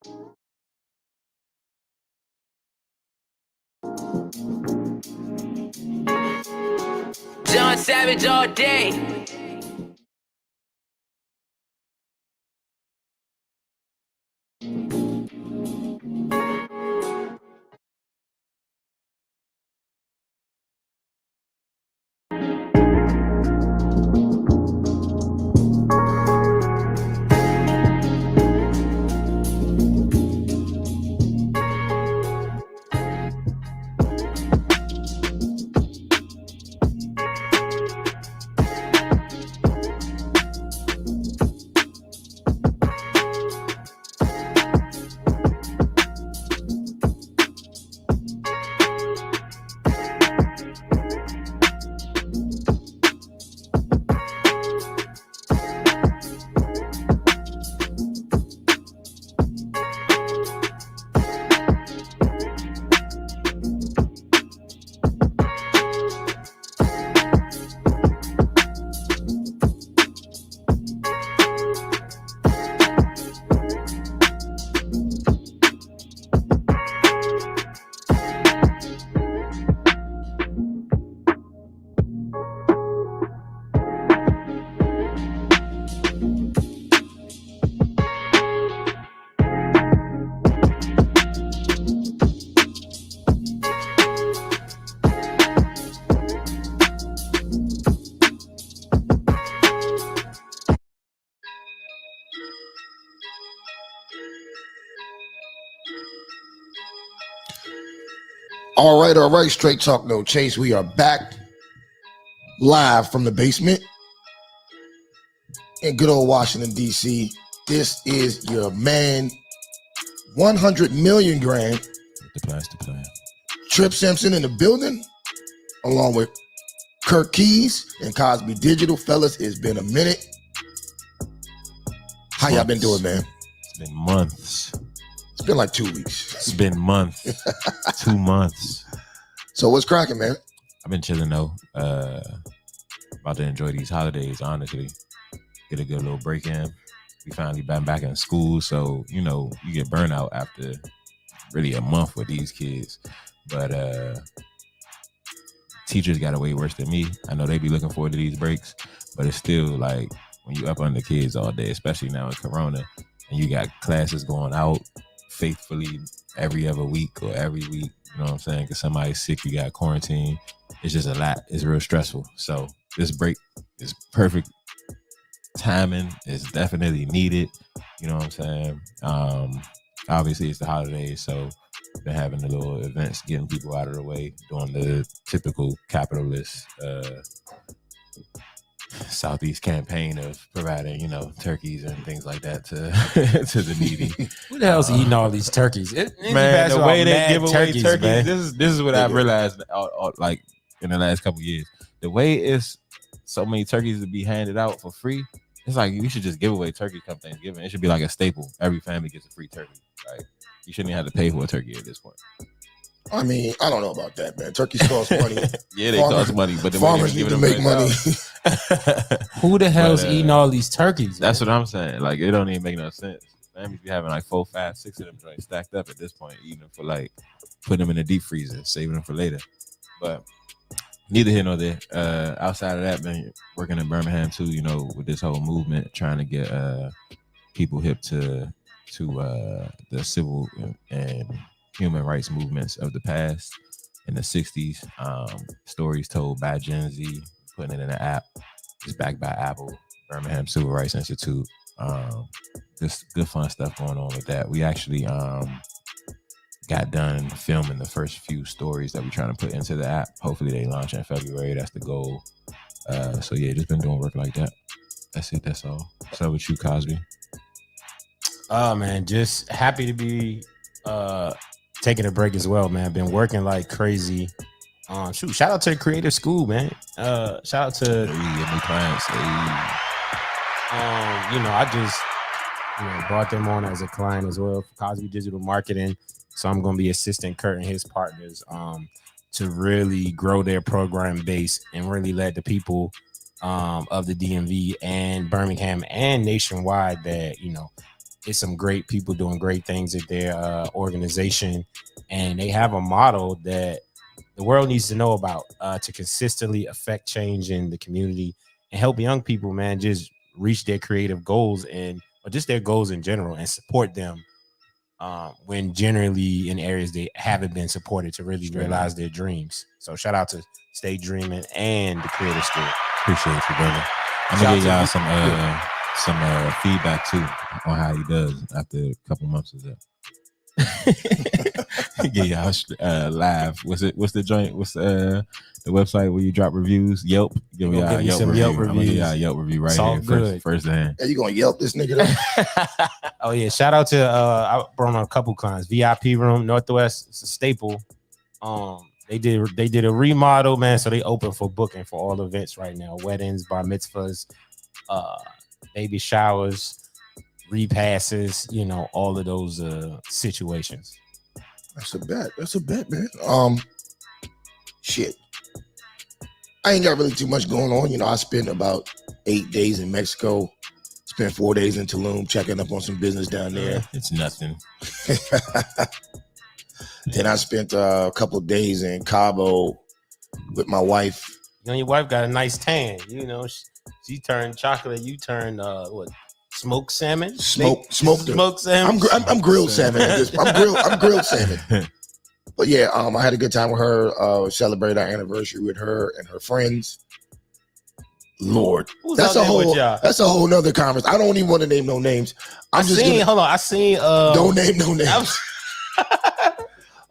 John Savage all day. All right. Straight talk, no chase. We are back live from the basement in good old Washington, D.C. This is your man, 100 million grand. The plan. Trip Simpson in the building, along with Kirk Keys and Cosby Digital. Fellas, it's been a minute. How y'all been doing, man? It's been months. It's been like 2 weeks. It's been months. 2 months. So what's cracking, man? I've been chilling though. About to enjoy these holidays, honestly. Get a good little break in. We finally been back in school, so you know, you get burnout after really a month with these kids. But teachers got it way worse than me. I know they be looking forward to these breaks, but it's still like when you up under kids all day, especially now in Corona, and you got classes going out faithfully every other week or every week, you know what I'm saying? Because somebody's sick, you got quarantine. It's just a lot. It's real stressful. So this break is perfect timing. It's definitely needed. You know what I'm saying? Obviously, it's the holidays, so been having the little events, getting people out of the way, doing the typical capitalist Southeast campaign of providing, you know, turkeys and things like that to to the needy. Who the hell's eating all these turkeys? Man, the way they give away turkeys, man. this is what I've realized, like in the last couple of years. The way it's so many turkeys to be handed out for free, it's like we should just give away turkey come Thanksgiving. It should be like a staple. Every family gets a free turkey. Like you shouldn't even have to pay for a turkey at this point. I mean, I don't know about that, man. Turkeys cost money. Yeah, they cost money, but the farmers need to make money. Who the hell's eating all these turkeys? That's what I'm saying. Like, it don't even make no sense. Families be having like 4, 5, 6 of them joints stacked up at this point, eating them for like putting them in the deep freezer, saving them for later. But neither here nor there. Outside of that, man, working in Birmingham too, you know, with this whole movement, trying to get people hip to the civil and human rights movements of the past in the 60s. Stories told by Gen Z, putting it in an app. It's backed by Apple, Birmingham Civil Rights Institute. Just good fun stuff going on with that. We actually got done filming the first few stories that we're trying to put into the app. Hopefully they launch in February. That's the goal. So yeah, just been doing work like that. That's it. That's all. So with you, Cosby? Oh man, just happy to be taking a break as well, man. Been working like crazy. Shout out to the creative school, man. Shout out to new clients. I just brought them on as a client as well for Cosby Digital Marketing. So I'm gonna be assisting Kurt and his partners to really grow their program base and really let the people of the DMV and Birmingham and nationwide that it's some great people doing great things at their organization, and they have a model that the world needs to know about to consistently affect change in the community and help young people, man, just reach their creative goals or just their goals in general, and support them when generally in areas they haven't been supported to really realize their dreams. So shout out to Stay Dreaming and the Creative School. Appreciate you, brother. I'm gonna give y'all some feedback too on how he does after a couple months of that. Give y'all live. What's the joint? What's the website where you drop reviews? Yelp. Give me a Yelp review. I'm gonna give y'all a Yelp review right here, first hand. Hey, you gonna Yelp this nigga though? Oh yeah, shout out to I brought on a couple clients. VIP Room, Northwest, it's a staple. They did a remodel, man, so they open for booking for all events right now: weddings, bar mitzvahs, baby showers, repasses, all of those situations. That's a bet, man. Shit. I ain't got really too much going on. I spent about 8 days in Mexico, spent 4 days in Tulum, checking up on some business down there. It's nothing. Then I spent a couple of days in Cabo with my wife. Your wife got a nice tan. She turned chocolate. You turned smoked salmon. Smoked salmon. I'm grilled salmon. I'm grilled salmon. But yeah, I had a good time with her. Celebrated our anniversary with her and her friends. Lord, that's a whole nother conference. I don't even want to name no names. I seen. Don't name no names.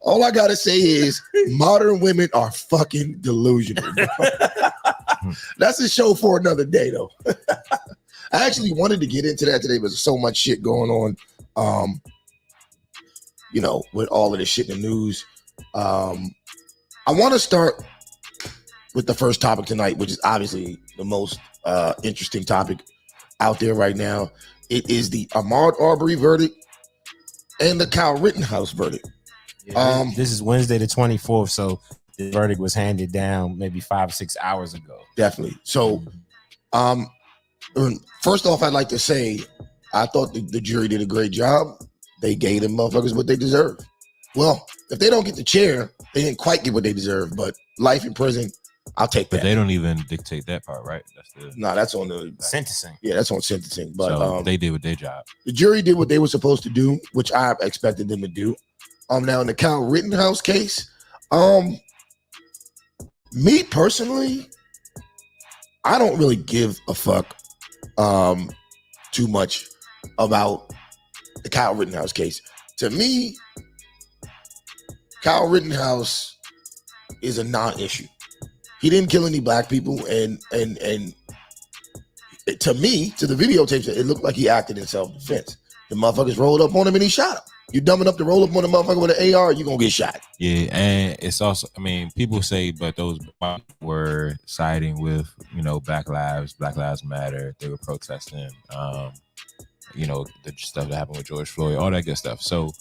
All I gotta say is modern women are fucking delusional. That's a show for another day, though. I actually wanted to get into that today, but there's so much shit going on. With all of this shit in the news. I want to start with the first topic tonight, which is obviously the most interesting topic out there right now. It is the Ahmaud Arbery verdict and the Kyle Rittenhouse verdict. Yeah, this is Wednesday the 24th, so the verdict was handed down maybe 5 or 6 hours ago. Definitely. So, first off, I'd like to say I thought the jury did a great job. They gave them motherfuckers what they deserve. Well, if they don't get the chair, they didn't quite get what they deserve. But life in prison, I'll take that. But they don't even dictate that part, right? That's on the sentencing. Yeah, that's on sentencing. But so they did what their job. The jury did what they were supposed to do, which I expected them to do. Now in the Kyle Rittenhouse case, me personally, I don't really give a fuck too much about the Kyle Rittenhouse case. To me, Kyle Rittenhouse is a non-issue. He didn't kill any black people, and to me, to the videotapes, it looked like he acted in self-defense. The motherfuckers rolled up on him and he shot him. You dumb enough to roll up on a motherfucker with an AR, you're gonna get shot. Yeah, and it's also, people say, but those were siding with, Black Lives Matter. They were protesting, the stuff that happened with George Floyd, all that good stuff. So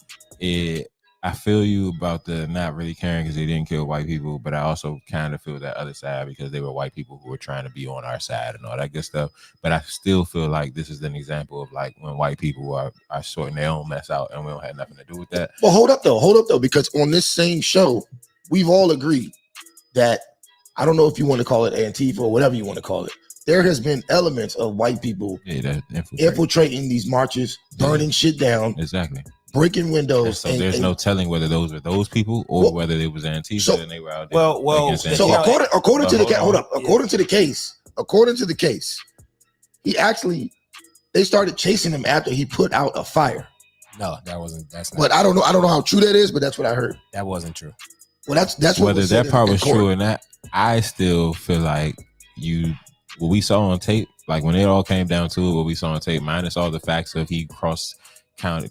I feel you about the not really caring because they didn't kill white people, but I also kind of feel that other side because they were white people who were trying to be on our side and all that good stuff. But I still feel like this is an example of like when white people are sorting their own mess out and we don't have nothing to do with that. Well, hold up though, because on this same show, we've all agreed that, I don't know if you want to call it Antifa or whatever you want to call it, there has been elements of white people infiltrating these marches, burning shit down. Exactly. Breaking windows. So there's no telling whether those were those people or whether it was Antifa and they were out there. So according to the case, he actually, they started chasing him after he put out a fire. No, that's not. But I don't know how true that is, but that's what I heard. That wasn't true. Well, that's what whether that part was true or not. I still feel like what we saw on tape, like when it all came down to it, what we saw on tape, minus all the facts of he crossed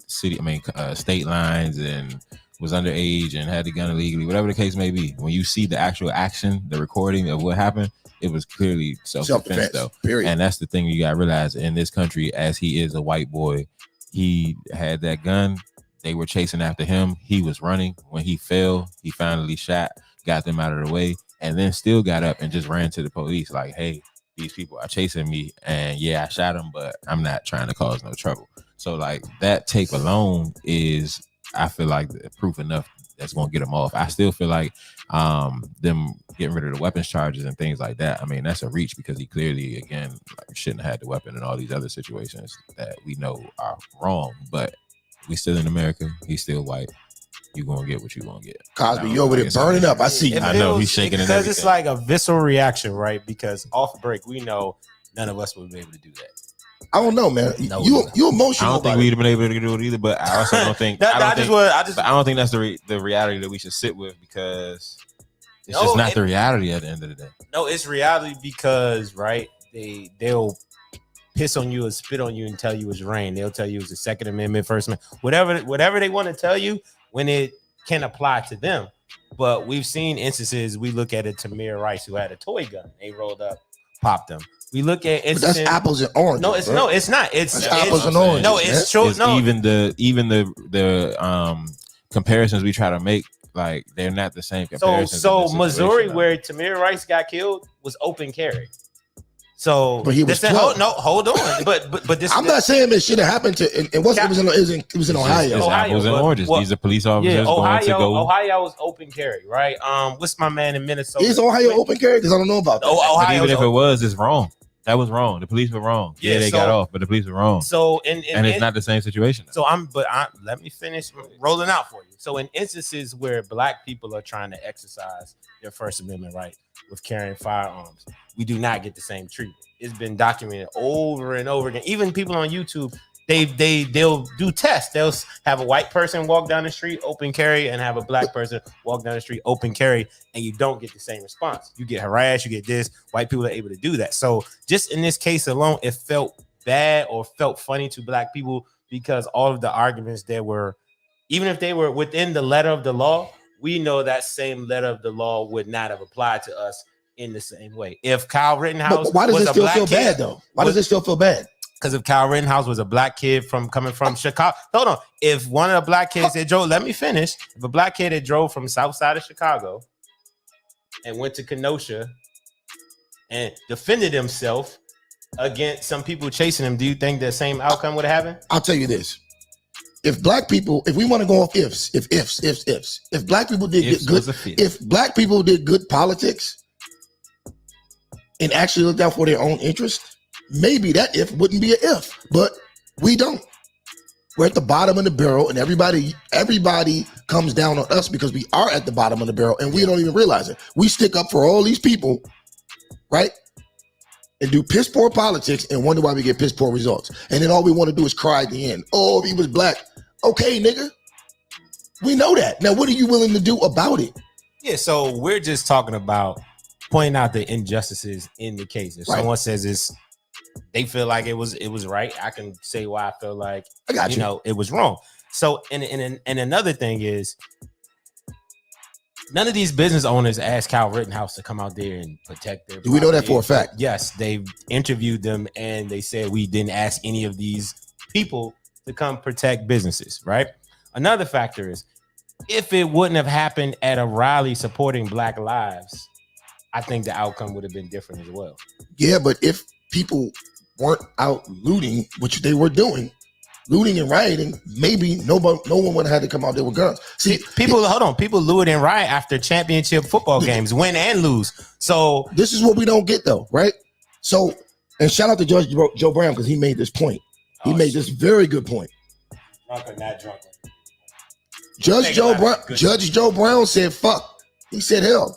state lines and was underage and had the gun illegally, whatever the case may be. When you see the actual action, the recording of what happened, it was clearly self-defense though. Period. And that's the thing you gotta realize in this country, as he is a white boy, he had that gun. They were chasing after him. He was running. When he fell, he finally shot, got them out of the way, and then still got up and just ran to the police like, hey, these people are chasing me. And yeah, I shot him, but I'm not trying to cause no trouble. So like that tape alone is, I feel like, proof enough that's gonna get him off. I still feel like them getting rid of the weapons charges and things like that, I mean, that's a reach because he clearly, again, like, shouldn't have had the weapon in all these other situations that we know are wrong. But we still in America. He's still white. You gonna get what you gonna get. Cosby, you over there burning up. I see you. I know he's shaking it because it's like a visceral reaction, right? Because off break, we know none of us would be able to do that. I don't know, man. No, you emotional. I don't think we'd have been able to do it either. But I also don't think I don't think that's the reality that we should sit with, because it's just not the reality at the end of the day. No, it's reality because, right, they'll piss on you or spit on you and tell you it's rain. They'll tell you it's the Second Amendment, First Amendment, whatever they want to tell you when it can apply to them. But we've seen instances. We look at it, Tamir Rice, who had a toy gun. They rolled up, popped them. We look at instances. That's apples and oranges. No, it's no, it's not. It's apples and oranges. No, it's true. No, even the comparisons we try to make, like, they're not the same comparisons. So Missouri, where Tamir Rice got killed, was open carry. So, but he was hold on. But this. I'm not saying this should have happened to. It wasn't. It was in Ohio. It's apples and oranges. These are police officers going to go. Ohio was open carry, right? What's my man in Minnesota? Is Ohio open carry? Because I don't know about that. But even if it was, it's wrong. That was wrong. The police were wrong. Yeah, they got off, but the police were wrong. So and it's not the same situation. So let me finish rolling out for you. So in instances where Black people are trying to exercise their First Amendment right with carrying firearms, we do not get the same treatment. It's been documented over and over again. Even people on YouTube, they'll do tests. They'll have a white person walk down the street, open carry, and have a Black person walk down the street, open carry, and you don't get the same response. You get harassed, you get this. White people are able to do that. So just in this case alone, it felt bad or felt funny to Black people because all of the arguments that were, even if they were within the letter of the law, we know that same letter of the law would not have applied to us in the same way. If Kyle Rittenhouse, why does it still feel bad though? Why does it still feel bad? Because if Kyle Rittenhouse was a Black kid coming from Chicago, hold on. If one of the Black kids that drove, let me finish. If a Black kid that drove from South Side of Chicago and went to Kenosha and defended himself against some people chasing him, do you think the same outcome would have happened? I'll tell you this. If Black people, if we want to go off ifs, if Black people did good, if Black people did good politics and actually looked out for their own interest, maybe that if wouldn't be an if, but we don't. We're at the bottom of the barrel, and everybody comes down on us because we are at the bottom of the barrel, and we don't even realize it. We stick up for all these people, right? And do piss poor politics and wonder why we get piss poor results. And then all we want to do is cry at the end. Oh, if he was Black. Okay, nigga. We know that. Now, what are you willing to do about it? Yeah, so we're just talking about pointing out the injustices in the case. If someone says they feel like it was right, I can say why I feel like it was wrong. So and another thing is, none of these business owners asked Kyle Rittenhouse to come out there and protect their. Do we know that for a fact? Yes, they've interviewed them and they said we didn't ask any of these people to come protect businesses, right? Another factor is, if it wouldn't have happened at a rally supporting Black lives, I think the outcome would have been different as well. Yeah, but if people weren't out looting, which they were doing, looting and rioting, maybe no one would have had to come out there with guns. See, people loot and riot after championship football games, win and lose. So this is what we don't get though, right? So, and shout out to Judge Joe Brown because he made this point. He made this very good point. Drunk or not drunk. Judge Joe Brown said, fuck. He said, hell,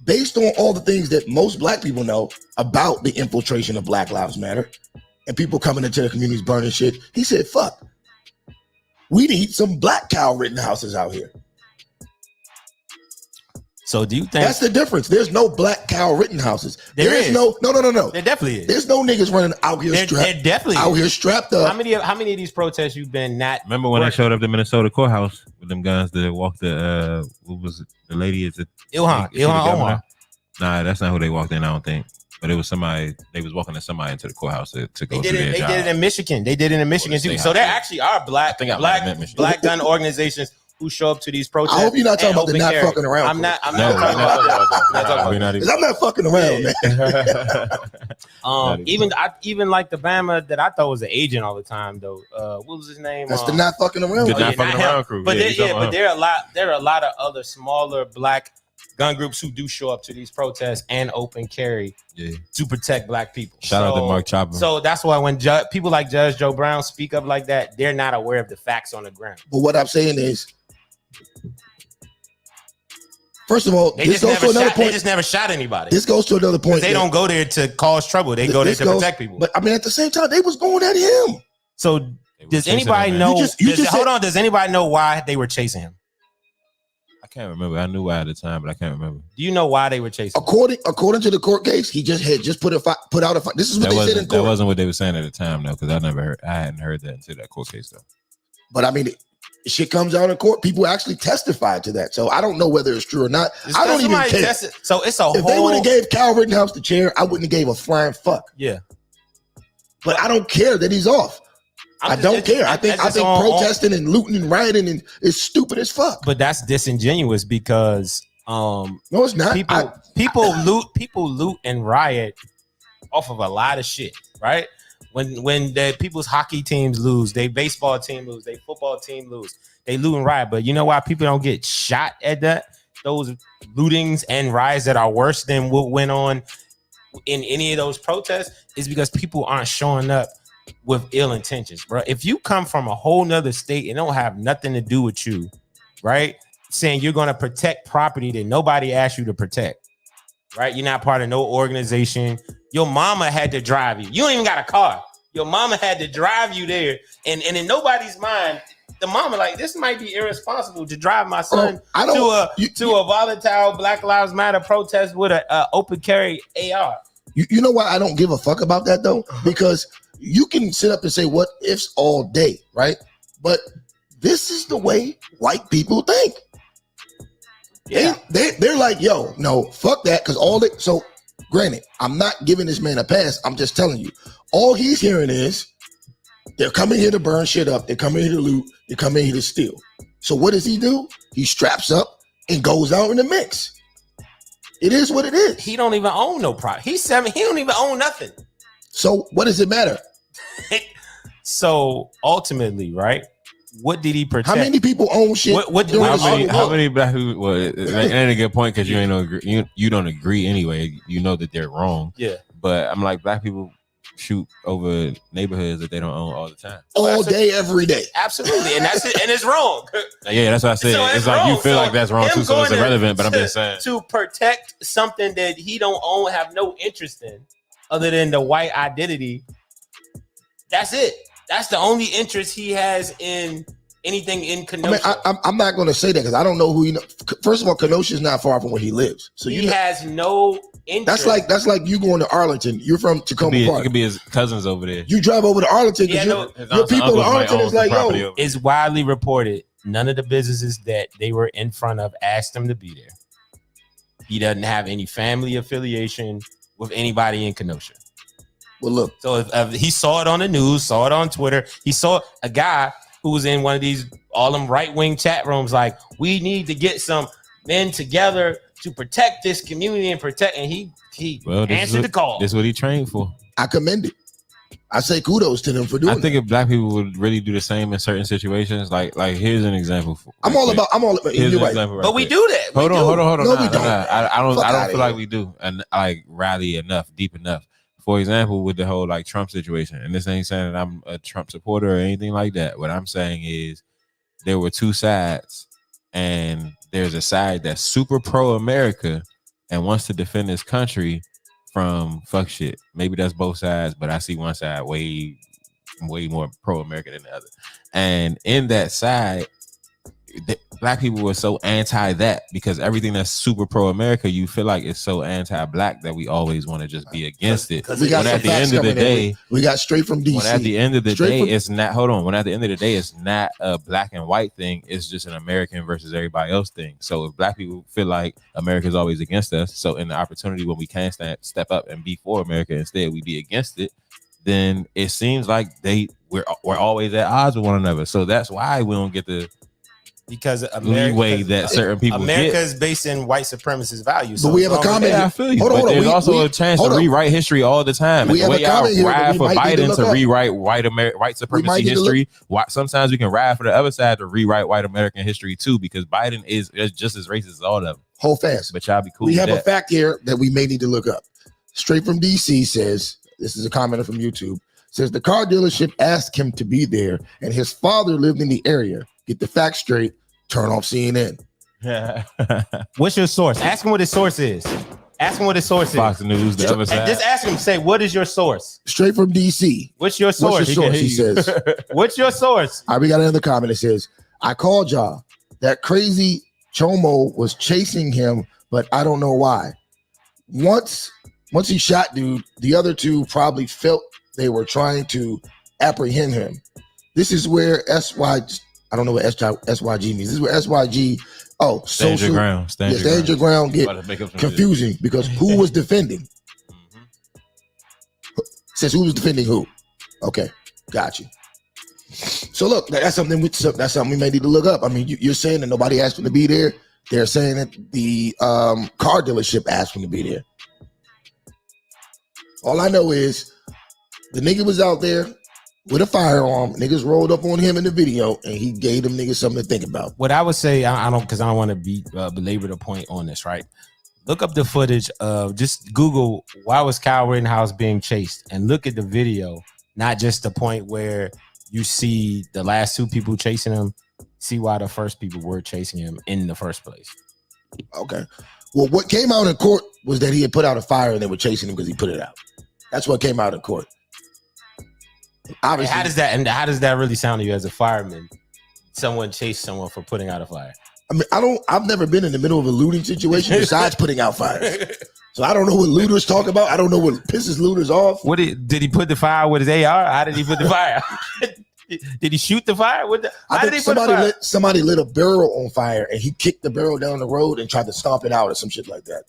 based on all the things that most Black people know about the infiltration of Black Lives Matter and people coming into the communities burning shit, he said, fuck. We need some Black Kyle Rittenhouses out here. So do you think that's the difference? There's no Black Kyle Rittenhouses. There is no. There definitely is. There's no niggas running out here strapped up. How many of these protests you've been not? Remember when they showed up the Minnesota courthouse with them guns that walked the what was it? The lady is it Ilhan Omar? Nah, that's not who they walked in. I don't think. But it was somebody. They was walking somebody into the courthouse to go. They did it in Michigan. They did it in Michigan too. So there actually are black gun organizations who show up to these protests. I hope you're not talking about the open not carry. fucking around. I'm not No, talking about that. we're not even. I'm not fucking around, man. Even like the Bama that I thought was an agent all the time though. What was his name? That's the not fucking around. The not fucking around crew. But Yeah, there are a lot of other smaller black gun groups who do show up to these protests and open carry to protect black people. Shout out to Mark Chopper. So that's why when people like Judge Joe Brown speak up like that, they're not aware of the facts on the ground. But what I'm saying is, first of all, They this goes to another point. They just never shot anybody. This goes to another point. They don't go there to cause trouble. They go there to protect people. But I mean, at the same time, they was going at him. So does anybody know? Does anybody know why they were chasing him? I can't remember. I knew why at the time, but I can't remember. Do you know why they were chasing him? According to the court case, he just put out a fight. This is what they said in court. That wasn't what they were saying at the time, though, because I hadn't heard that until that court case, though. But I mean, shit comes out in court. People actually testified to that, so I don't know whether it's true or not. I don't even care. So it's if they would have gave Kyle Rittenhouse the chair, I wouldn't have gave a flying fuck. Yeah, but I don't care that he's off. I don't care. I think protesting and looting and rioting is stupid as fuck. But that's disingenuous because no, it's not. People loot and riot off of a lot of shit, right? When the people's hockey teams lose, they baseball team lose, they football team lose, they loot and riot. But you know why people don't get shot at that? Those lootings and riots that are worse than what went on in any of those protests is because people aren't showing up with ill intentions, bro. If you come from a whole nother state and don't have nothing to do with you, right? Saying you're going to protect property that nobody asked you to protect, right? You're not part of no organization. Your mama had to drive you. You don't even got a car. Your mama had to drive you there. And in nobody's mind, the mama like, this might be irresponsible to drive my son to a volatile Black Lives Matter protest with a open carry AR. You know why I don't give a fuck about that though? Because you can sit up and say what ifs all day, right? But this is the way white people think. Yeah, they're like, yo, no, fuck that, because so granted, I'm not giving this man a pass. I'm just telling you, all he's hearing is they're coming here to burn shit up, they're coming here to loot, they're coming here to steal. So what does he do? He straps up and goes out in the mix. It is what it is. He don't even own no property. He's 7. He don't even own nothing. So what does it matter? So ultimately, right? What did he protect? How many people own shit? How many black people? Well, it ain't a good point because you ain't no agree. You don't agree anyway. You know that they're wrong. Yeah. But I'm like, black people shoot over neighborhoods that they don't own all the time, all day, every day. Absolutely, and that's it. And it's wrong. Yeah, that's what I said. So it's like wrong. You feel like that's wrong too, so it's irrelevant. But I'm just saying, to protect something that he don't own, have no interest in, other than the white identity. That's it. That's the only interest he has in anything in Kenosha. I mean, I'm not going to say that because I don't know who you know. First of all, Kenosha is not far from where he lives, so he has no interest. That's like you going to Arlington. You're from Tacoma Park. It could be his cousins over there. You drive over to Arlington because your people in Arlington is like, yo. It's widely reported none of the businesses that they were in front of asked him to be there. He doesn't have any family affiliation with anybody in Kenosha. Well, look. So if he saw it on the news, saw it on Twitter, he saw a guy who was in one of these all them right-wing chat rooms like, we need to get some men together to protect this community and he answered the call. This is what he trained for. I commend it. I say kudos to them for doing it. I think if black people would really do the same in certain situations, like here's an example. I'm all about you're right. But we do that. Hold on. No, we don't. I don't feel like we do and like rally enough, deep enough. For example, with the whole like Trump situation, and this ain't saying that I'm a Trump supporter or anything like that. What I'm saying is there were two sides, and there's a side that's super pro-America and wants to defend this country from fuck shit. Maybe that's both sides, but I see one side way more pro-American than the other. And in that side, black people were so anti that because everything that's super pro-America, you feel like it's so anti-black that we always want to just be against it. We got at the end of the day, we got straight from DC. When at the end of the day, it's not. Hold on. When at the end of the day, it's not a black and white thing. It's just an American versus everybody else thing. So if black people feel like America's always against us, so in the opportunity when we can step up and be for America, instead we be against it, then it seems like we're always at odds with one another. So that's why we don't get to because leeway that certain people America get. is based in white supremacist values. But we have a comment. Yeah, I feel you. But there's also a chance to rewrite history all the time. We have a comment here. Ride for Biden to rewrite white supremacy history. Sometimes we can ride for the other side to rewrite white American history too, because Biden is just as racist as all of them. Hold fast. But y'all be cool. We have a fact here that we may need to look up. Straight from DC says, this is a commenter from YouTube, says the car dealership asked him to be there and his father lived in the area. Get the facts straight. Turn off CNN. What's your source? Ask him what his source is. Ask him what his source Fox is. News, the other side. Just ask him, say, what is your source? Straight from DC. What's your source? He says. What's your source? All right, we got another comment that says, I called y'all. That crazy Chomo was chasing him, but I don't know why. Once he shot dude, the other two probably felt they were trying to apprehend him. This is where I don't know what SYG means. This is where SYG, stand your ground. Stand your ground get confusing because who was defending? Says who was defending who? Okay, got you. So look, that's something we may need to look up. I mean, you're saying that nobody asked him to be there. They're saying that the car dealership asked him to be there. All I know is the nigga was out there with a firearm. Niggas rolled up on him in the video, and he gave them niggas something to think about. What I would say, I don't want to belabor the point on this, right? Look up the footage of, just Google, why was Kyle Rittenhouse being chased? And look at the video, not just the point where you see the last two people chasing him. See why the first people were chasing him in the first place. Okay. Well, what came out in court was that he had put out a fire and they were chasing him because he put it out. That's what came out in court. Obviously, how does that really sound to you as a fireman? Someone chased someone for putting out a fire. I mean, I've never been in the middle of a looting situation besides putting out fires. So I don't know what looters talk about. I don't know what pisses looters off. Did he put the fire with his AR? How did he put the fire? Did he shoot the fire? I think somebody lit a barrel on fire and he kicked the barrel down the road and tried to stomp it out or some shit like that.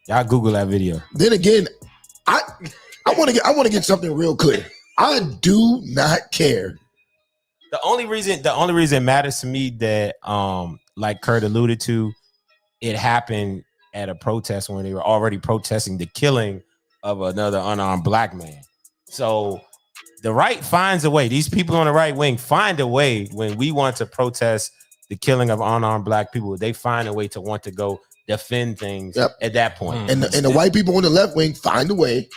Y'all Google that video. Then again, I want to get something real clear. I do not care. The only reason it matters to me that like Kurt alluded to, it happened at a protest when they were already protesting the killing of another unarmed black man. So the right finds a way. These people on the right wing find a way when we want to protest the killing of unarmed black people. They find a way to want to go defend things at that point. And the white people on the left wing find a way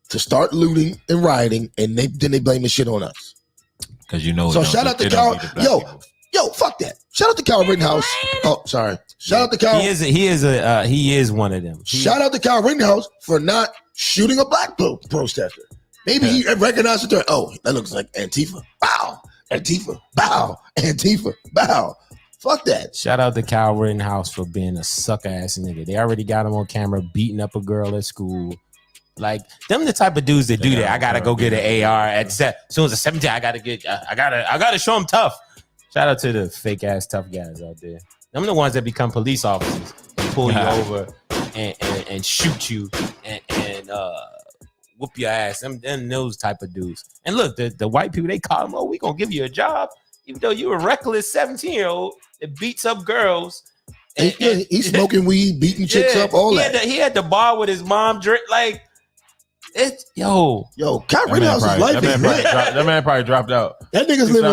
to start looting and rioting, and then they blame the shit on us. Because you know. So shout out to Cal. Yo, fuck that. Shout out to Kyle Rittenhouse. Oh, sorry. Shout out to Kyle. He is one of them. Shout out to Kyle Rittenhouse for not shooting a black protester. Maybe he recognized the threat. Oh, that looks like Antifa. Bow. Antifa. Bow. Antifa. Bow. Fuck that. Shout out to Kyle Rittenhouse for being a suck ass nigga. They already got him on camera beating up a girl at school. Like, them the type of dudes that do that. I gotta go get an AR at set. As soon as a 17, I gotta show them tough. Shout out to the fake ass tough guys out there. Them the ones that become police officers and pull you over and shoot you and whoop your ass. Them those type of dudes. And look, the white people, they call them, we gonna give you a job, even though you're a reckless 17-year-old that beats up girls. He's smoking weed, beating chicks up, all that. He had the bar with his mom drink, like. Kyle Rittenhouse is life. That man probably dropped out. That nigga's living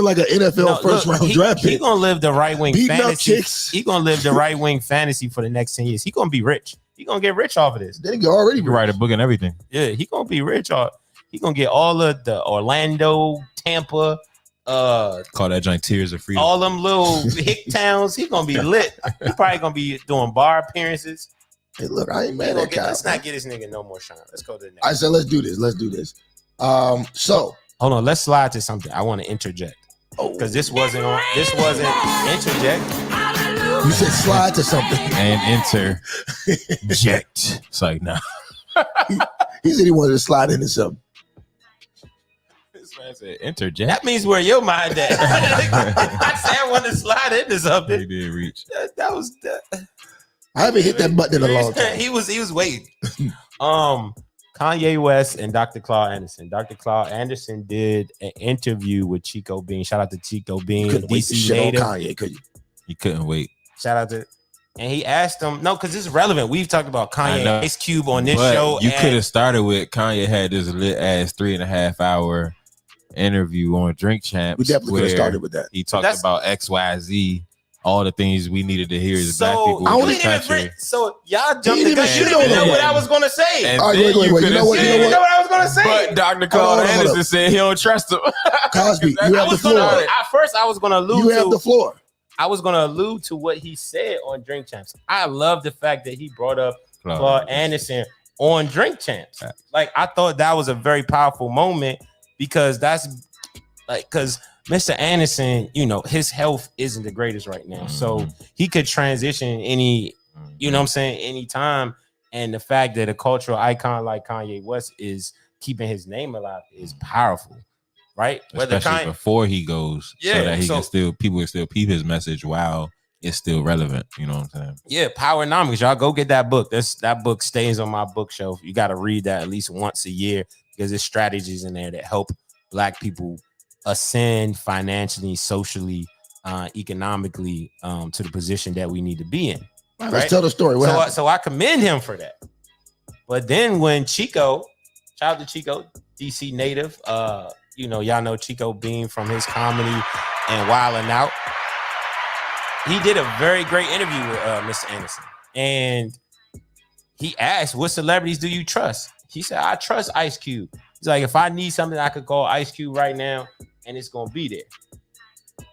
like an NFL first round draft pick. He gonna live the right wing fantasy. He gonna live the right wing fantasy for the next 10 years. He gonna be rich. He gonna get rich off of this. Then he already write a book and everything. Yeah, he gonna be rich. He gonna get all of the Orlando, Tampa, call that joint Tears of Freedom. All them little hick towns. He gonna be lit. He probably gonna be doing bar appearances. Hey, look, I ain't mad at Kyle. Let's not get this nigga no more shine. Let's go to the next. I said, let's do this. So hold on, let's slide to something. I want to interject. Because this wasn't interject. You said slide to something. And interject. It's like, nah. He said he wanted to slide into something. This man said interject. That means where your mind at. I said I want to slide into something. He did reach. That was I haven't hit that button in a long time. He was waiting. Kanye West and Dr. Claude Anderson. Dr. Claude Anderson did an interview with Chico Bean. Shout out to Chico Bean, DC native. Kanye, could you? He couldn't wait. Shout out to, and he asked him, no, because it's relevant. We've talked about Kanye and Ice Cube on this show. You could have started with Kanye had this lit ass 3.5 hour interview on Drink Champs. We definitely could have started with that. He talked about XYZ. All the things we needed to hear as black people. So y'all jumped the gun. You didn't know what I was gonna say. And wait, you know what I was gonna say. But Dr. Claude Anderson said he don't trust him. Cosby, you have the floor. At first, I was gonna allude. You have the floor. I was gonna allude to what he said on Drink Champs. I love the fact that he brought up Claude Anderson on Drink Champs. Like I thought that was a very powerful moment because because Mr. Anderson, you know, his health isn't the greatest right now. So he could transition any, you know what I'm saying, anytime. And the fact that a cultural icon like Kanye West is keeping his name alive is powerful, right? Especially before he goes, so that he can still, people can still peep his message while it's still relevant. You know what I'm saying? Yeah, Powernomics, y'all go get that book. That book stays on my bookshelf. You got to read that at least once a year because there's strategies in there that help black people ascend financially, socially, economically to the position that we need to be in. Right? Let's tell the story. So I commend him for that. But then when Chico, shout out to Chico, DC native, you know, y'all know Chico Bean from his comedy and Wildin' Out. He did a very great interview with Mr. Anderson. And he asked, what celebrities do you trust? He said, I trust Ice Cube. He's like, if I need something, I could call Ice Cube right now, and it's gonna be there.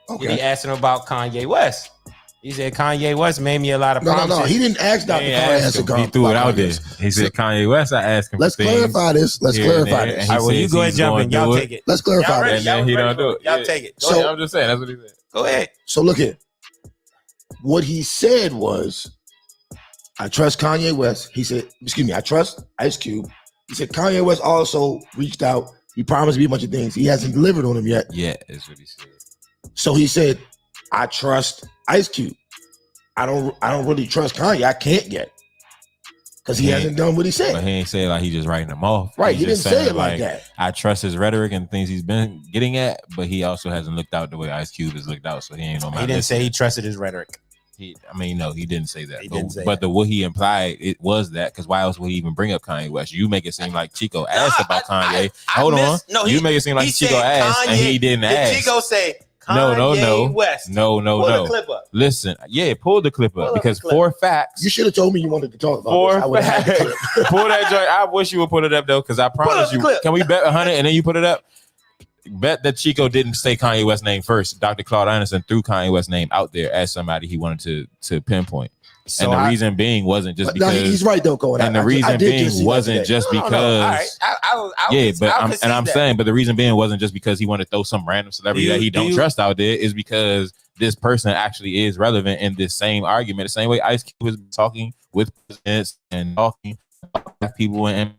Okay. Then he asked him about Kanye West. He said Kanye West made me a lot of promises. No, he didn't ask Dr. Claude. He threw it out there. He said Kanye West. I asked him. Let's clarify this. Let's clarify this. All right, well, you go ahead and jump in. Y'all take it. Let's clarify this. And then he don't do it. Y'all take it. So I'm just saying. That's what he said. Go ahead. So look here. What he said was, I trust Kanye West. He said, excuse me, I trust Ice Cube. He said Kanye West also reached out. He promised me a bunch of things. He hasn't delivered on them yet. Yeah, that's what he said. So he said, I trust Ice Cube. I don't really trust Kanye. I can't yet. Because he hasn't done what he said. But he ain't say it like he just writing them off. Right, he didn't say it like that. I trust his rhetoric and things he's been getting at, but he also hasn't looked out the way Ice Cube has looked out, so he ain't on my He didn't say he trusted his rhetoric. No, he didn't say that. He didn't say but what he implied, it was that, because why else would he even bring up Kanye West? You make it seem like Chico asked about Kanye. Hold on. No, you make it seem like Chico asked and he didn't ask. Chico say Kanye West. No. Pull the clip up. Listen, pull the clip up because for facts. You should have told me you wanted to talk about this. Pull that joint. I wish you would put it up though, because I promise you. Can we bet 100 and then you put it up? Bet that Chico didn't say Kanye West's name first. Dr. Claude Anderson threw Kanye West's name out there as somebody he wanted to pinpoint. So and the reason being wasn't just because he's right though, Cohen. And the reason being wasn't just because I'm saying, but the reason being wasn't just because he wanted to throw some random celebrity that he don't trust out there, is because this person actually is relevant in this same argument. The same way Ice Cube was talking with presidents and talking about people and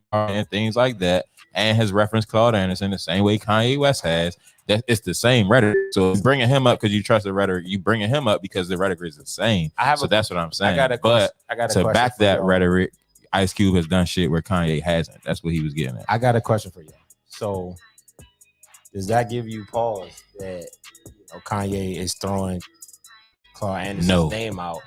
things like that, and has referenced Claude Anderson the same way Kanye West has. That it's the same rhetoric. So bringing him up because you trust the rhetoric, you bringing him up because the rhetoric is the same. So that's what I'm saying. But to back that rhetoric, Ice Cube has done shit where Kanye hasn't. That's what he was getting at. I got a question for you. So does that give you pause that Kanye is throwing Claude Anderson's name out?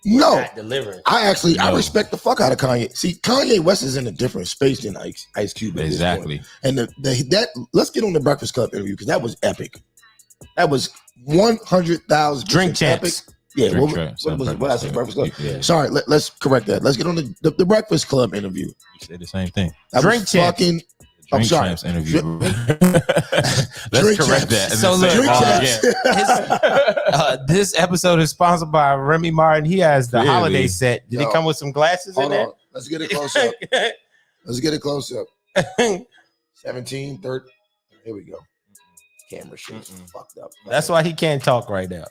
No, delivering. I respect the fuck out of Kanye. See, Kanye West is in a different space than Ice Cube. Exactly. And that let's get on the Breakfast Club interview because that was epic. That was 100,000 Drink Champs. Epic. Yeah, what was it? What I said, Breakfast Club. Yeah. Sorry, let's correct that. Let's get on the Breakfast Club interview. You said the same thing. Drink Champs. I'm sorry. Interview. Let's correct that. So look, this episode is sponsored by Remy Martin. He has the holiday set. Did he come with some glasses in there? Let's get it close up. Let's get it close up. 17, 30. Here we go. Camera shit fucked up. That's why he can't talk right now.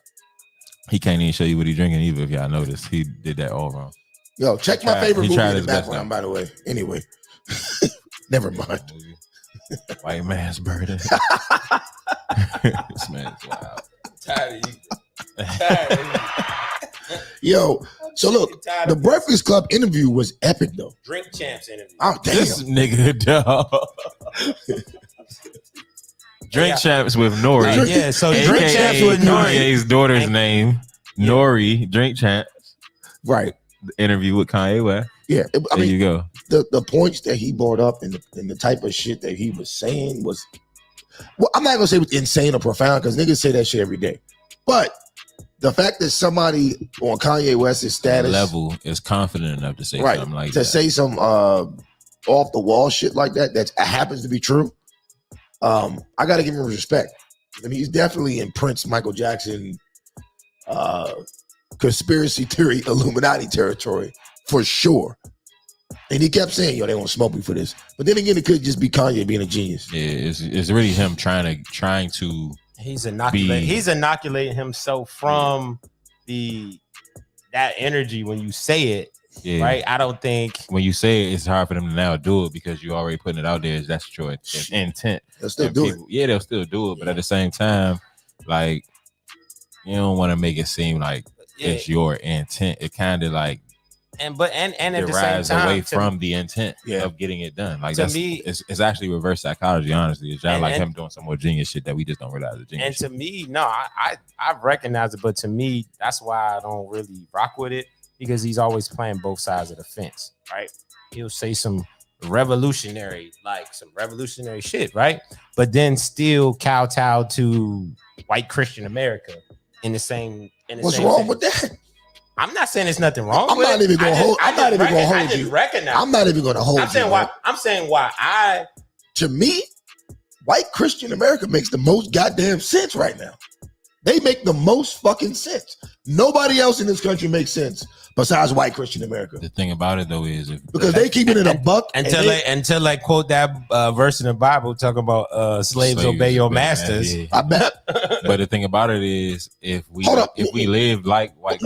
He can't even show you what he's drinking either. If y'all notice, he did that all wrong. Yo, check my favorite movie in the background, by the way. Anyway. Never mind. White man's burden. This man's wild. Tired of you. Yo, So look, the Breakfast Club interview was epic though. Drink Champs interview. Oh damn. This nigga, dog. Drink Champs with Nori. Yeah, so AKA Drink Champs with Nori. Kanye's daughter's name, Nori. Drink Champs. Right. Interview with Kanye West. Yeah. I There mean, you go. the points that he brought up and the type of shit that he was saying was, well, I'm not gonna say it was insane or profound because niggas say that shit every day. But the fact that somebody on Kanye West's status Level is confident enough to say something like to that. say some off the wall shit like that happens to be true. I gotta give him respect. I mean, he's definitely in Prince, Michael Jackson, conspiracy theory, Illuminati territory for sure. And he kept saying, "Yo, they won't smoke me for this." But then again, it could just be Kanye being a genius. Yeah, it's really him trying to. He's inoculating himself from that energy when you say it. Yeah. Right? I don't think When you say it, it's hard for them to now do it because you already putting it out there. That's your intent. They'll still And do people, yeah, they'll still do it, but at the same time, like you don't want to make it seem like it's your intent. It kind of like and at the same derives time away from the intent of getting it done. Like to that's me, it's actually reverse psychology. Honestly, it's just like him doing some more genius shit that we just don't realize is genius. And shit. to me, no, I recognize it, but to me, that's why I don't really rock with it because he's always playing both sides of the fence, right? He'll say some revolutionary shit, right? But then still kowtow to white Christian America in the same. What's wrong with that? I'm not saying there's nothing wrong I'm with not it. even gonna hold. I'm not even gonna hold I you. just recognize. I'm not even gonna hold you. I'm saying why to me, white Christian America makes the most goddamn sense right now. They make the most fucking sense. Nobody else in this country makes sense besides white Christian America. The thing about it though is because they keep it in a buck until they quote that verse in the Bible talking about slaves obey your masters. Yeah. I bet. But the thing about it is, if we live like white,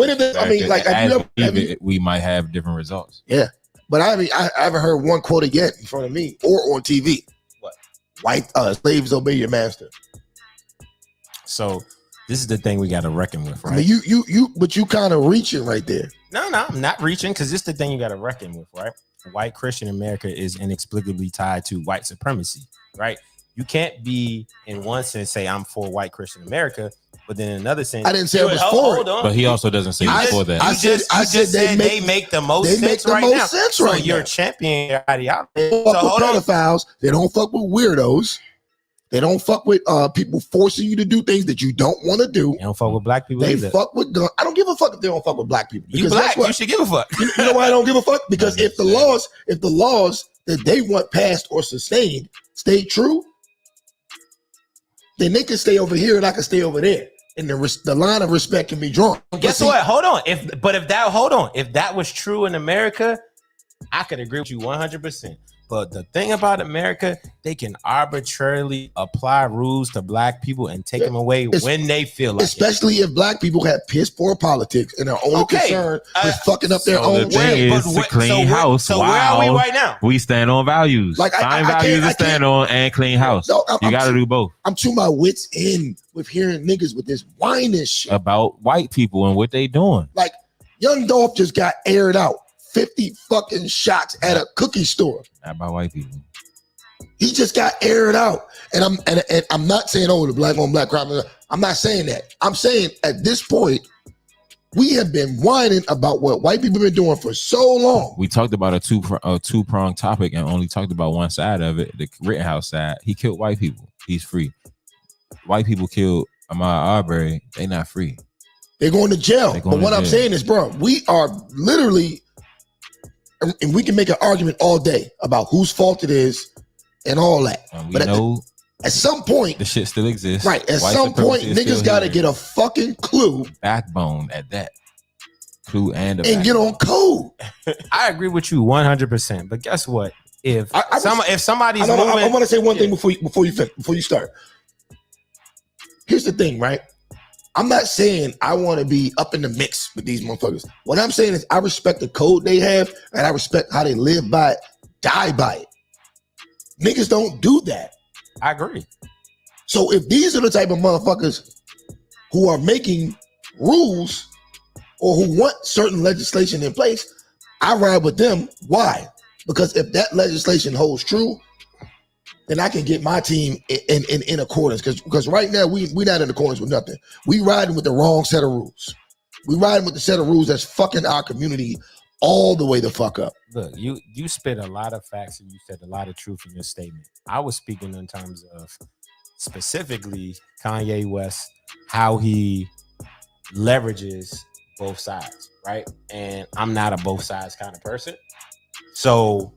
we might have different results. Yeah, but I haven't heard one quoted yet in front of me or on TV. What? White slaves obey your master. So this is the thing we got to reckon with, right? I mean, but you kind of reaching right there. No, I'm not reaching because this is the thing you got to reckon with, right? White Christian America is inexplicably tied to white supremacy, right? You can't be in one sense say I'm for white Christian America, but then in another sense, I didn't say I was for it. But he also doesn't say he's for that. I said they make the most sense right now. So you're championing their ideology. They don't fuck with pedophiles. They don't fuck with weirdos. They don't fuck with people forcing you to do things that you don't want to do. They don't fuck with black people. They either. fuck with guns. I don't give a fuck if they don't fuck with black people. You black, you should give a fuck. You know why I don't give a fuck? Because if the laws that they want passed or sustained stay true, then they can stay over here and I can stay over there, and the line of respect can be drawn. Guess what? Hold on. If that was true in America, I could agree with you 100%. But the thing about America, they can arbitrarily apply rules to black people and take them away when they feel like especially if black people have piss poor politics and are only concerned with fucking up their own way. To clean house. So where are we right now? We stand on values. Like find values to stand on and clean house. No, you got to do both. I'm to my wits end with hearing niggas with this whining shit about white people and what they doing. Like Young Dolph just got aired out 50 fucking shots at a cookie store. Not by white people. He just got aired out. And I'm not saying, oh, the black on black crime. I'm not saying that. I'm saying at this point, we have been whining about what white people have been doing for so long. We talked about a two-pronged topic and only talked about one side of it, the Rittenhouse side. He killed white people. He's free. White people killed Arbery. They not free. They're going to jail. But what I'm saying is, bro, we are literally... And we can make an argument all day about whose fault it is and all that. And but at some point, the shit still exists. Right. At some point, niggas got to get a fucking clue. Backbone at that. Clue and get on code. I agree with you 100%. But guess what? If somebody's moving, I want to say one thing before you start. Here's the thing, right? I'm not saying I want to be up in the mix with these motherfuckers. What I'm saying is I respect the code they have and I respect how they live by it, die by it. Niggas don't do that. I agree. So if these are the type of motherfuckers who are making rules or who want certain legislation in place, I ride with them. Why? Because if that legislation holds true, then I can get my team in accordance. Because right now we not in accordance with nothing. We riding with the wrong set of rules. We riding with the set of rules that's fucking our community all the way the fuck up. Look, you spit a lot of facts and you said a lot of truth in your statement. I was speaking in terms of specifically Kanye West, how he leverages both sides, right? And I'm not a both sides kind of person. So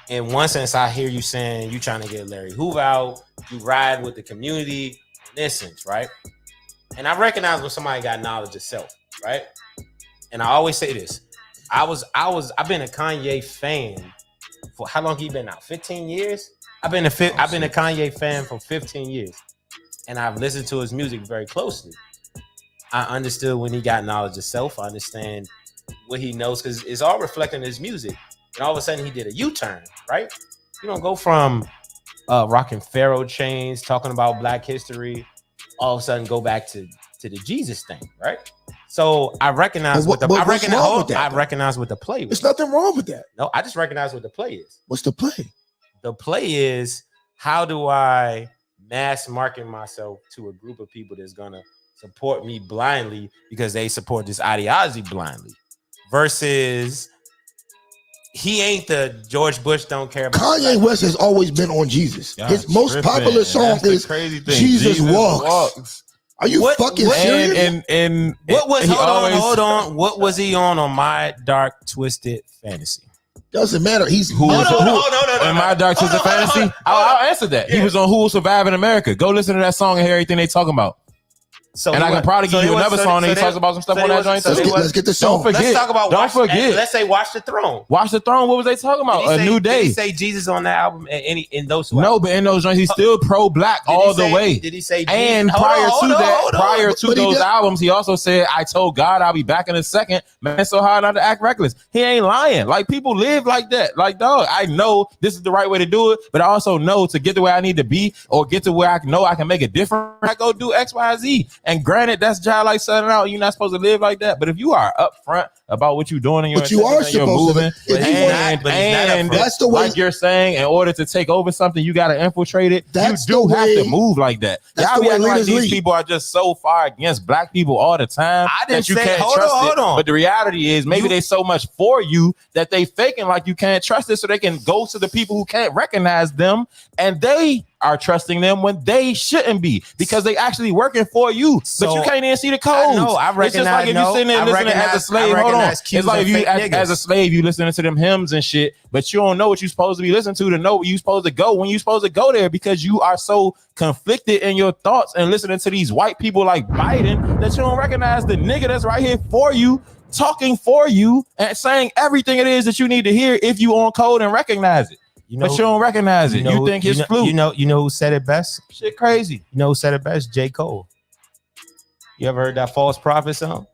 in one sense, I hear you saying you trying to get Larry Hoover out, you ride with the community in this sense, right? And I recognize when somebody got knowledge of self, right? And I always say this. I've been a Kanye fan for how long he been out? 15 years? I've been a Kanye fan for 15 years. And I've listened to his music very closely. I understood when he got knowledge of self. I understand what he knows because it's all reflecting his music. And all of a sudden he did a U-turn, right? You don't go from rocking Pharaoh chains, talking about Black history, all of a sudden go back to the Jesus thing, right? So I recognize what the play was. There's nothing wrong with that. No, I just recognize what the play is. What's the play? The play is, how do I mass market myself to a group of people that's gonna support me blindly because they support this ideology blindly, versus he ain't the George Bush don't care about. Kanye West has always been on Jesus. His most popular song is Jesus Walks. Are you fucking serious? And what was hold on? What was he on My Dark Twisted Fantasy? Doesn't matter. He's in My Dark Twisted Fantasy. I'll answer that. Yeah. He was on Who Will Survive in America. Go listen to that song and hear everything they talking about. So and I can probably give you another song that he talks about some stuff on that joint. Let's get the song. Let's talk about. Don't forget. Let's say Watch the Throne. Watch the Throne. What was they talking about? A New Day. Did he say Jesus on that album? In those? No, but in those joints, he's still pro-black all the way. Did he say? And prior to those albums, he also said, "I told God I'll be back in a second." Man, it's so hard not to act reckless. He ain't lying. Like, people live like that. Like, dog, I know this is the right way to do it, but I also know to get to where I need to be or get to where I know I can make a difference, I go do X, Y, Z. And granted, that's just like setting out. You're not supposed to live like that. But if you are upfront about what you're doing and but you are supposed to, and that's the way, like you're saying, in order to take over something, you got to infiltrate it. That's you do have to move like that. Y'all be acting like these people are just so far against black people all the time that you can't trust it. But the reality is, maybe they so much for you that they faking like you can't trust it, so they can go to the people who can't recognize them, and they are trusting them when they shouldn't be, because they actually working for you, but you can't even see the codes. It's just like if you sitting there listening as a slave. Hold on, it's like if you as a slave, you listening to them hymns and shit, but you don't know what you're supposed to be listening to know where you're supposed to go when you're supposed to go there, because you are so conflicted in your thoughts and listening to these white people like Biden that you don't recognize the nigga that's right here for you, talking for you and saying everything it is that you need to hear if you on code and recognize it. But you don't recognize it. You think it's flute. You know who said it best? Shit crazy. You know who said it best? J. Cole. You ever heard that False Prophet song?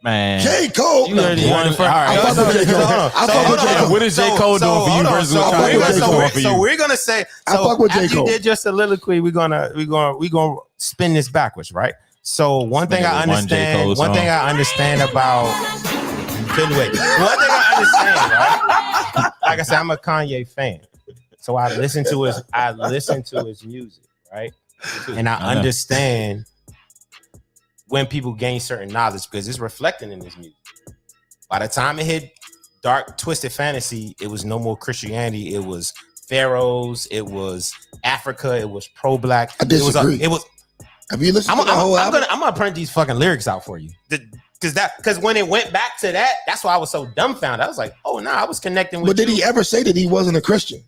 Man. J. Cole. You heard one for I fuck with J. Cole. What is J. Cole doing for you versus so we're gonna say, I fuck with J. Cole. After you did just a soliloquy, we're gonna spin this backwards, right? So one thing I understand about right? Like I said, I'm a Kanye fan, so I listen to his music, right? And I understand when people gain certain knowledge because it's reflecting in his music. By the time it hit Dark Twisted Fantasy, it was no more Christianity. It was pharaohs. It was Africa. It was pro-black. I disagree. It was. Have you listened to the whole album? I'm gonna print these fucking lyrics out for you. Because when it went back to that, that's why I was so dumbfounded. I was like, oh no, I was connecting with. But did he ever say that he wasn't a Christian?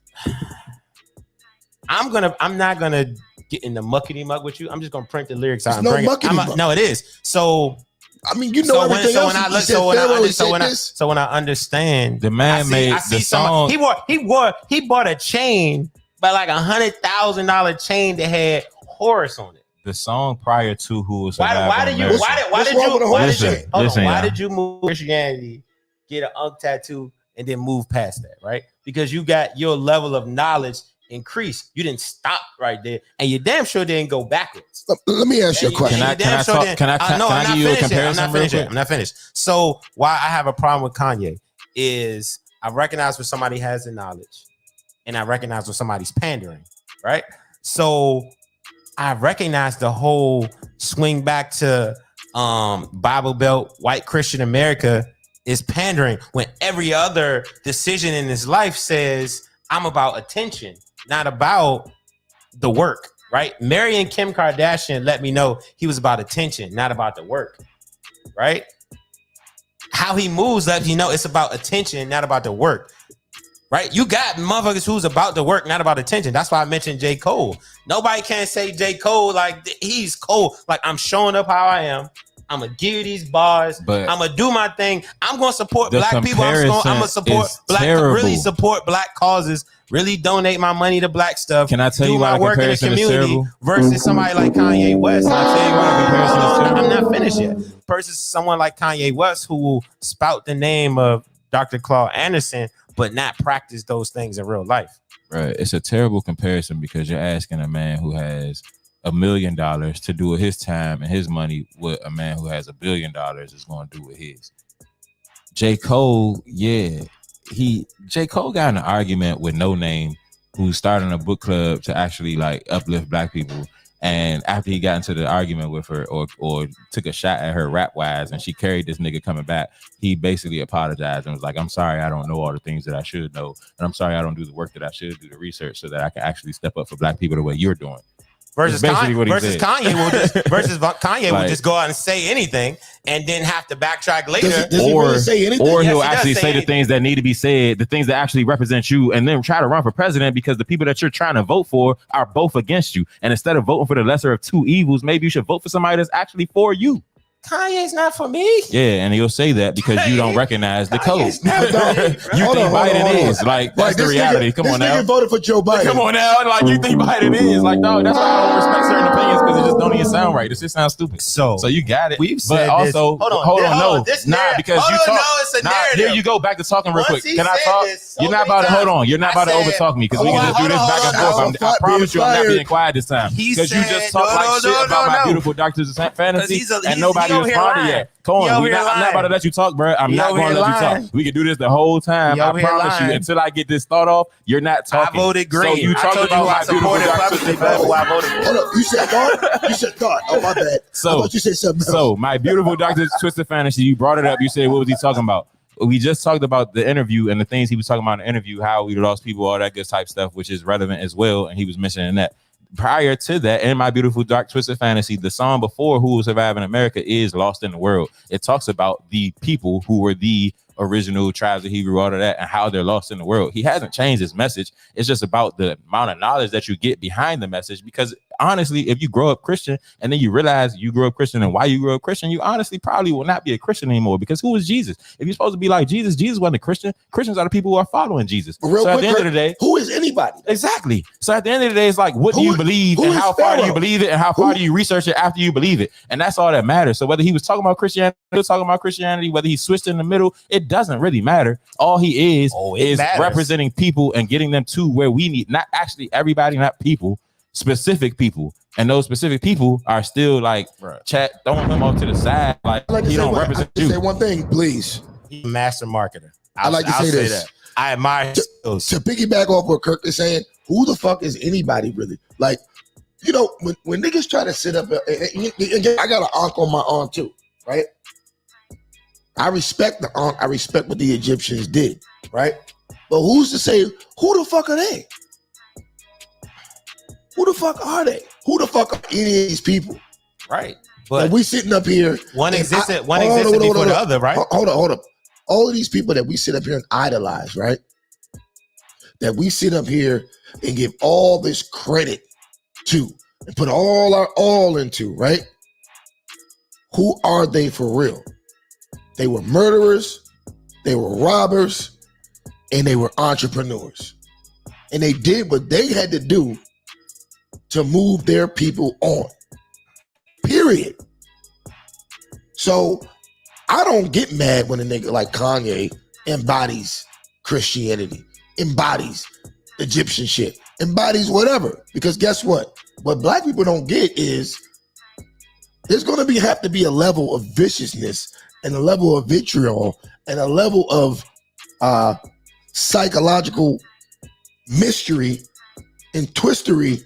I'm not gonna get in the muckety muck with you. I'm just gonna print the lyrics out. No, it is. So I mean, you know everything else. So when I understand, the man made the song. He bought a chain, but like $100,000 chain that had Horus on it. The song prior to Who Was Why did you move Christianity, get an unk tattoo, and then move past that, right? Because you got your level of knowledge increased. You didn't stop right there, and you damn sure didn't go backwards. Let me ask you a question. Can I give you a comparison? I'm not finished. So why I have a problem with Kanye is I recognize when somebody has the knowledge, and I recognize when somebody's pandering, right? So I recognize the whole swing back to Bible Belt, white Christian America is pandering when every other decision in his life says, I'm about attention, not about the work, right? Mary and Kim Kardashian let me know he was about attention, not about the work, right? How he moves let you know it's about attention, not about the work. Right? You got motherfuckers who's about the work, not about attention. That's why I mentioned J. Cole. Nobody can say J. Cole like he's cold. Like, I'm showing up how I am. I'm gonna give you these bars. But I'm gonna do my thing. I'm gonna support black people. I'm gonna support black, terrible. really support black causes. Really donate my money to black stuff. Can I tell you my why work in the comparison is community terrible? versus somebody like Kanye West? Can I tell you why comparison is terrible? I'm not finished yet. Versus someone like Kanye West who will spout the name of Dr. Claude Anderson, but not practice those things in real life. Right. It's a terrible comparison because you're asking a man who has $1 million to do with his time and his money what a man who has $1 billion is going to do with his. J. Cole, J. Cole got in an argument with No Name, who's starting a book club to actually like uplift black people. And after he got into the argument with her or took a shot at her rap wise and she carried this nigga coming back, he basically apologized and was like, I'm sorry I don't know all the things that I should know. And I'm sorry I don't do the work that I should do, the research, so that I can actually step up for black people the way you're doing. Versus Kanye will just go out and say anything and then have to backtrack later. Does he really say anything? Or he'll actually say the things that need to be said, the things that actually represent you, and then try to run for president because the people that you're trying to vote for are both against you. And instead of voting for the lesser of two evils, maybe you should vote for somebody that's actually for you. Kanye's not for me. Yeah, and he'll say that because you don't recognize the code. You think Biden is like that's the reality. Come on now. This nigga voted for Joe Biden. Come on now, like you think Biden is like, dog. That's why I don't respect certain opinions because it just don't even sound right. This just sounds stupid. So you got it. We've said but also, this. hold on, because you talk. It's a narrative. Here you go back to talking real quick. Can I talk? You're not about to hold on. You're not about to overtalk me because we can just do this back and forth. I promise you, I'm not being quiet this time because you just talk like shit about my beautiful Dark Twisted Fantasy and nobody responded yet. Come on, I'm not about to let you talk, bro. I'm not going to let you talk. We can do this the whole time. I promise you. Until I get this thought off, you're not talking. I voted green. So you talked about my beautiful Dark Twisted Fantasy. Hold up, you said thought? You said thought. Oh, my bad. I thought you said something else. So my beautiful Dark Twisted Fantasy, you brought it up. You said, what was he talking about? We just talked about the interview and the things he was talking about in the interview, how we lost people, all that good type stuff, which is relevant as well. And he was mentioning that. Prior to that, in my beautiful Dark Twisted Fantasy, the song before Who Will Survive in America is Lost in the World. It talks about the people who were the original tribes of Hebrew, all of that, and how they're lost in the world. He hasn't changed his message. It's just about the amount of knowledge that you get behind the message. Because honestly, if you grow up Christian and then you realize you grew up Christian and why you grew up Christian, you honestly probably will not be a Christian anymore. Because who is Jesus? If you're supposed to be like Jesus, Jesus wasn't a Christian. Christians are the people who are following Jesus. So at the end of the day, who is anybody? Exactly. So at the end of the day, it's like, what do you believe and how far do you believe it and how far do you research it after you believe it? And that's all that matters. So whether he was talking about Christianity, whether he switched in the middle, it doesn't really matter. All he is representing people and getting them to where we need, not actually everybody, not people, specific people. And those specific people are still like, chat, throwing them off to the side. Like he don't represent you. Say one thing, please. He's a master marketer. I like to say this. That. I admire those. To piggyback off what Kirk is saying, who the fuck is anybody really? Like, you know, when niggas try to sit up, and I got an ankh on my arm too, right? I respect the ankh. I respect what the Egyptians did, right? But who's to say, who the fuck are they? Who the fuck are they? Who the fuck are any of these people? Right. But like we sitting up here. One existed before the other, right? Hold up. All of these people that we sit up here and idolize, right? That we sit up here and give all this credit to and put all our all into, right? Who are they for real? They were murderers, they were robbers, and they were entrepreneurs. And they did what they had to do to move their people on. Period. So I don't get mad when a nigga like Kanye embodies Christianity, embodies Egyptian shit. embodies whatever. Because guess what? What black people don't get is there's going to have to be a level of viciousness and a level of vitriol and a level of psychological mystery and twistery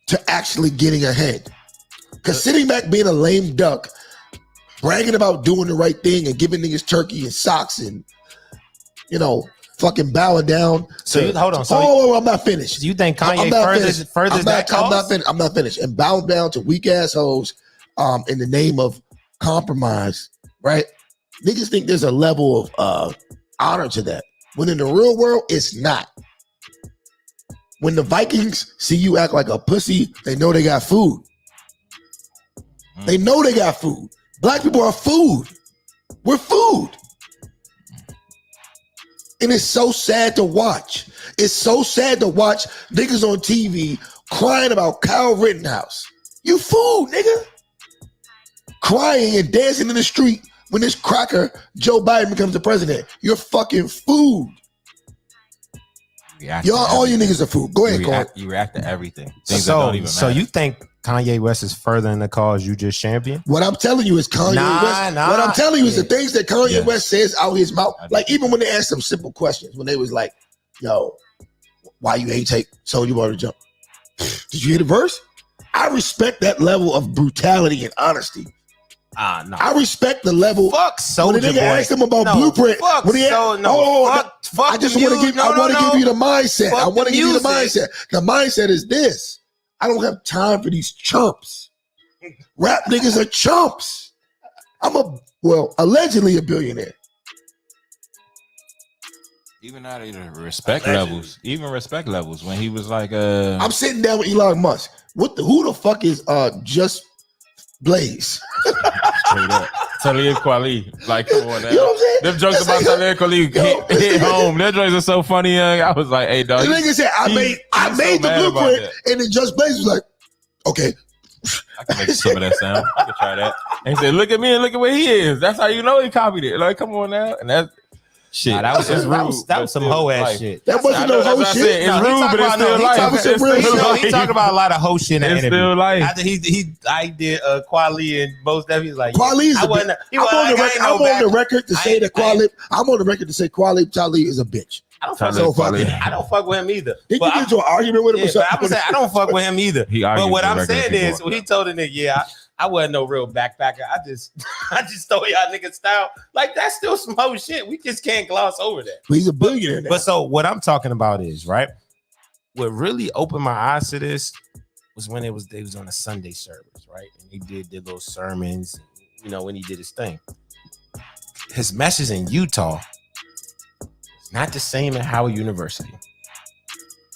to actually getting ahead. Because sitting back being a lame duck, bragging about doing the right thing and giving niggas turkey and socks and, you know, fucking bowing down. So hold on. So I'm not finished. You think Kanye furthers that cause? I'm not finished. And bowing down to weak assholes in the name of compromise, right? Niggas think there's a level of honor to that. When in the real world, it's not. When the Vikings see you act like a pussy, they know they got food. They know they got food. Black people are food. We're food. And it's so sad to watch. It's so sad to watch niggas on TV crying about Kyle Rittenhouse. You food, nigga. Crying and dancing in the street when this cracker Joe Biden becomes the president. You're fucking food. Y'all, all you niggas are food. Go ahead, you react to everything. So you think Kanye West is furthering the cause you just championed? What I'm telling you is Kanye West. What I'm telling you is the things that Kanye West says out his mouth. Like even when they asked some simple questions, when they was like, "Yo, why you ain't take Soulja Boy to jump?" Did you hear the verse? I respect that level of brutality and honesty. No. I respect the level. Fuck Soulja Boy. When they asked him about Blueprint, fuck when he fuck I just want to give. I want to give you the mindset. I want to give you the mindset. The mindset is this: I don't have time for these chumps. Rap niggas are chumps. I'm allegedly a billionaire. Even out of respect levels, when he was like, I'm sitting down with Elon Musk. Who the fuck is Just Blaze? Talib Kweli, like come on now. You know what I'm saying? Them jokes about Talib Kweli hit home. Them jokes are so funny, young. I was like, hey dog. The nigga said, I made the blueprint, and then Just Blaze was like, okay. I can make some of that sound. I can try that. And he said, look at me and look at where he is. That's how you know he copied it. Like, come on now. And that's shit. Nah, that was some hoe ass shit. That wasn't no hoe shit. It's rude, but it's still life. He talked about a lot of hoe shit in the interview. Still life. After I did Kweli and most of he's like, Kweli is I'm on the record to say that Kweli Talib is a bitch. I don't fuck with him either. Did you get into an argument with him? Yeah, but I'm gonna say I don't fuck with him either. But what I'm saying is, he told the nigga, I wasn't no real backpacker. I just stole y'all niggas style. Like that's still some whole shit. We just can't gloss over that. He's a billionaire now. But so what I'm talking about is right. What really opened my eyes to this was when they was on a Sunday service, right? And he did little sermons, you know, when he did his thing. His message in Utah is not the same at Howard University,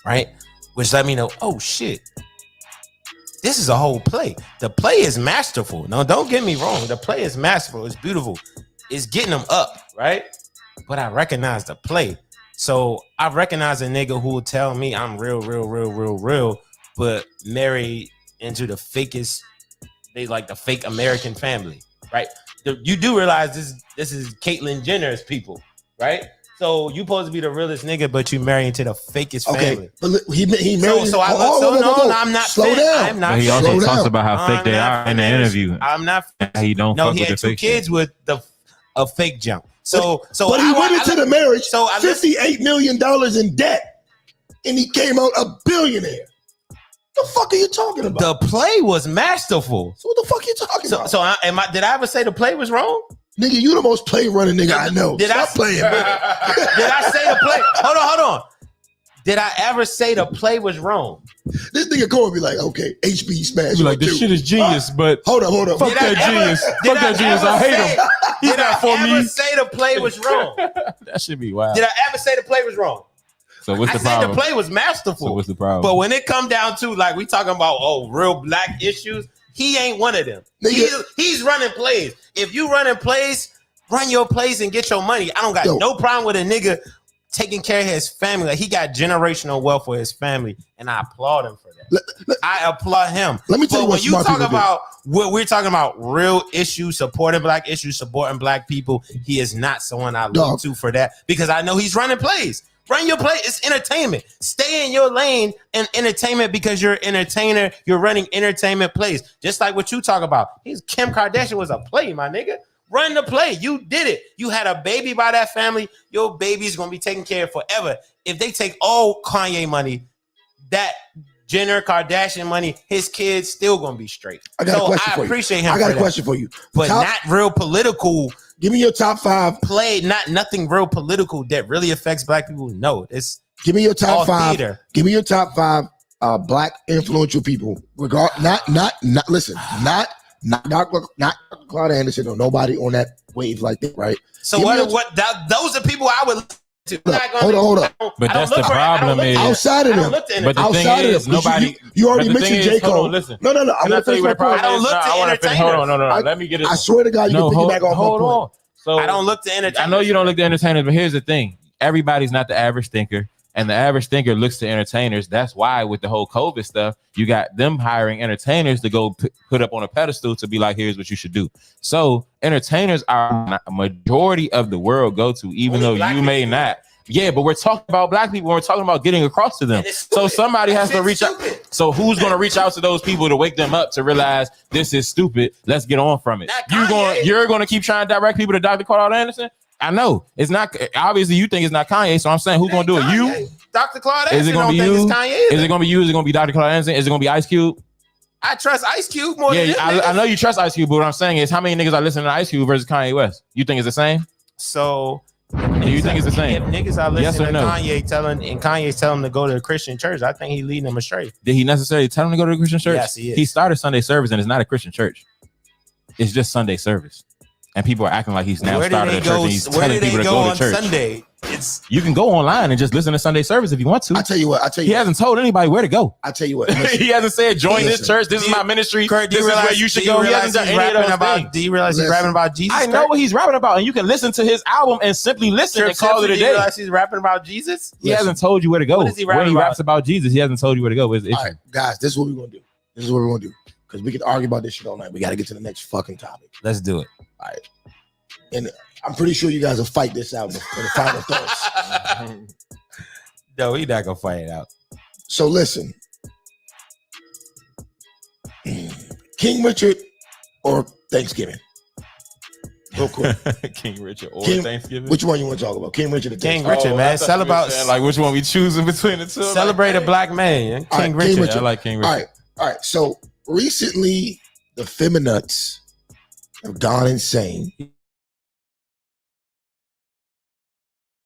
right? Which let me know, oh shit. This is a whole play. The play is masterful. No, don't get me wrong. The play is masterful. It's beautiful. It's getting them up, right? But I recognize the play. So I recognize a nigga who will tell me I'm real, but married into the fakest, they like the fake American family, right? You do realize this is Caitlyn Jenner's people, right? So you supposed to be the realest nigga, but you marry into the fakest family. But he married. I'm not. Slow down. I'm not. But he also talks about how fake they are in the interview. I'm not. He don't. No, fuck he with had the 2 kids with a fake jump. So but he went into the marriage. So $58 million in debt, and he came out a billionaire. The fuck are you talking about? The play was masterful. So what the fuck are you talking about? So did I ever say the play was wrong? Nigga, you the most play running nigga I know. Stop playing. Did I say the play? Hold on. Did I ever say the play was wrong? This nigga Corey be like, okay, HB smash. Like this shit is genius, but hold on. Fuck that genius. Fuck that genius. I hate him. Did I ever say the play was wrong? That should be wild. Did I ever say the play was wrong? So what's the problem? I said the play was masterful. So what's the problem? But when it come down to like we talking about real black issues, he ain't one of them. He's running plays. If you running plays, run your plays and get your money. I don't got no problem with a nigga taking care of his family. Like he got generational wealth for his family, and I applaud him for that. I applaud him. Let me tell you what you talk about. What we're talking about, real issues, supporting black issues, supporting black people. He is not someone I look to for that because I know he's running plays. Run your play. It's entertainment. Stay in your lane and entertainment because you're an entertainer. You're running entertainment plays. Just like what you talk about. Kim Kardashian was a play, my nigga. Run the play. You did it. You had a baby by that family. Your baby's going to be taken care of forever. If they take all Kanye money, that Jenner Kardashian money, his kids still going to be straight. I got a question for you. Appreciate him. I got a question for you. But not real political. Give me your top 5. Play, nothing real political that really affects black people. No, it's give me your top 5. Theater. Give me your top 5 black influential people. Not Claude Anderson or nobody on that wave like that, right? So those are people I would listen to. Hold on. But that's the problem is outside of them. But the thing is, nobody. You already mentioned J. Cole. Listen. No. I'm gonna tell you what the problem is. I don't look to entertain. Hold on. Let me get it. I swear to God, you can piggyback on hold on. So I don't look to entertain. I know you don't look to entertainers, but here's the thing: everybody's not the average thinker. And the average thinker looks to entertainers. That's why with the whole COVID stuff, you got them hiring entertainers to go put up on a pedestal to be like, here's what you should do. So entertainers are a majority of the world go to, even though you may not. Yeah, but we're talking about black people. We're talking about getting across to them. So somebody has to reach out. So who's going to reach out to those people to wake them up to realize this is stupid? Let's get on from it. You're going to keep trying to direct people to Dr. Claude Anderson? I know it's not. Obviously, you think it's not Kanye, so I'm saying who's gonna do it? You, Dr. Claude Anderson. Is it gonna be you? Is it gonna be you? Is it gonna be Dr. Claude Anderson? Is it gonna be Ice Cube? I trust Ice Cube more than I know you trust Ice Cube, but what I'm saying is, how many niggas are listening to Ice Cube versus Kanye West? You think it's the same? So, do you think it's the same? If niggas are listening to Kanye's telling him to go to a Christian church, I think he's leading them astray. Did he necessarily tell him to go to a Christian church? Yes, he is. He started Sunday service, and it's not a Christian church. It's just Sunday service. And people are acting like he's now started a church and he's telling people to go to church. Sunday? You can go online and just listen to Sunday service if you want to. I tell you what. He hasn't told anybody where to go. I tell you what. He hasn't said join this church. This is my ministry. This is where you should go. He hasn't done any of those things. Do you realize he's rapping about Jesus? I know what he's rapping about, and you can listen to his album and simply listen and call it a day. Do you realize he's rapping about Jesus? He hasn't told you where to go. What is he rapping when he about? raps about Jesus, he hasn't told you where to go. All right, guys, this is what we're gonna do. Because we can argue about this shit all night. We got to get to the next fucking topic. Let's do it. All right. And I'm pretty sure you guys will fight this out for the final thoughts. No, he's not gonna fight it out. So listen, King Richard or Thanksgiving? Real quick. King Richard or Thanksgiving? Which one you want to talk about? King Richard or King Thanksgiving? Richard, man. Celebrate. Like which one we choosing between the two? Celebrate a black man. King Richard. I like King Richard. All right. So recently, the Feminuts have gone insane.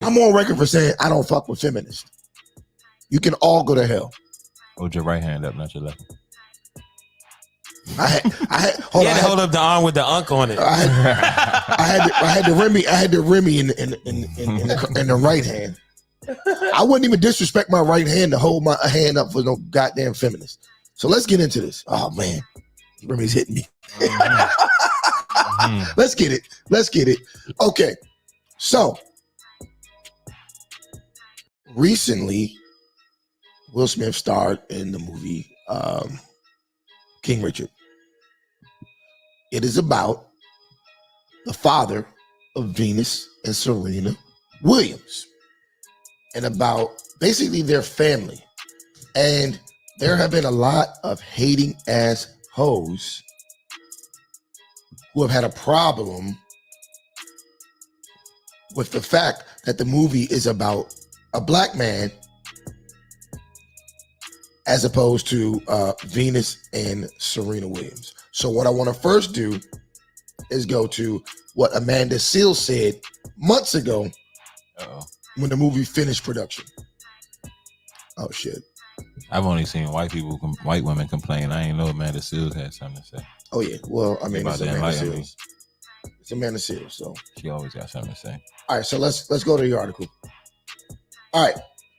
I'm on record for saying I don't fuck with feminists. You can all go to hell. Hold your right hand up, not your left. I had hold up the arm with the unk on it. I had the Remy in the right hand. I wouldn't even disrespect my right hand to hold my hand up for no goddamn feminist. So let's get into this. Oh man, Remy's hitting me. Let's get it. Okay, so recently, Will Smith starred in the movie King Richard. It is about the father of Venus and Serena Williams and about basically their family. And there have been a lot of hating ass hoes who have had a problem with the fact that the movie is about a black man as opposed to Venus and Serena Williams. So what I want to first do is go to what Amanda Seales said months ago when the movie finished production. Oh shit! I've only seen white women complain. I ain't know Amanda Seales had something to say. Oh yeah, well I mean it's Amanda Seales. It's Amanda Seales, so she always got something to say. All right, so let's go to the article. All right.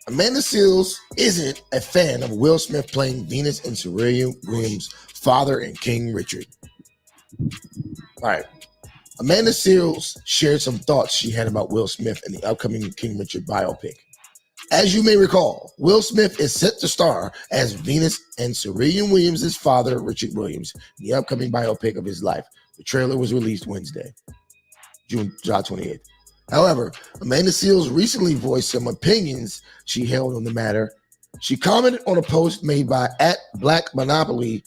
Amanda Seales isn't a fan of Will Smith playing Venus and Serena Williams' father in King Richard. All right. Amanda Seales shared some thoughts she had about Will Smith in the upcoming King Richard biopic. As you may recall, Will Smith is set to star as Venus and Serena Williams' father, Richard Williams, in the upcoming biopic of his life. The trailer was released Wednesday, July 28th. However, Amanda Seales recently voiced some opinions she held on the matter. She commented on a post made by at Black Monopoly's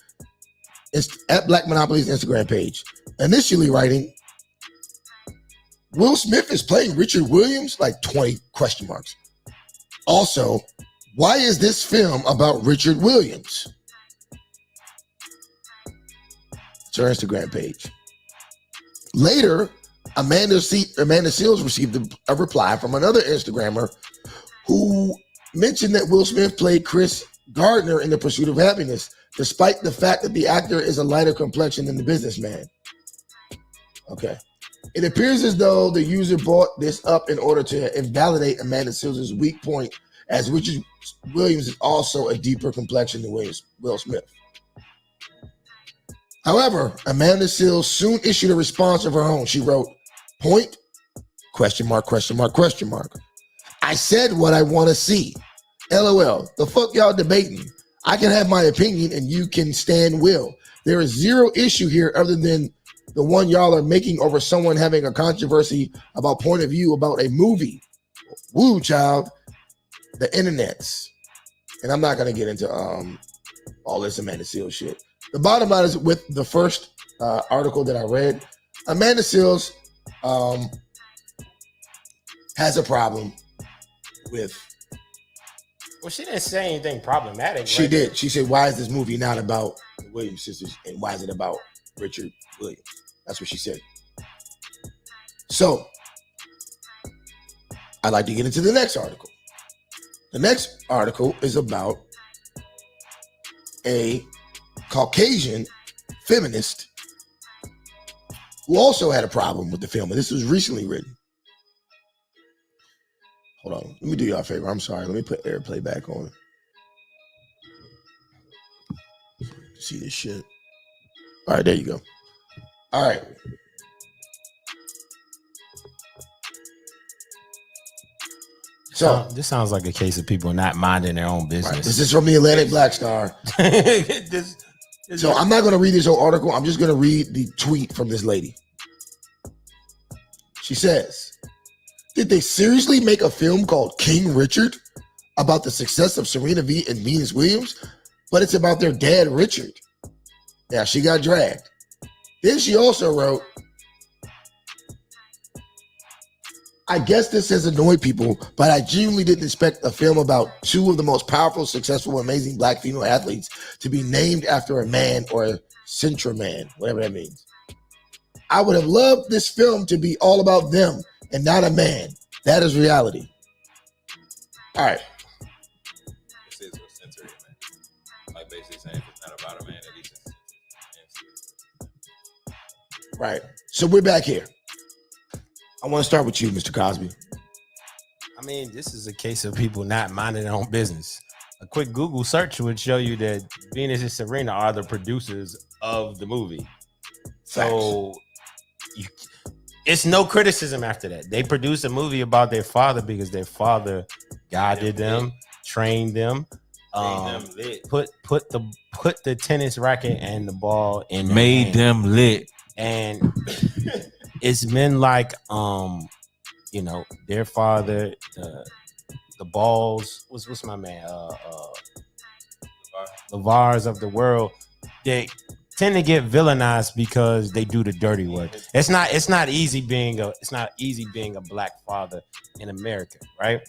Instagram page, initially writing, Will Smith is playing Richard Williams? Like 20 question marks. Also, why is this film about Richard Williams? It's her Instagram page. Later, Amanda Seales received a reply from another Instagrammer who mentioned that Will Smith played Chris Gardner in The Pursuit of Happiness, despite the fact that the actor is a lighter complexion than the businessman. Okay. It appears as though the user brought this up in order to invalidate Amanda Seales' weak point, as Richard Williams is also a deeper complexion than Will Smith. However, Amanda Seales soon issued a response of her own. She wrote, point, question mark, question mark, question mark. I said what I want to see. LOL. The fuck y'all debating? I can have my opinion and you can stand Will. There is zero issue here other than the one y'all are making over someone having a controversy about point of view about a movie. Woo, child. The internets. And I'm not going to get into all this Amanda Seales shit. The bottom line is, with the first article that I read, Amanda Seales has a problem with. Well, she didn't say anything problematic. She did. She said, why is this movie not about the Williams sisters and why is it about Richard Williams? That's what she said. So, I'd like to get into the next article. The next article is about a Caucasian feminist who also had a problem with the film. And this was recently written. Hold on. Let me do y'all a favor. I'm sorry. Let me put airplay back on. See this shit. All right, there you go. All right. So this sounds like a case of people not minding their own business. Right, this is from the Atlantic Black Star. So I'm not going to read this whole article. I'm just going to read the tweet from this lady. She says, did they seriously make a film called King Richard about the success of Serena V and Venus Williams? But it's about their dad, Richard. Now, she got dragged. Then she also wrote, I guess this has annoyed people, but I genuinely didn't expect a film about two of the most powerful, successful, amazing black female athletes to be named after a man or a centroman, whatever that means. I would have loved this film to be all about them and not a man. That is reality. All right. This is what sensory man. Like basically saying if it's not about a man, at least it's right. So we're back here. I want to start with you, Mr. Cosby. I mean, this is a case of people not minding their own business. A quick Google search would show you that Venus and Serena are the producers of the movie. So it's no criticism after that. They produced a movie about their father because their father guided them, trained them, put the tennis racket and the ball in their made hand. them lit. And it's men like their father, the balls, what's my man, LeVars of the world, they tend to get villainized because they do the dirty work. It's not easy being a black father in America, right?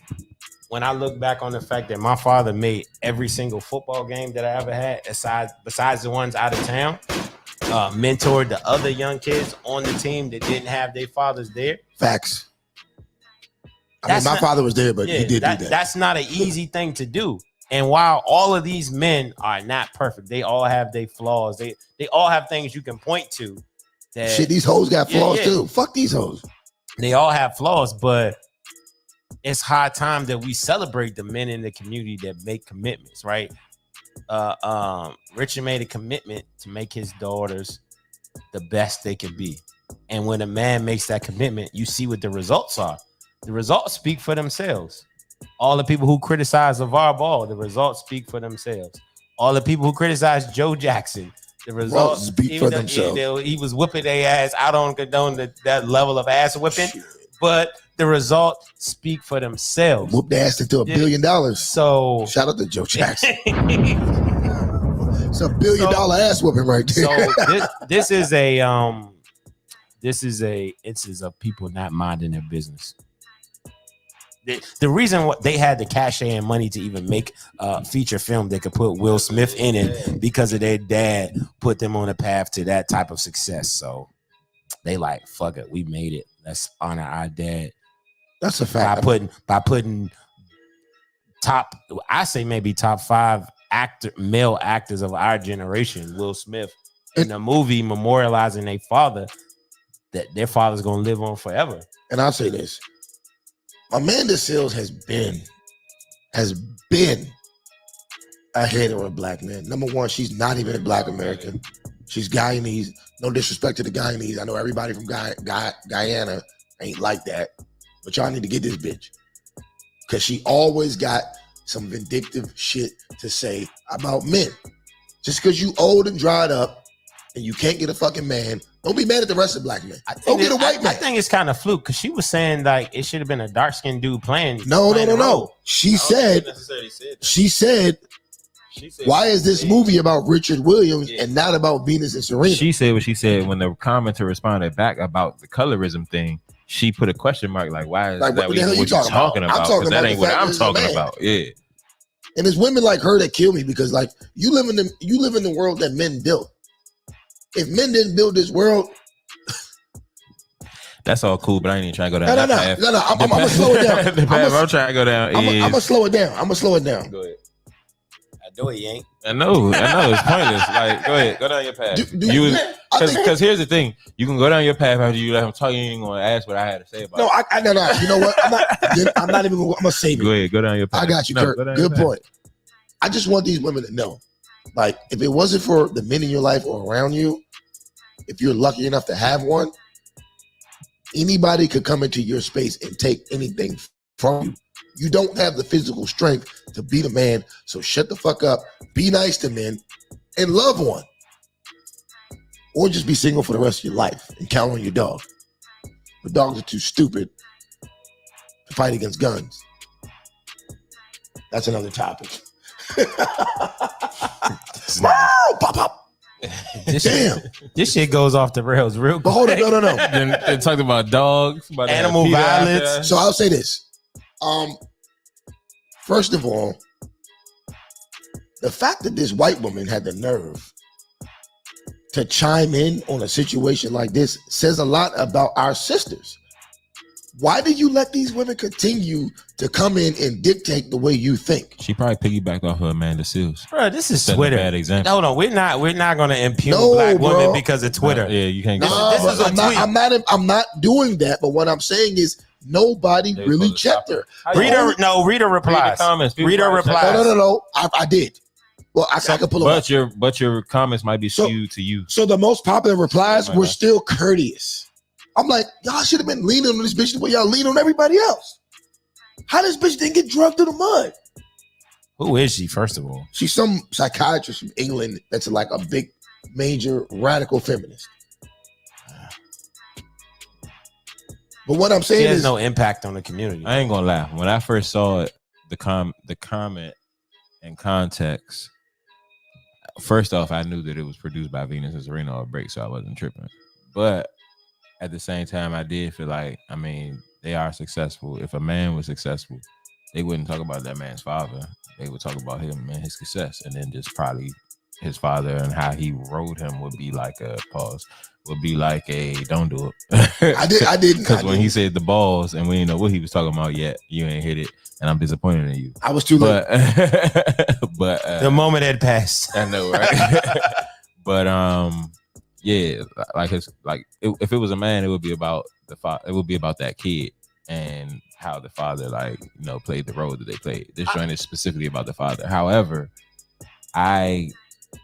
When I look back on the fact that my father made every single football game that I ever had, besides the ones out of town, mentored the other young kids on the team that didn't have their fathers there. Facts. I mean, my father was there, but he did do that. That's not an easy thing to do. And while all of these men are not perfect, they all have their flaws. They all have things you can point to. That, shit, these hoes got flaws too. Fuck these hoes. They all have flaws, but it's high time that we celebrate the men in the community that make commitments, right? Richard made a commitment to make his daughters the best they can be. And when a man makes that commitment, you see what the results are. The results speak for themselves. All the people who criticize LeVar Ball, the results speak for themselves. All the people who criticize Joe Jackson, the results speak for themselves. He was whipping their ass. I don't condone that level of ass whipping, but the results speak for themselves. Whooped the ass into $1 billion. So shout out to Joe Jackson. It's $1 billion ass whooping right there. So this is a instance of people not minding their business. The reason what they had the cachet and money to even make a feature film that could put Will Smith in it because of their dad put them on a path to that type of success. So they like, fuck it, we made it. Let's honor our dad. That's a fact. By putting top 5 male actors of our generation, Will Smith, in the movie memorializing their father, that their father's gonna live on forever. And I'll say this. Amanda Seales has been a hater of black men. Number one, she's not even a black American. She's Guyanese. No disrespect to the Guyanese. I know everybody from Guyana ain't like that. But y'all need to get this bitch. Because she always got some vindictive shit to say about men. Just because you old and dried up and you can't get a fucking man, don't be mad at the rest of black men. Don't get a white man. I think it's kind of fluke because she was saying like it should have been a dark-skinned dude playing. No. She said, why is this movie about Richard Williams and not about Venus and Serena? She said what she said when the commenter responded back about the colorism thing. She put a question mark like, why is that what you talking about? Because that ain't what I'm talking about. Yeah. And it's women like her that kill me because like you live in the world that men built. If men didn't build this world, that's all cool, but I ain't even trying to go down. No. I'm gonna slow it down. The path I'm trying to go down. I'm gonna slow it down. Go ahead. I know he ain't. I know. It's pointless. Like, go ahead, go down your path. Because here's the thing: you can go down your path after you let him talk. You ain't gonna ask what I had to say about. No. You know what? I'm not even. I'm gonna save it. Go ahead, go down your path. I got you, Kurt. Good point. I just want these women to know, like, if it wasn't for the men in your life or around you, if you're lucky enough to have one, anybody could come into your space and take anything from you. You don't have the physical strength to beat a man, so shut the fuck up, be nice to men, and love one. Or just be single for the rest of your life and count on your dog. But dogs are too stupid to fight against guns. That's another topic. Pop, pop. This shit goes off the rails real quick. But hold on, no. They talked about dogs, about animal violence. So I'll say this. First of all, the fact that this white woman had the nerve to chime in on a situation like this says a lot about our sisters. Why do you let these women continue to come in and dictate the way you think? She probably piggybacked off of Amanda Seales. Bro, this is Twitter. Bad example. Hold on, we're not going to impugn black women because of Twitter. Yeah, you can't. This is a tweet. I'm not doing that. But what I'm saying is nobody really checked her. Rita replies. Rita replies. No. I did. Well, I can pull them. But your comments might be skewed to you. So the most popular replies were still courteous. I'm like, y'all should have been leaning on this bitch the way y'all lean on everybody else. How this bitch didn't get drugged to the mud? Who is she, first of all? She's some psychiatrist from England that's like a big, major, radical feminist. But what I'm saying she has is no impact on the community. I ain't gonna lie. When I first saw it, the comment and context, first off, I knew that it was produced by Venus and Serena or Break, so I wasn't tripping. But at the same time, I did feel like, I mean, they are successful. If a man was successful, they wouldn't talk about that man's father. They would talk about him and his success, and then just probably his father and how he rode him would be like a pause. Would be like a don't do it. I didn't. Because when he said the balls and we didn't know what he was talking about yet, you ain't hit it, and I'm disappointed in you. I was too late. But the moment had passed. I know, right? But yeah, if it was a man, it would be about the father. It would be about that kid and how the father played the role that they played. This joint is specifically about the father. However, I